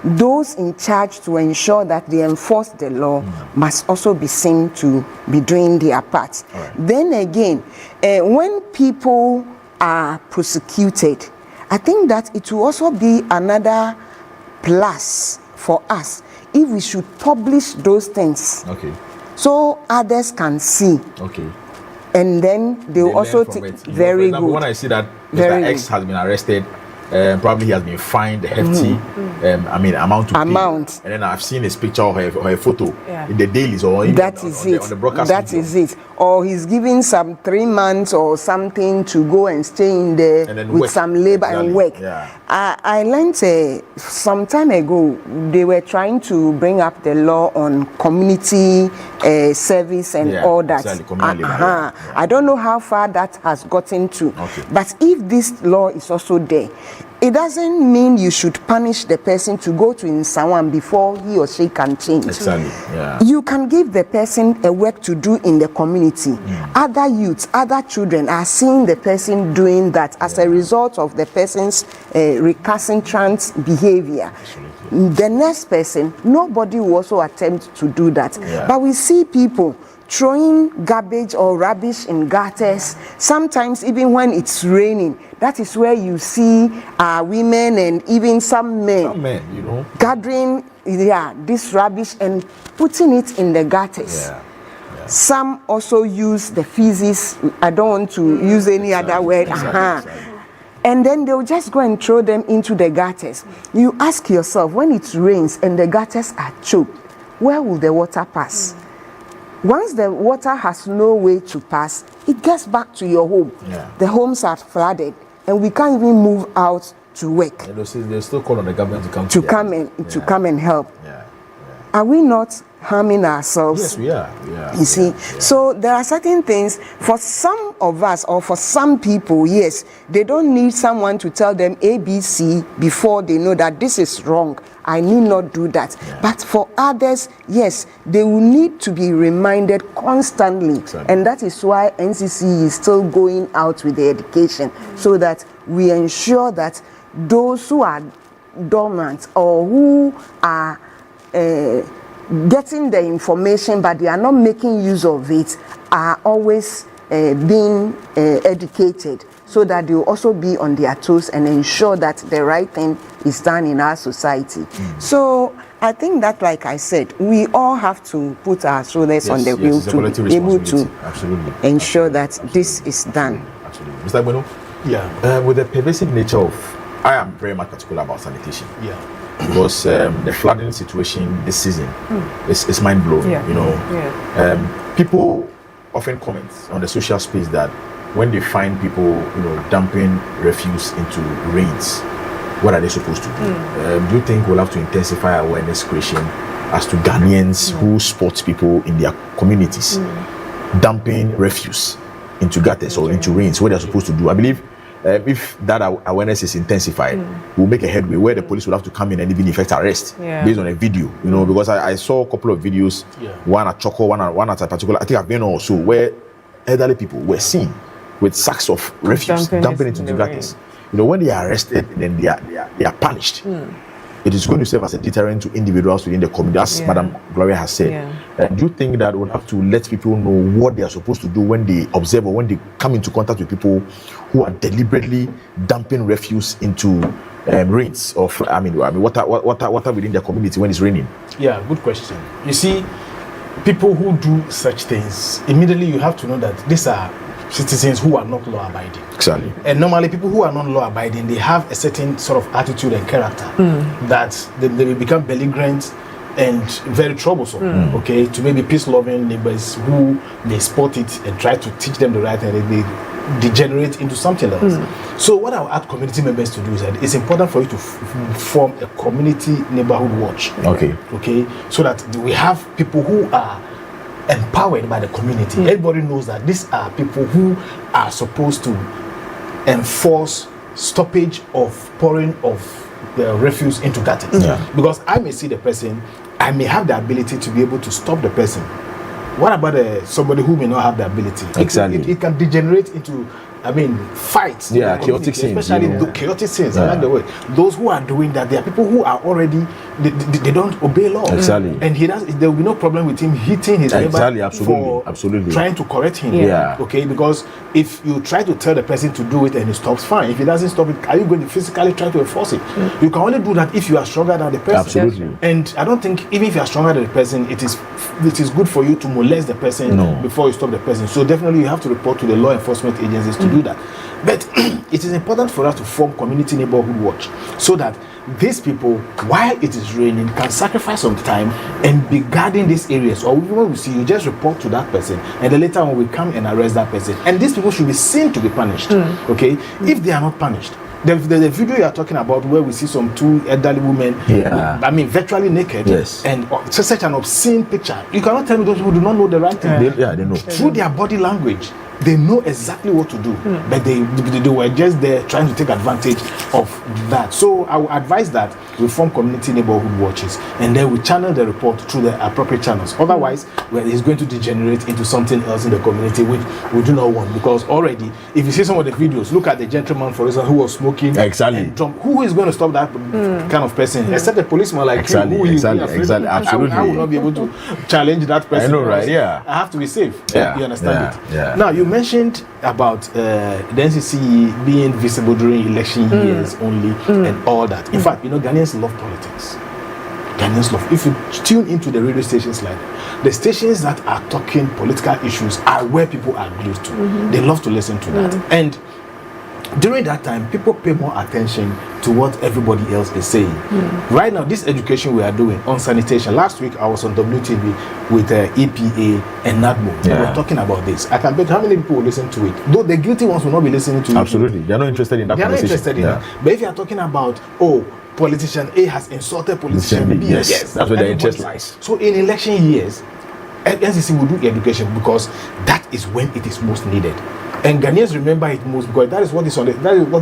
those in charge to ensure that they enforce the law must also be seen to be doing their part. Then again, when people are prosecuted, I think that it will also be another plus for us if we should publish those things, so others can see. And then they will also take very good. When I see that Mr. X has been arrested, probably he has been fined a hefty amount to pay. And then I've seen his picture of her photo in the dailies or on the broadcast. That is it. Or he's giving some 3 months or something to go and stay in there with work. Some labor and work. I learned some time ago they were trying to bring up the law on community service and all that. I don't know how far that has gotten to. But if this law is also there, it doesn't mean you should punish the person to go to Insawan before he or she can change. You can give the person a work to do in the community. Other youths, other children are seeing the person doing that as a result of the person's recalcitrant behavior. The next person, nobody will also attempt to do that. But we see people throwing garbage or rubbish in gutters, sometimes even when it's raining. That is where you see women and even some men, gathering this rubbish and putting it in the gutters. Some also use the feces. I don't want to use any other word. and then they'll just go and throw them into the gutters. You ask yourself, when it rains and the gutters are choked, where will the water pass? Once the water has no way to pass, it gets back to your home. The homes are flooded, and we can't even move out to work. They still call on the government to come and help. Are we not harming ourselves? Yes, we are. You see, so there are certain things for some of us, or for some people, yes, they don't need someone to tell them ABC before they know that this is wrong. I need not do that. But for others, yes, they will need to be reminded constantly. And that is why NCC is still going out with the education, so that we ensure that those who are dormant or who are getting the information but they are not making use of it are always being educated, so that they will also be on their toes and ensure that the right thing is done in our society. So I think that, like I said, we all have to put our shoulders on the wheel to be able to ensure that this is done. Absolutely. Mr. Bueno? Yeah. With the pervasive nature of, I am very much particular about sanitation. Because the flooding situation this season is mind-blowing. You know, people often comment on the social space that when they find people, dumping refuse into rains, what are they supposed to do? Do you think we'll have to intensify awareness creation as to Ghanaians who spot people in their communities dumping refuse into gutters or into rains, what they're supposed to do? I believe if that awareness is intensified, we'll make a headway where the police will have to come in and even effect arrest based on a video, because I saw a couple of videos, one at Choco, one at a particular, I think I've been also, where elderly people were seen with sacks of refuse dumping into the gutters. When they are arrested, then they are punished. It is going to serve as a deterrent to individuals within the community, as Madam Gloria has said. Do you think that we'll have to let people know what they are supposed to do when they observe or when they come into contact with people who are deliberately dumping refuse into rains of, water within their community when it's raining? Yeah, good question. You see, people who do such things, immediately you have to know that these are citizens who are not law-abiding. Exactly. And normally people who are not law-abiding, they have a certain sort of attitude and character that they will become belligerent and very troublesome, okay, to maybe peace-loving neighbors who may spot it and try to teach them the right thing, and they degenerate into something else. So what I would ask community members to do is that it's important for you to form a community neighborhood watch. Okay, so that we have people who are empowered by the community. Everybody knows that these are people who are supposed to enforce stoppage of pouring of the refuse into gutters. Because I may see the person, I may have the ability to be able to stop the person. What about somebody who may not have the ability? It can degenerate into, fights. Chaotic scenes. Especially chaotic scenes. I like the way. Those who are doing that, they are people who are already, they don't obey law. Exactly. And there will be no problem with him hitting his neighbor absolutely. trying to correct him. Okay, because if you try to tell the person to do it and he stops, fine. If he doesn't stop it, are you going to physically try to enforce it? You can only do that if you are stronger than the person. Absolutely. And I don't think, even if you are stronger than the person, it is good for you to molest the person before you stop the person. So definitely you have to report to the law enforcement agencies to do that. But it is important for us to form community neighborhood watch, so that these people, while it is raining, can sacrifice some time and be guarding these areas. Or when we see, you just report to that person, and then later on we come and arrest that person. And these people should be seen to be punished. Okay, if they are not punished, the video you are talking about, where we see some two elderly women, virtually naked, and such an obscene picture, you cannot tell me those people do not know the right thing. They know. Through their body language, they know exactly what to do, but they were just there trying to take advantage of that. So I would advise that we form community neighborhood watches, and then we channel the report through the appropriate channels. Otherwise, it's going to degenerate into something else in the community, which we do not want. Because already, if you see some of the videos, look at the gentleman, for example, who was smoking. Exactly. Who is going to stop that kind of person? Except a policeman like him, who is Absolutely. I will not be able to challenge that person. I know, right? Yeah. I have to be safe. Yeah. You understand it? Yeah. Now, you mentioned about the NCC being visible during election years only and all that. In fact, Ghanaians love politics. Ghanaians love. If you tune into the radio stations like the stations that are talking political issues are where people are glued to. They love to listen to that. And during that time, people pay more attention to what everybody else is saying. Right now, this education we are doing on sanitation. Last week, I was on WTV with EPA and NADMO. We were talking about this. I can bet how many people will listen to it. Though the guilty ones will not be listening to it. Absolutely. They're not interested in that conversation. They're not interested in that. But if you are talking about, politician A has insulted politician B, yes, that's where their interest lies. So in election years, NCC will do education because that is when it is most needed. And Ghanaians remember it most because that is what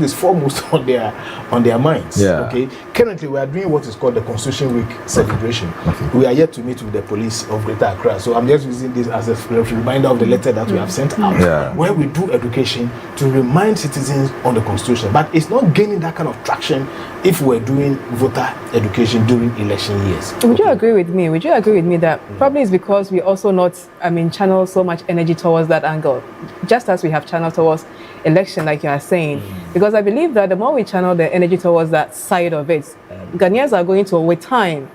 is foremost on their minds. Okay. Currently, we are doing what is called the Constitution Week celebration. We are yet to meet with the police of Greater Accra, so I'm just using this as a reminder of the letter that we have sent out, where we do education to remind citizens on the Constitution. But it's not gaining that kind of traction if we're doing voter education during election years. Would you agree with me? Would you agree with me that probably it's because we also not, channel so much energy towards that angle, just as we have channeled towards election, like you are saying? Because I believe that the more we channel the energy towards that side of it, Ghanaians are going to, with time,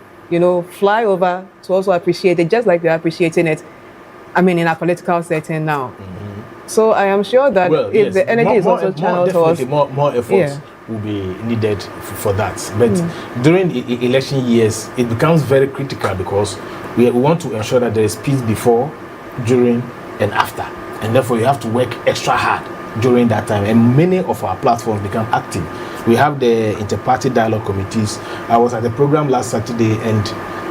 fly over to also appreciate it, just like they're appreciating it, in a political setting now. So I am sure that if the energy is also channeled towards... More efforts will be needed for that. But during election years, it becomes very critical because we want to ensure that there is peace before, during, and after. And therefore, you have to work extra hard during that time. And many of our platforms become active. We have the inter-party dialogue committees. I was at the program last Saturday, and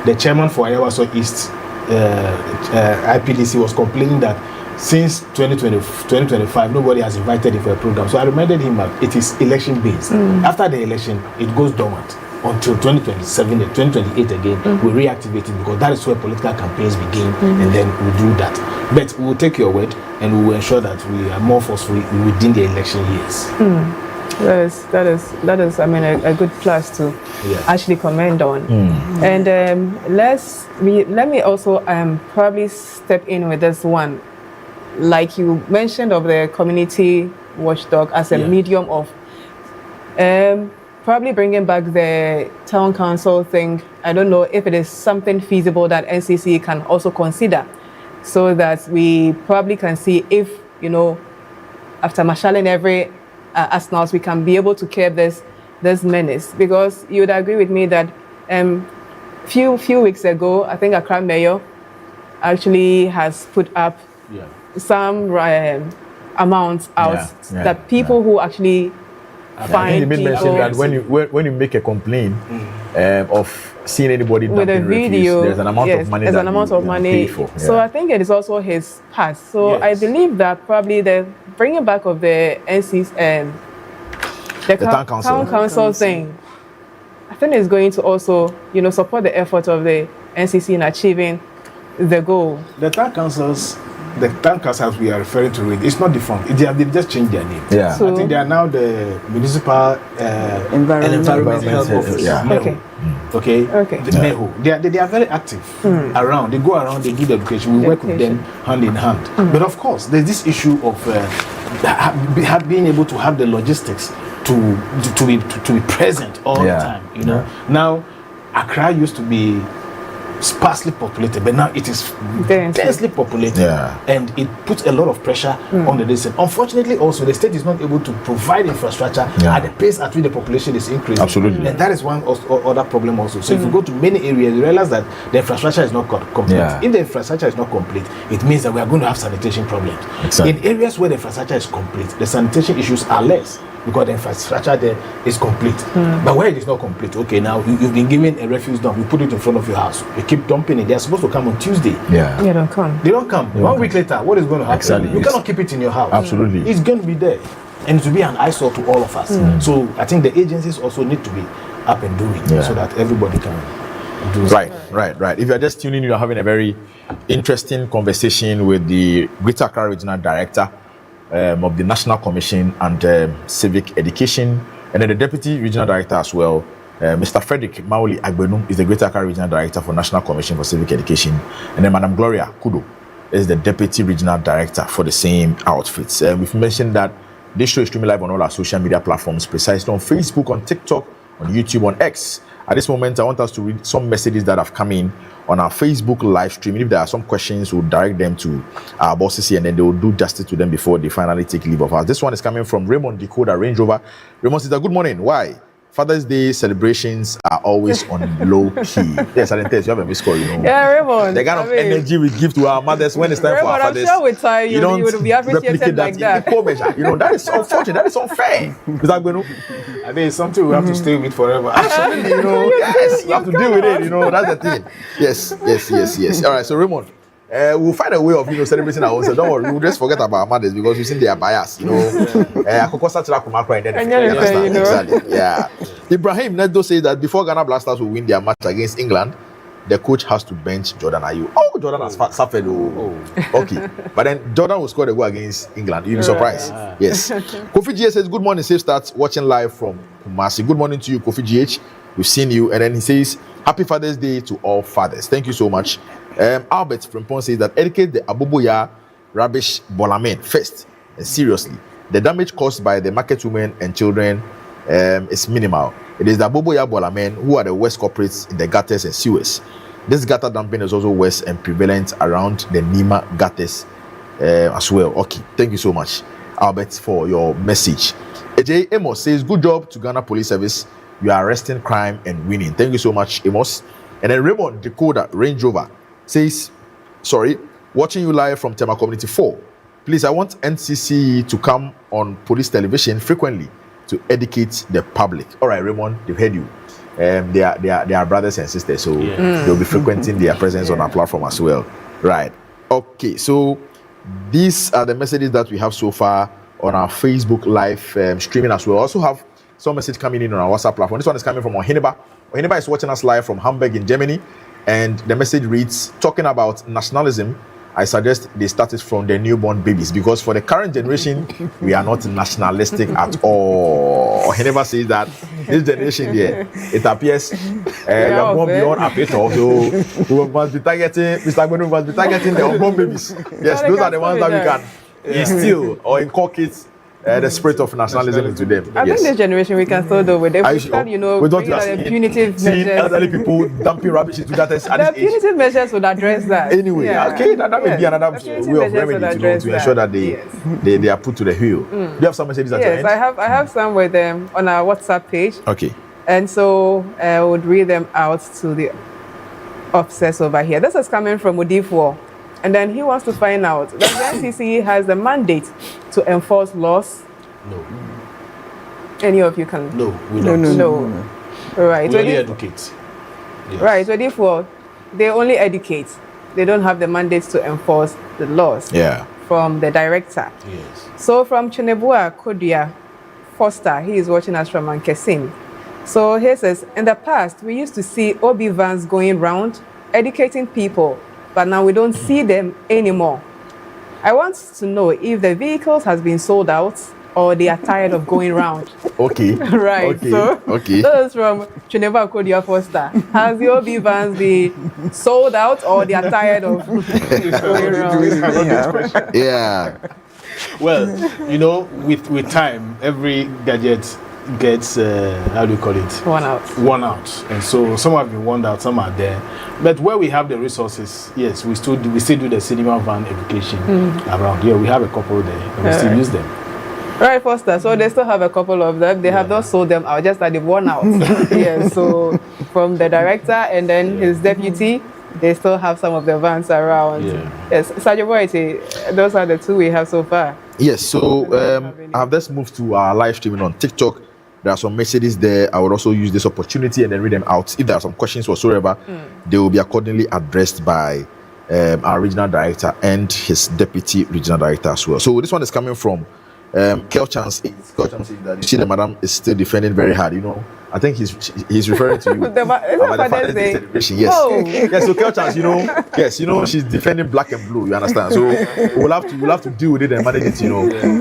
the chairman for Ayawaso East IPDC was complaining that since 2025, nobody has invited him for a program. So I reminded him that it is election based. After the election, it goes dormant until 2027 and 2028 again. We reactivate it because that is where political campaigns begin, and then we do that. But we will take your word and we will ensure that we are more forceful within the election years. That is a good plus to actually comment on. And let me also probably step in with this one. Like you mentioned of the community watchdog as a medium of probably bringing back the town council thing. I don't know if it is something feasible that NCC can also consider, so that we probably can see if, after marshalling every arsenals, we can be able to curb this menace. Because you would agree with me that few weeks ago, I think Accra Mayor actually has put up some amounts out that people who actually find he made mention that when you make a complaint of seeing anybody with a video, there's an amount of money. There's an amount of money. So I think it is also his part. So I believe that probably the bringing back of the NC's the town council thing, I think is going to also support the effort of the NCC in achieving the goal. The town councils we are referring to, it's not defunct. They've just changed their name. So, I think they are now the Municipal Environment Health Office. Okay. The MEHO. They are very active around. They go around, they do the education. We work with them hand in hand. But of course, there's this issue of being able to have the logistics to be present all the time. Now, Accra used to be sparsely populated, but now it is densely populated, and it puts a lot of pressure on the citizen. Unfortunately, also the state is not able to provide infrastructure at the pace at which the population is increasing. Absolutely, and that is one other problem also. So if you go to many areas, you realize that the infrastructure is not complete. If the infrastructure is not complete, it means that we are going to have sanitation problems. In areas where the infrastructure is complete, the sanitation issues are less, because the infrastructure there is complete. But where it is not complete, okay, now you've been given a refuse dump, you put it in front of your house, you keep dumping it. They're supposed to come on Tuesday. They don't come. They don't come. 1 week later, what is going to happen? You cannot keep it in your house. Absolutely. It's going to be there, and it will be an eyesore to all of us. So I think the agencies also need to be up and doing so that everybody can do right. If you're just tuning in, you're having a very interesting conversation with the Greater Accra Regional Director of the National Commission and Civic Education, and then the Deputy Regional Director as well, Mr. Frederick Maoli Agbenu is the Greater Accra Regional Director for National Commission for Civic Education, and then Madam Gloria Kudo is the Deputy Regional Director for the same outfits. We've mentioned that this show is streaming live on all our social media platforms, precisely on Facebook, on TikTok, on YouTube, on X. At this moment, I want us to read some messages that have come in on our Facebook live stream. If there are some questions, we'll direct them to our bosses here, and then they will do justice to them before they finally take leave of us. This one is coming from Raymond Dakota, Range Rover. Raymond says, good morning. Why? Father's Day celebrations are always on low key. Yes, I didn't tell you, have a missed call, you know. Yeah, Raymond. The kind of energy we give to our mothers when it's time for our fathers. I'm sure with time you would be appreciated like that. You know, that is unfortunate. That is unfair. Is that going to? I think it's something we have to stay with forever. Absolutely, you know. Yes, you have to deal with it. You know, that's the thing. Yes. All right, so Raymond. We'll find a way of celebrating our own. So don't worry, we'll just forget about our mothers because we've seen their bias. You know, exactly. Yeah. Ibrahim Nedo says that before Ghana Black Stars will win their match against England, the coach has to bench Jordan Ayew. Oh, Jordan has suffered. Okay, but then Jordan will score the goal against England. You'll be surprised. Yes. Kofi GH says, "Good morning, Safe Start. Watching live from Kumasi. Good morning to you, Kofi GH. We've seen you." And then he says, "Happy Father's Day to all fathers." Thank you so much. Albert Frimpong says that educate the Aboboya rubbish bolamen first and seriously. The damage caused by the market women and children is minimal. It is the Aboboya bolamen who are the worst culprits in the gutters and sewers. This gutter dumping is also worse and prevalent around the Nima gutters as well. Okay, thank you so much, Albert, for your message. AJ Amos says, "Good job to Ghana Police Service. You are arresting crime and winning." Thank you so much, Amos. And then Raymond Dakota, Range Rover, says, watching you live from Tema Community 4. Please, I want NCC to come on police television frequently to educate the public. All right, Raymond, they've heard you. They are brothers and sisters, so they'll be frequenting their presence on our platform as well. Right. Okay, so these are the messages that we have so far on our Facebook live streaming as well. We also have some message coming in on our WhatsApp platform. This one is coming from Ohiniba. Ohiniba is watching us live from Hamburg in Germany. And the message reads, talking about nationalism, I suggest they start it from the newborn babies, because for the current generation, we are not nationalistic at all. He never says that this generation here, it appears we are more beyond appeal. So we must be targeting, Mr. Gwenu must be targeting the unborn babies. Yes, those are the ones that we can instill or inculcate the spirit of nationalism into them. I think this generation we can still do with it. We start, bringing the punitive measures. Elderly people dumping rubbish into that. The punitive measures would address that. Anyway, okay, that may be another way of remedy to ensure that they are put to the heel. Do you have some messages at your end? Yes, I have some with them on our WhatsApp page. Okay. And so I would read them out to the officers over here. This is coming from Udifo. And then he wants to find out that the NCC has the mandate to enforce laws. No. Any of you can? No, we don't. No. Right. We only educate. Yes. Right. So therefore, they only educate. They don't have the mandate to enforce the laws. Yeah. From the director. Yes. So from Chinebua Kodia Foster, he is watching us from Ankesim. So he says, in the past, we used to see OB vans going round educating people, but now we don't see them anymore. I want to know if the vehicles has been sold out or they are tired of going round. Okay. Right. Okay. So okay. This is from Chineva Kodia Foster. Has the OB vans been sold out or they are tired of going round? Yeah. Well, with time, every gadget gets how do you call it? Worn out, and so some have been worn out, some are there. But where we have the resources, yes, we still do the cinema van education around here. We have a couple there, and we still use them. Right, Foster. So they still have a couple of them. They have not sold them out, just that they've worn out. Yeah. So from the director and then his deputy, they still have some of the vans around. Yeah. Yes, Sergeant Boite, those are the two we have so far. Yes. So I've just moved to our live streaming on TikTok. There are some messages there. I would also use this opportunity and then read them out. If there are some questions whatsoever, they will be accordingly addressed by our regional director and his deputy regional director as well. So this one is coming from Kelchance. Kelchance says that you see the madam is still defending very hard. I think he's referring to you about the Father's Day celebration. Yes. Oh. Yes. So Kelchance, yes, she's defending black and blue. You understand? So we'll have to deal with it and manage it.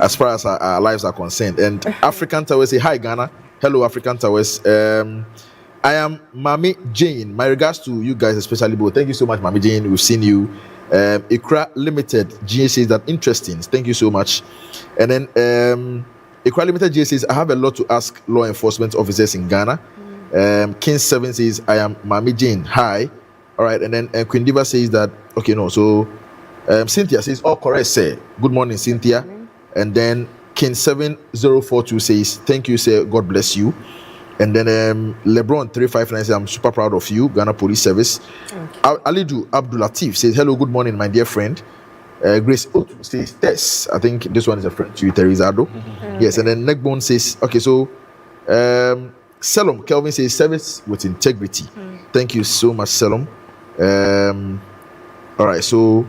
As far as our lives are concerned. And African Towers say hi Ghana. Hello African Towers. I am Mami Jane. My regards to you guys, especially both. Thank you so much, Mami Jane. We've seen you. Ikra Limited GA says that interesting. Thank you so much. And then Ikra Limited GA says I have a lot to ask law enforcement officers in Ghana. King 7 says I am Mami Jane. Hi. All right, and then Queen Diva says that, okay, no, so Cynthia says, all correct, sir. Good morning, Cynthia. And then King 7042 says, thank you, sir. God bless you. And then LeBron 359 says, I'm super proud of you, Ghana Police Service. Alidu Abdul Latif says, hello, good morning, my dear friend. Grace Otu says, Tess. I think this one is a friend to you, Terizado. Yes, and then Neckbone says, okay, so Selom Kelvin says, service with integrity. Thank you so much, Selom. All right, so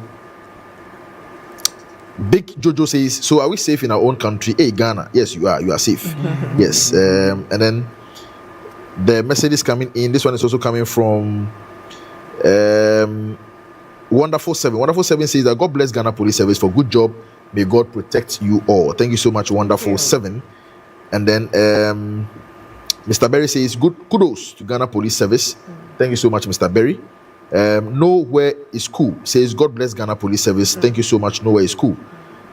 Big Jojo says, so are we safe in our own country? Hey, Ghana. Yes, you are safe. Yes. And then the message is coming in. This one is also coming from Wonderful 7. Wonderful 7 says that God bless Ghana Police Service for good job. May God protect you all. Thank you so much, Wonderful 7. And then Mr. Berry says, kudos to Ghana Police Service. Thank you so much, Mr. Berry. Nowhere is cool says, God bless Ghana Police Service. Thank you so much. Nowhere is cool.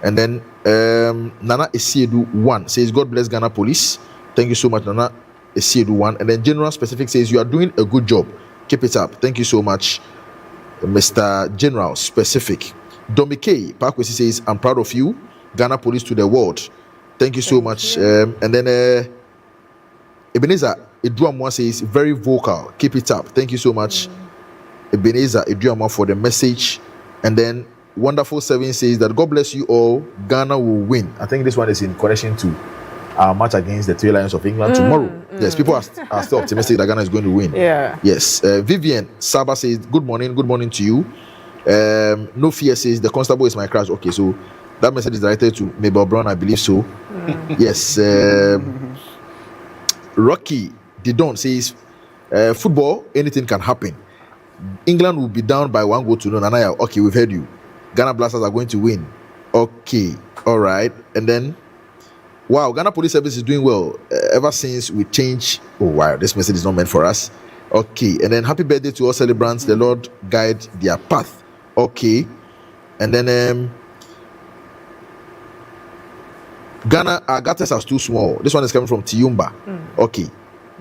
And then Nana Esiedu 1 says, God bless Ghana Police. Thank you so much, Nana Esiedu 1. And then General Specific says, you are doing a good job. Keep it up. Thank you so much, Mr. General Specific. Domike Parkwesi says, I'm proud of you. Ghana Police to the world. Thank you so much. And then Ebenezer Eduamwa says, very vocal. Keep it up. Thank you so much, Ebenezer Eduamwa, for the message. And then Wonderful 7 says that God bless you all. Ghana will win. I think this one is in connection to our match against the Three Lions of England tomorrow. Yes, people are still optimistic that Ghana is going to win. Yeah. Yes. Vivian Saba says, good morning to you. No Fear says, the constable is my crush. Okay, so that message is directed to Mabel Brown, I believe so. Yes. Rocky Didon says, football, anything can happen. England will be down by 1 goal to none. Anaya, okay, we've heard you. Ghana Blasters are going to win. Okay, all right. And then, wow, Ghana Police Service is doing well ever since we changed. Oh, wow, this message is not meant for us. Okay, and then happy birthday to all celebrants. The Lord guide their path. Okay, and then Ghana, our gutters are too small. This one is coming from Tiumba. Okay,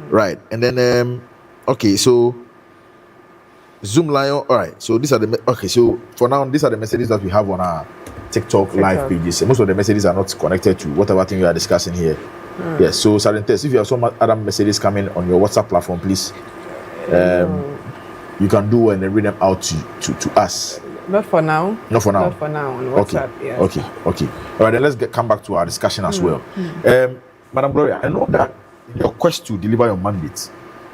right. And then, okay, so Zoom Lion. All right, so these are the, okay, so for now, these are the messages that we have on our TikTok live pages. Most of the messages are not connected to whatever thing we are discussing here. Yes, so Silent Test, if you have some other messages coming on your WhatsApp platform, please, you can do and then read them out to us. Not for now. Not for now. Not for now on WhatsApp. Okay. Yeah. Okay. All right, then let's come back to our discussion as well. Madam Gloria, I know that in your quest to deliver your mandate,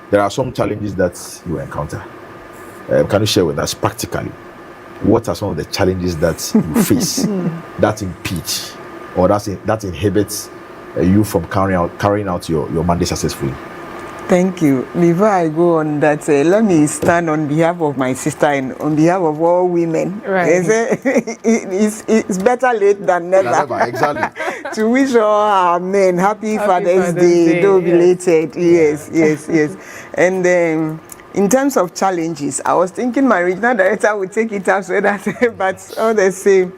there are some challenges that you encounter. Can you share with us practically what are some of the challenges that you face that impede or that inhibits you from carrying out your mandate successfully? Thank you. Before I go on that, let me stand on behalf of my sister and on behalf of all women. Right. It's better late than never. Exactly. To wish all our men happy Father's Day, though belated. Yes. And in terms of challenges, I was thinking my regional director would take it up so that, but all the same,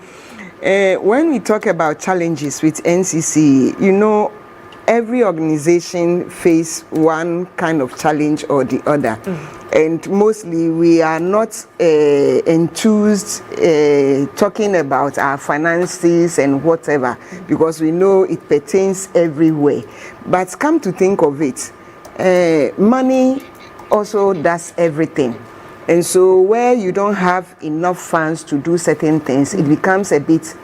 when we talk about challenges with NCC, you know, every organization face one kind of challenge or the other. And mostly we are not enthused talking about our finances and whatever, because we know it pertains everywhere. But come to think of it, money also does everything. And so where you don't have enough funds to do certain things, it becomes a bit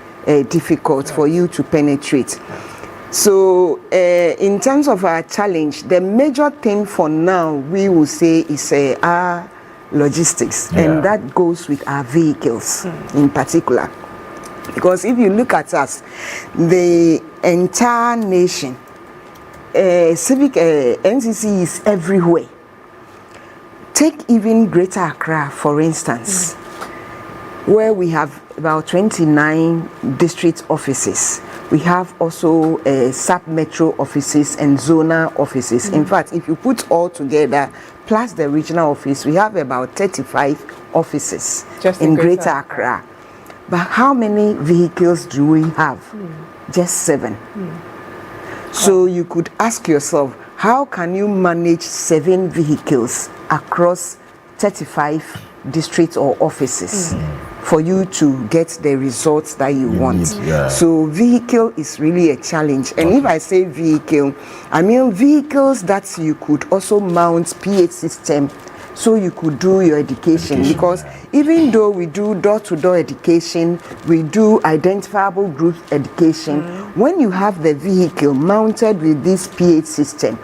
difficult for you to penetrate. So in terms of our challenge, the major thing for now we will say is our logistics, and that goes with our vehicles in particular. Because if you look at us, the entire nation, civic NCC is everywhere. Take even Greater Accra, for instance, where we have about 29 district offices. We have also sub-metro offices and zonal offices. In fact, if you put all together, plus the regional office, we have about 35 offices just in Greater Accra. But how many vehicles do we have? Just 7. So you could ask yourself, how can you manage 7 vehicles across 35 district or offices for you to get the results that you want. So vehicle is really a challenge. And if I say vehicle, I mean vehicles that you could also mount PH system so you could do your education. Because even though we do door-to-door education, we do identifiable group education, when you have the vehicle mounted with this PH system,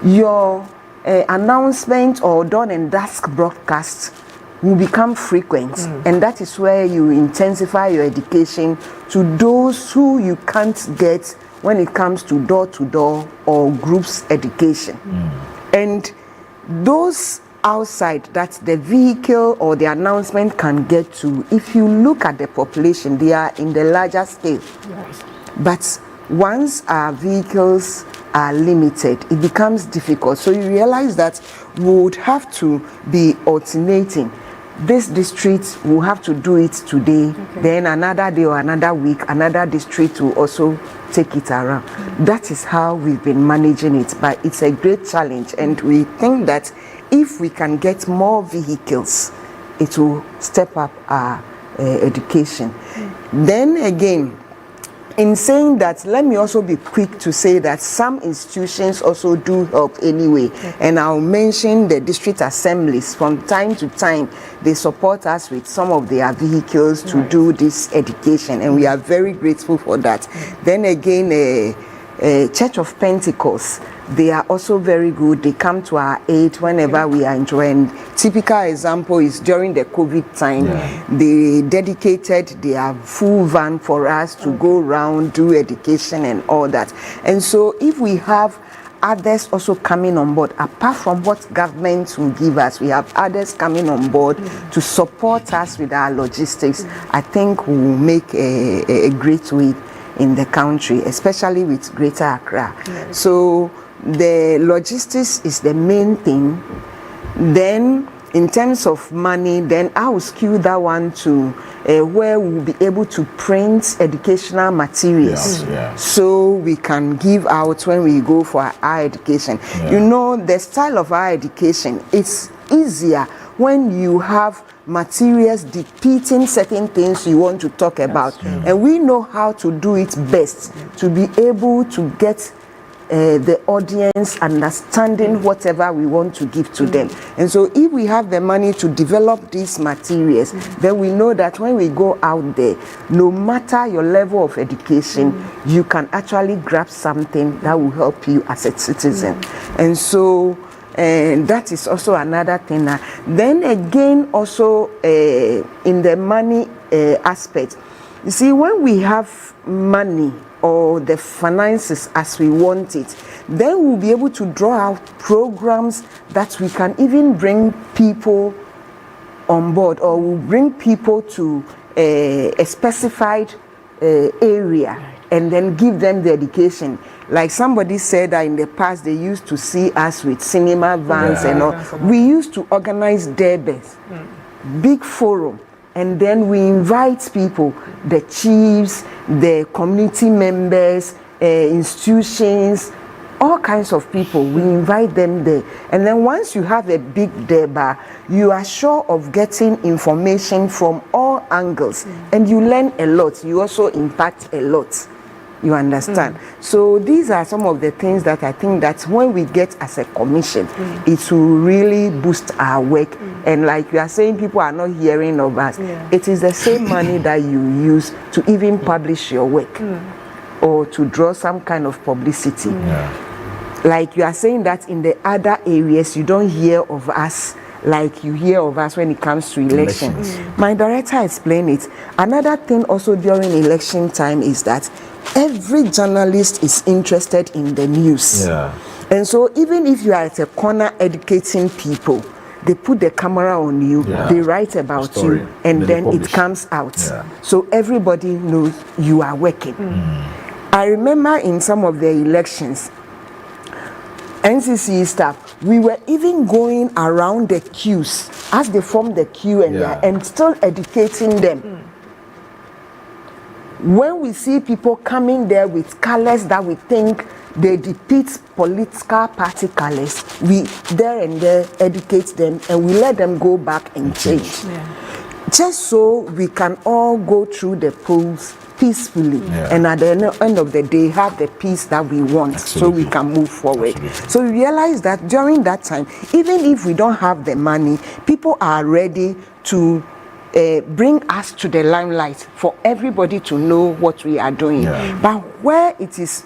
your announcement or dawn and dusk broadcast will become frequent, and that is where you intensify your education to those who you can't get when it comes to door-to-door or groups education. And those outside that the vehicle or the announcement can get to, if you look at the population, they are in the larger scale. But once our vehicles are limited, it becomes difficult. So you realize that we would have to be alternating. This district will have to do it today, then another day or another week, another district will also take it around. That is how we've been managing it, but it's a great challenge, and we think that if we can get more vehicles, it will step up our education. Then again, in saying that, let me also be quick to say that some institutions also do help anyway. And I'll mention the district assemblies. From time to time, they support us with some of their vehicles to do this education. And we are very grateful for that. Then again, Church of Pentecost, they are also very good. They come to our aid whenever we are enjoying. Typical example is during the COVID time, they dedicated their full van for us to go around, do education and all that. And so if we have others also coming on board, apart from what government will give us, we have others coming on board to support us with our logistics. I think we will make a great way in the country, especially with Greater Accra. So the logistics is the main thing. Then in terms of money, then I will skew that one to where we'll be able to print educational materials, so we can give out when we go for our education. You know, the style of our education, it's easier when you have materials depicting certain things you want to talk about, and we know how to do it best to be able to get the audience understanding whatever we want to give to them. And so if we have the money to develop these materials, then we know that when we go out there, no matter your level of education, you can actually grab something that will help you as a citizen. And so that is also another thing. Then again, also in the money aspect, you see, when we have money or the finances as we want it, then we'll be able to draw out programs that we can even bring people on board, or we'll bring people to a specified area and then give them the education. Like somebody said that in the past they used to see us with cinema vans and all. We used to organize debates, big forum, and then we invite people, the chiefs, the community members, institutions, all kinds of people. We invite them there. And then once you have a big deba, you are sure of getting information from all angles, and you learn a lot. You also impact a lot. You understand? So these are some of the things that I think that when we get as a commission, it will really boost our work. And like you are saying, people are not hearing of us. It is the same money that you use to even publish your work or to draw some kind of publicity. Like you are saying that in the other areas, you don't hear of us like you hear of us when it comes to elections. My director explained it. Another thing also during election time is that every journalist is interested in the news. And so even if you are at a corner educating people, they put the camera on you, they write about you, and then it comes out. So everybody knows you are working. I remember in some of the elections, NCC staff, we were even going around the queues as they form the queue and still educating them. When we see people coming there with colors that we think they depict political party colors, we there and there educate them and we let them go back and change. Just so we can all go through the polls peacefully and at the end of the day have the peace that we want so we can move forward. So we realize that during that time, even if we don't have the money, people are ready to bring us to the limelight for everybody to know what we are doing. But where it is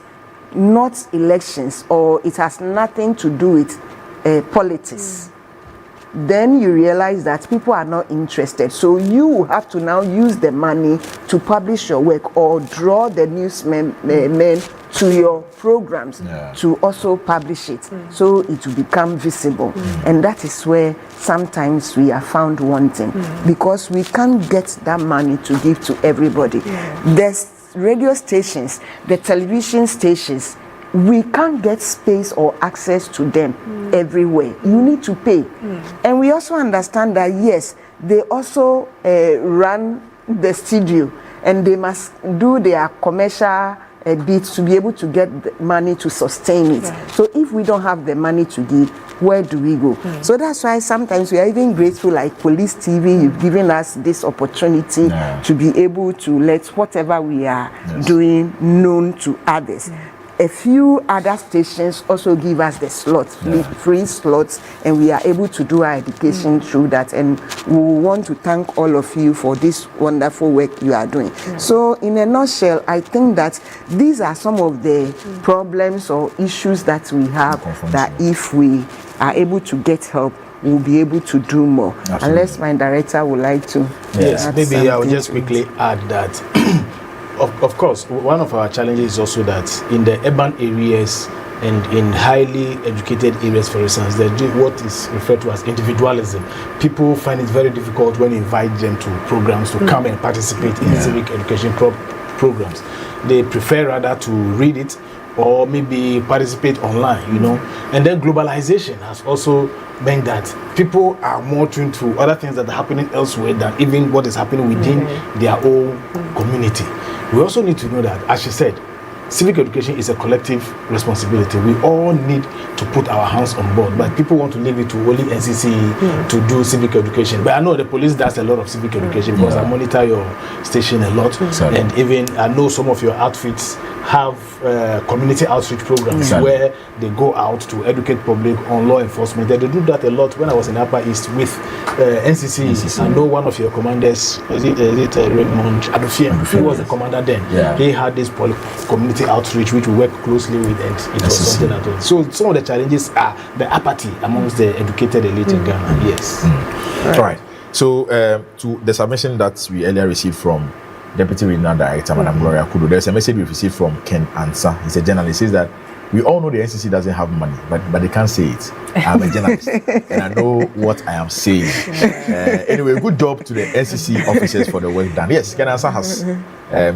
not elections or it has nothing to do with politics, then you realize that people are not interested. So you have to now use the money to publish your work or draw the newsmen men to your programs to also publish it so it will become visible. And that is where sometimes we are found wanting because we can't get that money to give to everybody. There's radio stations, the television stations, we can't get space or access to them everywhere. You need to pay. And we also understand that, yes, they also run the studio and they must do their commercial bits to be able to get the money to sustain it. So if we don't have the money to give, where do we go? So that's why sometimes we are even grateful, like Police TV, you've given us this opportunity to be able to let whatever we are doing known to others. A few other stations also give us the slots, free slots, and we are able to do our education through that. And we want to thank all of you for this wonderful work you are doing. So in a nutshell, I think that these are some of the problems or issues that we have that if we are able to get help, we'll be able to do more. Absolutely. Unless my director would like to. Yes, maybe I will just quickly add that. Of course, one of our challenges is also that in the urban areas and in highly educated areas, for instance, they do what is referred to as individualism. People find it very difficult when you invite them to programs to come and participate in civic education programs. They prefer rather to read it or maybe participate online, you know. And then globalization has also meant that people are more tuned to other things that are happening elsewhere than even what is happening within their own community. We also need to know that, as she said, civic education is a collective responsibility. We all need to put our hands on board, but people want to leave it to only NCC to do civic education. But I know the police does a lot of civic education because I monitor your station a lot, and even I know some of your outfits have community outreach programs where they go out to educate public on law enforcement. They do that a lot. When I was in Upper East with NCC, I know one of your commanders, is it Raymond Adofia? He was the commander then. He had this community outreach which we work closely with, and it was something at all. So some of the challenges are the apathy amongst the educated elite in Ghana. Yes. All right. So to the submission that we earlier received from Deputy Regional Director, Madam Gloria Kudu, there's a message we received from Ken Ansa. He's a journalist. He says that we all know the NCC doesn't have money, but they can't say it. I'm a journalist and I know what I am saying. Anyway, good job to the NCC officers for the work done. Yes, Ken Ansa has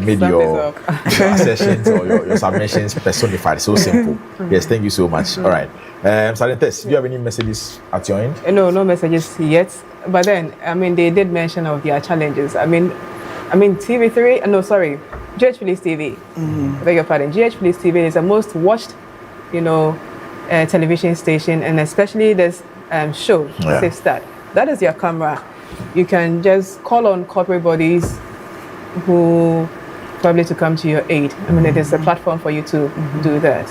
made your assertions or your submissions personified. So simple. Yes, thank you so much. All right. Sergeant Tess, do you have any messages at your end? No messages yet. But then, I mean, they did mention of their challenges. I mean, TV3, GH Police TV. I beg your pardon. GH Police TV is the most watched, television station, and especially this show, Safe Start. That is your camera. You can just call on corporate bodies who probably to come to your aid. I mean, it is a platform for you to do that.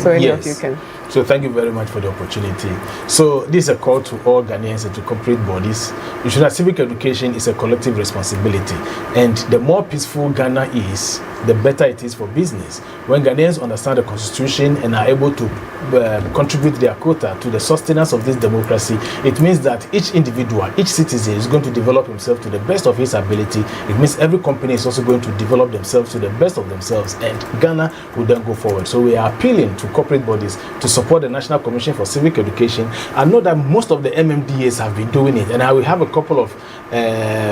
So any of you can. So thank you very much for the opportunity. So this is a call to all Ghanaians and to corporate bodies. You should have civic education is a collective responsibility. And the more peaceful Ghana is, the better it is for business. When Ghanaians understand the constitution and are able to contribute their quota to the sustenance of this democracy, it means that each individual, each citizen is going to develop himself to the best of his ability. It means every company is also going to develop themselves to the best of themselves, and Ghana will then go forward. So we are appealing to corporate bodies to support the National Commission for Civic Education. I know that most of the MMDAs have been doing it, and I will have a couple of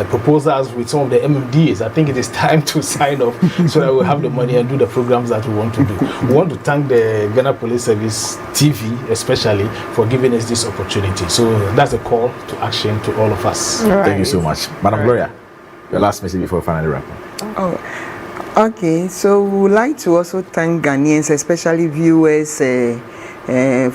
proposals with some of the MMDAs. I think it is time to sign up so that we'll have the money and do the programs that we want to do. We want to thank the Ghana Police Service TV especially for giving us this opportunity. So that's a call to action to all of us. Right. Thank you so much. Madam Gloria, your last message before we finally wrap up. Okay, so we would like to also thank Ghanaians, especially viewers,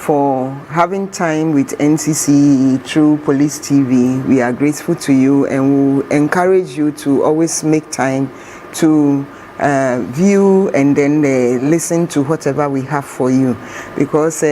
for having time with NCC through Police TV. We are grateful to you, and we encourage you to always make time to view and then listen to whatever we have for you, because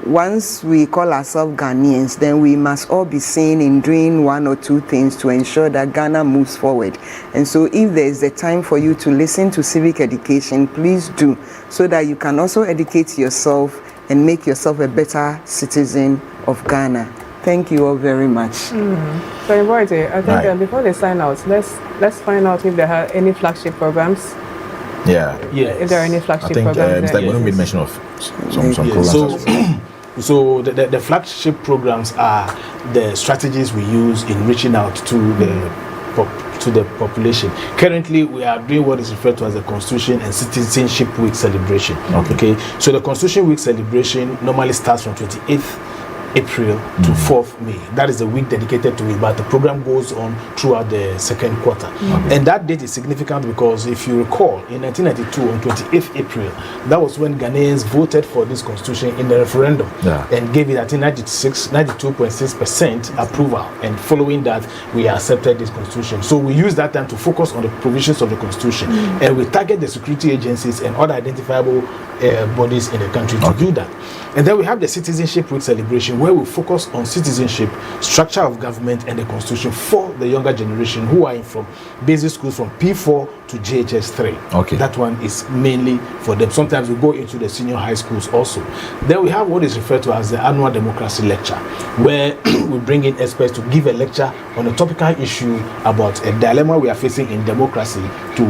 once we call ourselves Ghanaians, then we must all be seen in doing one or two things to ensure that Ghana moves forward. And so if there is a time for you to listen to civic education, please do, so that you can also educate yourself and make yourself a better citizen of Ghana. Thank you all very much. So, Ivoriday, I think before they sign out, let's find out if there are any flagship programs. If there are any flagship programs. I think Mr. Igbenu made mention of some programs. So the flagship programs are the strategies we use in reaching out to the population. Currently, we are doing what is referred to as the Constitution and Citizenship Week celebration. Okay. So the Constitution Week celebration normally starts from 28th April to 4th May. That is the week dedicated to it, but the program goes on throughout the second quarter. And that date is significant because if you recall, in 1992, on 28th April, that was when Ghanaians voted for this constitution in the referendum and gave it, I think, 92.6% approval. And following that, we accepted this constitution. So we use that time to focus on the provisions of the constitution, and we target the security agencies and other identifiable bodies in the country to do that. And then we have the Citizenship Week celebration, where we focus on citizenship, structure of government, and the constitution for the younger generation who are in from basic schools from P4 to JHS 3. That one is mainly for them. Sometimes we go into the senior high schools also. Then we have what is referred to as the annual democracy lecture, where we bring in experts to give a lecture on a topical issue about a dilemma we are facing in democracy to,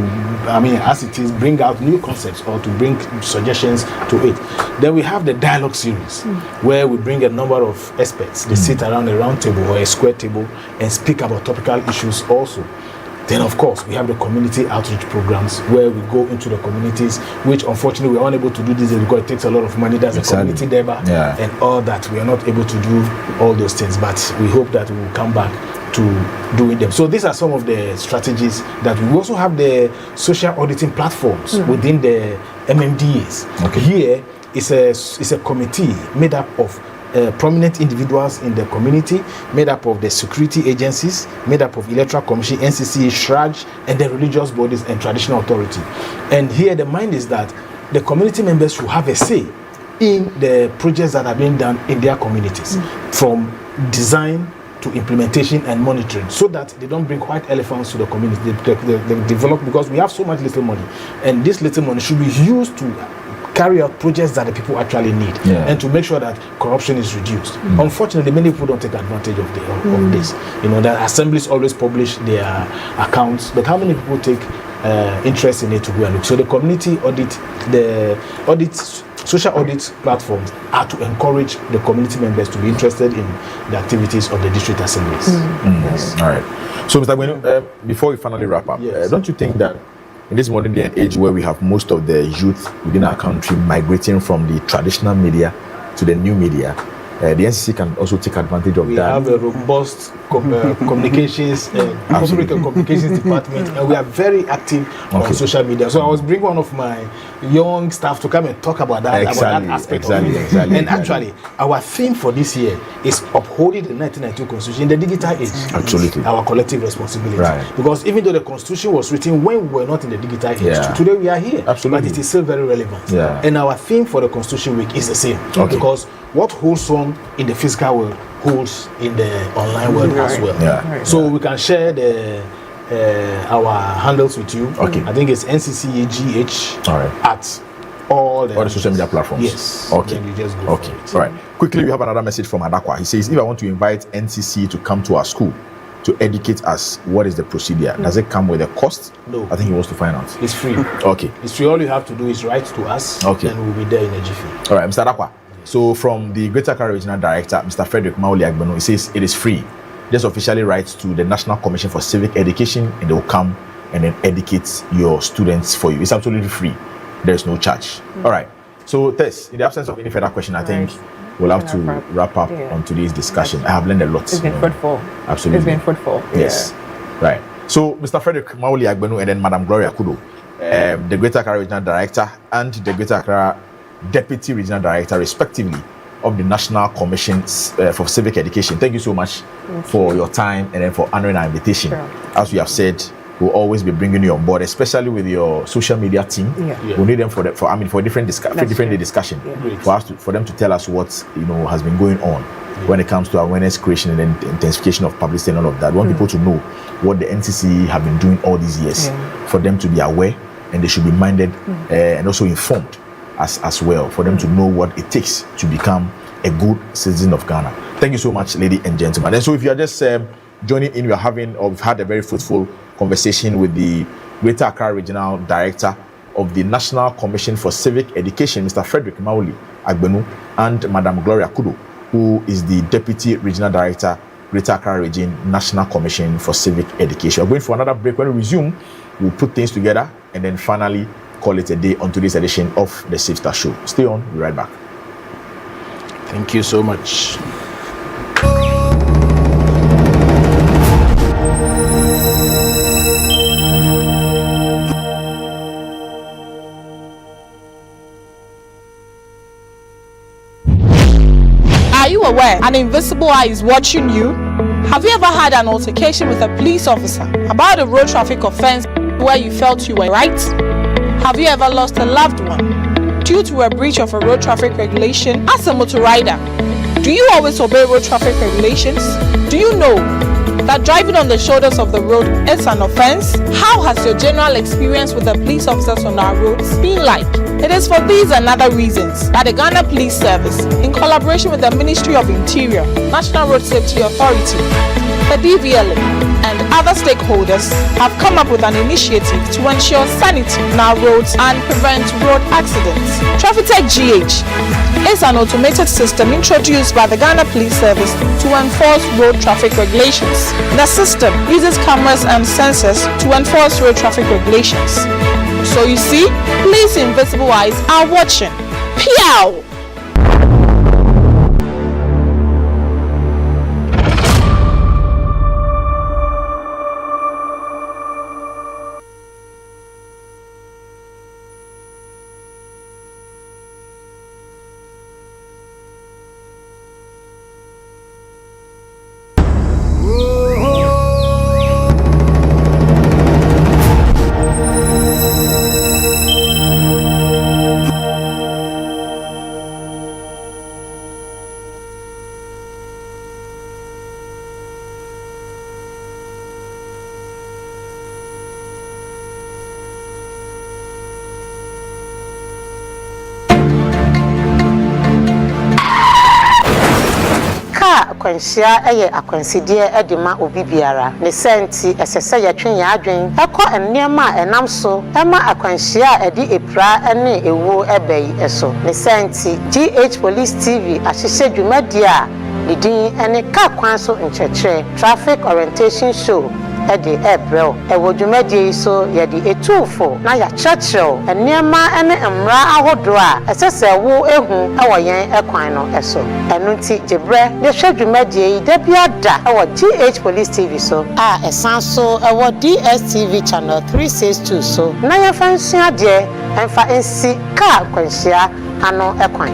as it is, bring out new concepts or to bring suggestions to it. Then we have the dialogue series, where we bring a number of experts. They sit around a round table or a square table and speak about topical issues also. Then, of course, we have the community outreach programs, where we go into the communities, which unfortunately we are unable to do this because it takes a lot of money. There's a community there and all that. We are not able to do all those things, but we hope that we will come back to doing them. So these are some of the strategies that we also have. The social auditing platforms within the MMDAs. Here is a committee made up of prominent individuals in the community, made up of the security agencies, made up of Electoral Commission, NCC, SHRAJ, and the religious bodies and traditional authority. And here the mind is that the community members should have a say in the projects that are being done in their communities, from design to implementation and monitoring, so that they don't bring white elephants to the community. They develop, because we have so much little money, and this little money should be used to carry out projects that the people actually need, and to make sure that corruption is reduced. Unfortunately, many people don't take advantage of this. The assemblies always publish their accounts, but how many people take interest in it to go and look? So the community social audit platforms are to encourage the community members to be interested in the activities of the district assemblies. All right. So, Mr. Igbenu, before we finally wrap up, don't you think that in this modern day and age, where we have most of the youth within our country migrating from the traditional media to the new media, the NCC can also take advantage of that? We have a robust communications communications department, and we are very active on social media. So I was bringing one of my young staff to come and talk about that, aspect of it. And actually, our theme for this year is upholding the 1992 Constitution in the digital age. Absolutely. Our collective responsibility. Because even though the Constitution was written when we were not in the digital age, today we are here. But it is still very relevant. And our theme for the Constitution Week is the same. Because what holds on in the physical world holds in the online world as well. So we can share our handles with you. I think it's NCCAGH at all the social media platforms. Yes. Then you just go all right. Quickly, we have another message from Adakwa. He says, if I want to invite NCC to come to our school to educate us, what is the procedure? Does it come with a cost? No. I think he wants to find out. It's free. It's free. All you have to do is write to us, and we'll be there in a jiffy. All right, Mr. Adakwa. So from the Greater Accra Regional Director, Mr. Frederick Maoli Agbenu, he says it is free. Just officially writes to the National Commission for Civic Education, and they will come and then educate your students for you. It's absolutely free. There is no charge. All right. So Tess, in the absence of any further question, I think we'll have to wrap up on today's discussion. I have learned a lot. It's been fruitful. Absolutely. It's been fruitful. Yes. Right. So Mr. Frederick Maoli Agbenu and then Madam Gloria Kudo, the Greater Accra Regional Director and the Greater Accra Deputy Regional Director, respectively, of the National Commission for Civic Education. Thank you so much for your time and then for honoring our invitation. Sure. As we have said, we'll always be bringing you on board, especially with your social media team. We'll need them for different discussion, for them to tell us what has been going on when it comes to awareness creation and then intensification of publicity and all of that. We want people to know what the NCC have been doing all these years, for them to be aware, and they should be minded and also informed as well, for them to know what it takes to become a good citizen of Ghana. Thank you so much, ladies and gentlemen. And so if you are just joining in, we've had a very fruitful conversation with the Greater Accra Regional Director of the National Commission for Civic Education, Mr. Frederick Mauli Agbenu, and Madam Gloria Kudo, who is the Deputy Regional Director, Greater Accra Region National Commission for Civic Education. We're going for another break. When we resume, we'll put things together and then finally call it a day on today's edition of the Safe Start Show. Stay on, we'll be right back. Thank you so much. Are you aware an invisible eye is watching you? Have you ever had an altercation with a police officer about a road traffic offense where you felt you were right? Have you ever lost a loved one due to a breach of a road traffic regulation as a motor rider? Do you always obey road traffic regulations? Do you know that driving on the shoulders of the road is an offense? How has your general experience with the police officers on our roads been like? It is for these and other reasons that the Ghana Police Service, in collaboration with the Ministry of Interior, National Road Safety Authority, the DVLA, and other stakeholders, have come up with an initiative to ensure sanity on our roads and prevent road accidents. TrafficTech GH is an automated system introduced by the Ghana Police Service to enforce road traffic regulations. The system uses cameras and sensors to enforce road traffic regulations. So you see, police invisible eyes are watching. Pew! akwanhyia eye akwansidie edema obi biara ne senti esese yetwe ya adwen ekọ enema enam so ema akwanhyia edi epra ene ewu ebei eso ne senti GH Police TV ahyehyɛ dwumadi a ne din ene ka kwan so nkyekye traffic orientation show edi ebrel ewo dwumadi so yedi etufo na ya kyerɛkyerɛw enema ene mmra ahodo a esese wo ehu ewo yen ekwan no eso enu nti jebre ne hwɛ dwumadi da biada ewo GH Police TV so a esan so ewo DSTV channel 362 so na ya fansua de emfa ensi ka kwanhyia ano ekwan.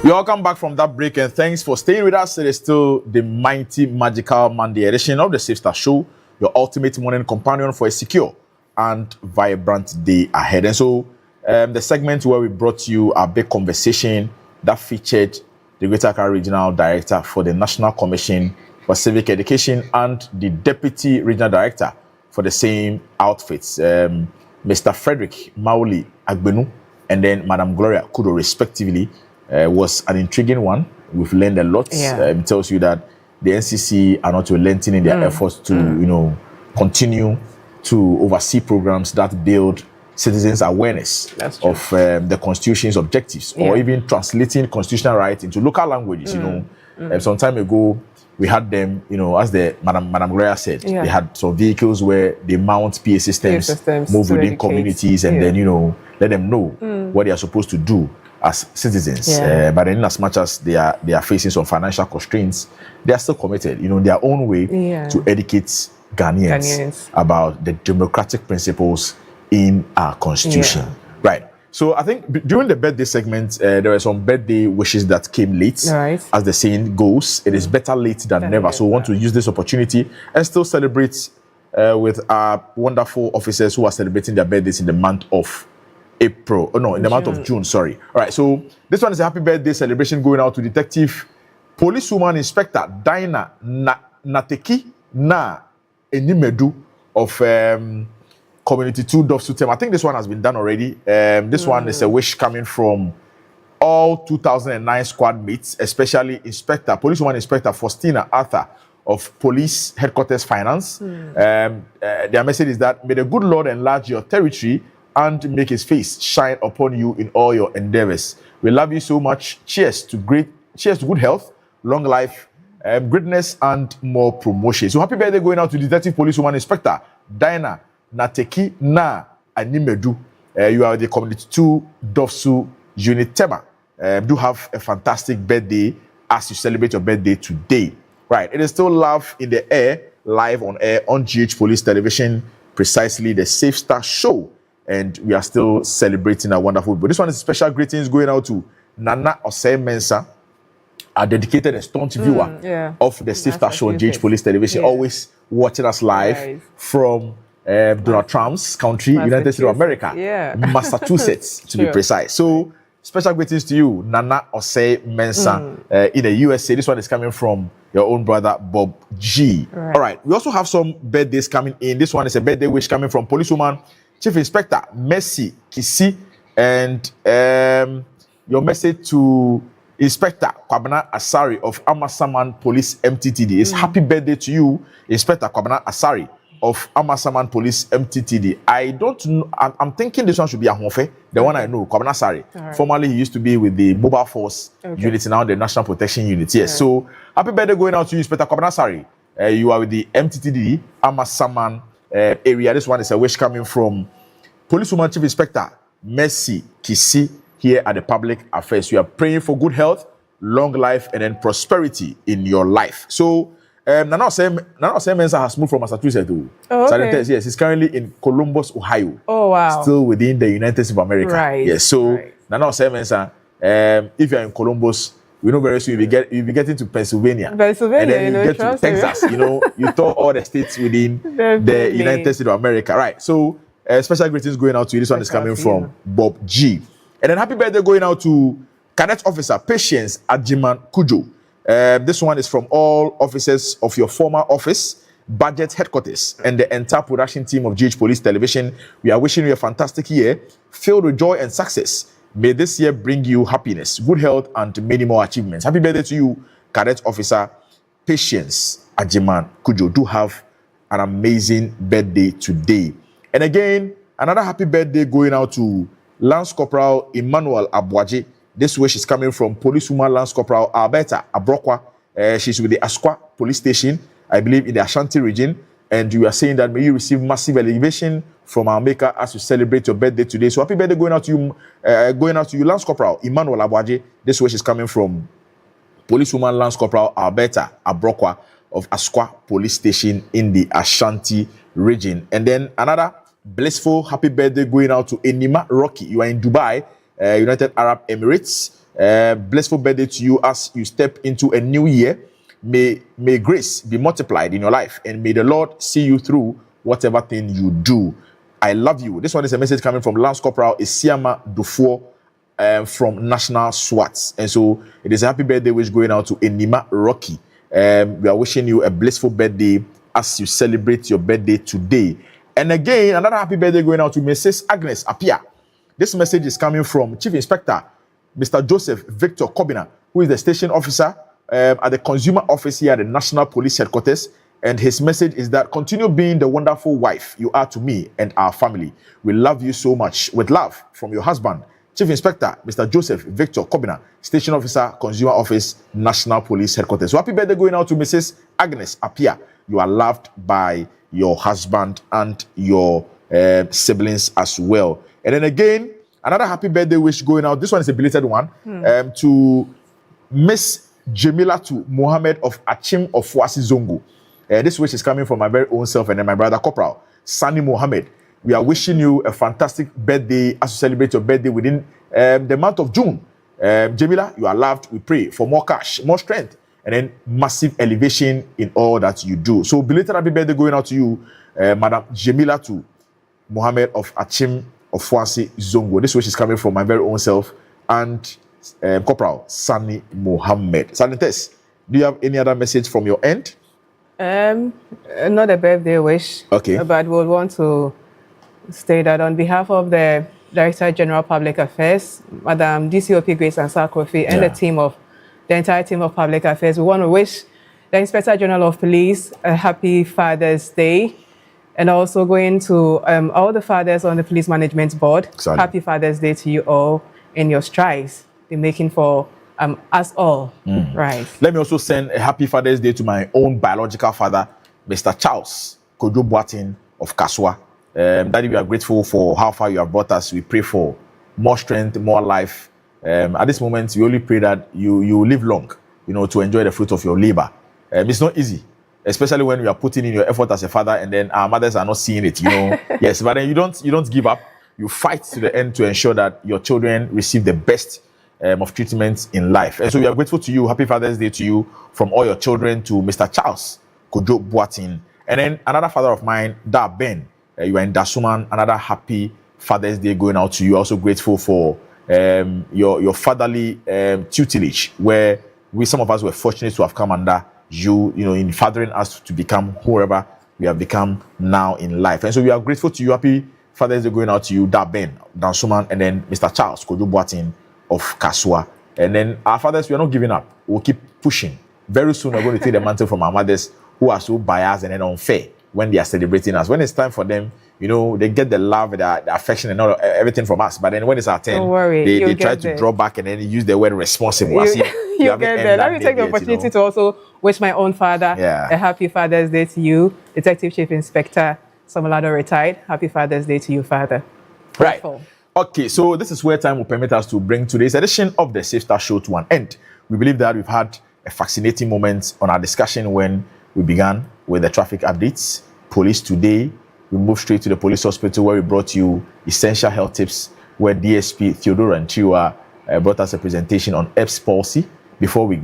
Welcome back from that break, and thanks for staying with us. It is still the mighty magical Monday edition of the Safe Start Show, your ultimate morning companion for a secure and vibrant day ahead. And so the segment where we brought you a big conversation that featured the Greater Accra Regional Director for the National Commission for Civic Education and the Deputy Regional Director for the same outfits, Mr. Frederick Mauli Agbenu and then Madam Gloria Kudo, respectively. Was an intriguing one. We've learned a lot. It tells you that the NCC are not relenting in their efforts to, continue to oversee programs that build citizens' awareness of the Constitution's objectives, or even translating constitutional rights into local languages. You know, some time ago we had them. You know, as the Madam Gloria said, they had some vehicles where they mount PA systems move within communities, and then let them know what they are supposed to do as citizens. But then, as much as they are facing some financial constraints, they are still committed, their own way to educate Ghanaians about the democratic principles in our constitution. Right. So I think during the birthday segment, there were some birthday wishes that came late. As the saying goes, it is better late than never. So we want to use this opportunity and still celebrate with our wonderful officers who are celebrating their birthdays in the month of April. Oh no, in the month of June, sorry. All right, so this one is a happy birthday celebration going out to Detective Policewoman Inspector Dinah Nateki Na Enimedu of Community 2 Dofsutem. I think this one has been done already. This one is a wish coming from all 2009 squad mates, especially Policewoman Inspector Faustina Arthur of Police Headquarters Finance. Their message is that may the good Lord enlarge your territory and make his face shine upon you in all your endeavors. We love you so much. Cheers to good health, long life, greatness, and more promotion. So happy birthday going out to Detective Policewoman Inspector Dinah Nateki Na Animedu. You are the Community 2 Dofsu Unit Tema. Do have a fantastic birthday as you celebrate your birthday today. Right, it is still Love in the Air, live on air on GH Police Television, precisely the Safe Start Show. And we are still celebrating a wonderful. But this one is special greetings going out to Nana Osei Mensah, a dedicated and staunch viewer of the Safe Start Show on GH Police Television, always watching us live from Donald Trump's country, United States of America, Massachusetts to be precise. So special greetings to you, Nana Osei Mensah, in the USA. This one is coming from your own brother Bob G. All right, we also have some birthdays coming in. This one is a birthday wish coming from Policewoman Chief Inspector Mercy Kisi, and your message to Inspector Kwabena Asari of Amasaman Police MTTD is happy birthday to you, Inspector Kwabena Asari of Amasaman Police MTTD. I don't know, I'm thinking this one should be Ahonfe, the one I know, Kwabena Asari. Formerly, he used to be with the Mobile Force unit, now the National Protection Unit. Yes, so happy birthday going out to you, Inspector Kwabena Asari. You are with the MTTD Amasaman area. This one is a wish coming from Policewoman Chief Inspector Mercy Kisi here at the Public Affairs. We are praying for good health, long life, and then prosperity in your life. So Nana Osei Mensah has moved from Massachusetts to yes, he's currently in Columbus, Ohio. Oh wow! Still within the United States of America. Right. Yes. So Nana Osei Mensah, if you're in Columbus, we know very soon you'll be getting to Pennsylvania. And then you get to Texas. You tour all the states within the United States of America. Right. So special greetings going out to you. This one is coming from Bob G. And then happy birthday going out to Cadet Officer Patience Ajiman Kujo. This one is from all officers of your former office, budget headquarters, and the entire production team of GH Police Television. We are wishing you a fantastic year, filled with joy and success. May this year bring you happiness, good health, and many more achievements. Happy birthday to you, Cadet Officer Patience Ajiman Kujo. Do have an amazing birthday today. And again, another happy birthday going out to Lance Corporal Emmanuel Abwaje. This wish is coming from Policewoman Lance Corporal Alberta Abrokwa. She's with the Asqua Police Station, I believe, in the Ashanti region. And you are saying that may you receive massive elevation from our Maker as you celebrate your birthday today. So happy birthday going out to you, Lance Corporal Emmanuel Abwaje. This wish is coming from Policewoman Lance Corporal Alberta Abrokwa of Asqua Police Station in the Ashanti region. And then another blissful happy birthday going out to Enima Rocky. You are in Dubai, United Arab Emirates. Blissful birthday to you as you step into a new year. May grace be multiplied in your life, and may the Lord see you through whatever thing you do. I love you. This one is a message coming from Lance Corporal Isiama Dufour from National SWAT. And so it is a happy birthday wish going out to Enima Rocky. We are wishing you a blissful birthday as you celebrate your birthday today. And again, another happy birthday going out to Mrs. Agnes Apia. This message is coming from Chief Inspector Mr. Joseph Victor Kobina, who is the station officer at the Consumer Office here at the National Police Headquarters. And his message is that continue being the wonderful wife you are to me and our family. We love you so much. With love from your husband, Chief Inspector Mr. Joseph Victor Kobina, Station Officer, Consumer Office, National Police Headquarters. So happy birthday going out to Mrs. Agnes Apia. You are loved by your husband and your siblings as well. And then again, another happy birthday wish going out. This one is a belated one to Miss Jamilatu Mohammed of Achim of Wasi Zongo. This wish is coming from my very own self and then my brother Corporal Sani Mohammed. We are wishing you a fantastic birthday as you celebrate your birthday within the month of June. Jamila, you are loved. We pray for more cash, more strength, and then massive elevation in all that you do. So belated happy birthday going out to you, Madam Jamilatu Mohammed of Achim of Wasi Zongo. This wish is coming from my very own self and Corporal Sani Mohammed. Salintes, do you have any other message from your end? Not a birthday wish. Okay. But we'll want to state that on behalf of the Director General Public Affairs, Madam DCOP Grace Ansah Kofi, and the entire team of Public Affairs, we want to wish the Inspector General of Police a happy Father's Day, and also going to all the fathers on the Police Management Board. Exactly. Happy Father's Day to you all in your strides in making for us all, right? Let me also send a happy Father's Day to my own biological father, Mr. Charles Kojo Boatin of Kaswa. Daddy, we are grateful for how far you have brought us. We pray for more strength, more life. At this moment, we only pray that you live long, to enjoy the fruit of your labor. It's not easy, especially when you are putting in your effort as a father and then our mothers are not seeing it, Yes, but then you don't give up. You fight to the end to ensure that your children receive the best of treatment in life. And so we are grateful to you. Happy Father's Day to you from all your children to Mr. Charles Kojo Boatin. And then another father of mine, Da Ben. You are in Dasuman. Another happy Father's Day going out to you. Also grateful for your fatherly tutelage, where some of us were fortunate to have come under you, in fathering us to become whoever we have become now in life. And so we are grateful to you. Happy Father's Day going out to you, Da Ben, Dasuman, and then Mr. Charles Kojo Boatin of Kaswa. And then our fathers, we are not giving up. We'll keep pushing. Very soon we're going to take the mantle from our mothers who are so biased and then unfair when they are celebrating us. When it's time for them, they get the love, the affection and everything from us. But then when it's our turn, they try to draw back and then use the word responsible. You get there. Let me take the opportunity to also wish my own father a happy Father's Day to you, Detective Chief Inspector Somolado retired. Happy Father's Day to you, Father. Right. Okay, so this is where time will permit us to bring today's edition of the Safe Start Show to an end. We believe that we've had a fascinating moment on our discussion when we began with the traffic updates. Police today, we moved straight to the police hospital where we brought you essential health tips, where DSP Theodora Nchiwa brought us a presentation on Erb's palsy before we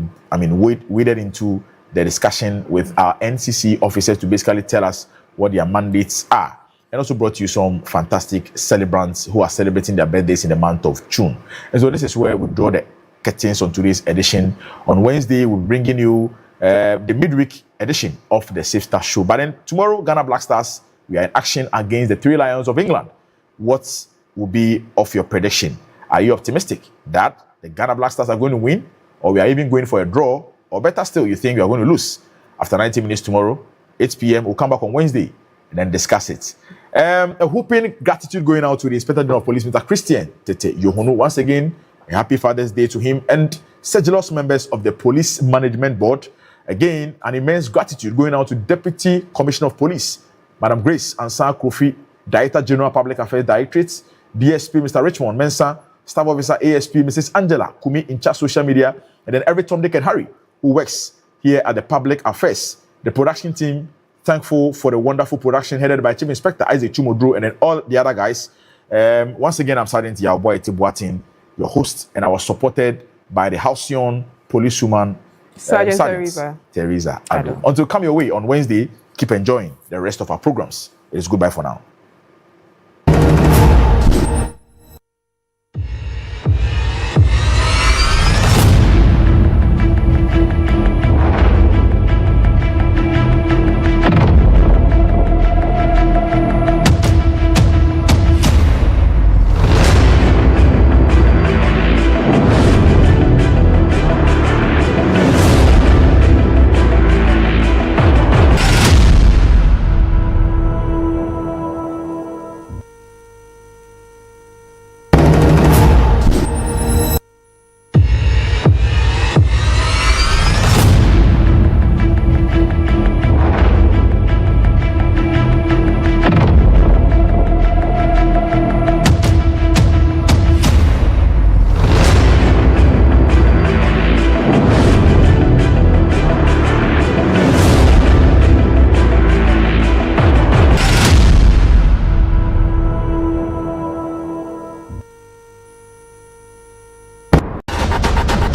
waded into the discussion with our NCC officers to basically tell us what their mandates are. And also brought you some fantastic celebrants who are celebrating their birthdays in the month of June. And so this is where we draw the curtains on today's edition. On Wednesday, we're bringing you the midweek edition of the Safe Start Show. But then tomorrow, Ghana Black Stars, we are in action against the Three Lions of England. What will be of your prediction? Are you optimistic that the Ghana Black Stars are going to win? Or we are even going for a draw? Or better still, you think we are going to lose? After 90 minutes tomorrow, 8 p.m., we'll come back on Wednesday and then discuss it. A whooping gratitude going out to the Inspector General of Police, Mr. Christian Tete Yohonu. Once again, a happy Father's Day to him and sedulous members of the Police Management Board. Again, an immense gratitude going out to Deputy Commissioner of Police, Madam Grace Ansah Kofi, Director General Public Affairs Directorate, DSP Mr. Richmond Mensah, Staff Officer ASP Mrs. Angela Kumi in charge social media, and then every Tom, Dick and Harry who works here at the Public Affairs. The production team, thankful for the wonderful production headed by Chief Inspector Isaac Chumodro and then all the other guys. Once again, I'm Sergeant Yaboy Tibuatin, your host, and I was supported by the Halcyon policewoman, Sergeant Teresa Ado. Until come your way on Wednesday, keep enjoying the rest of our programs. It's goodbye for now.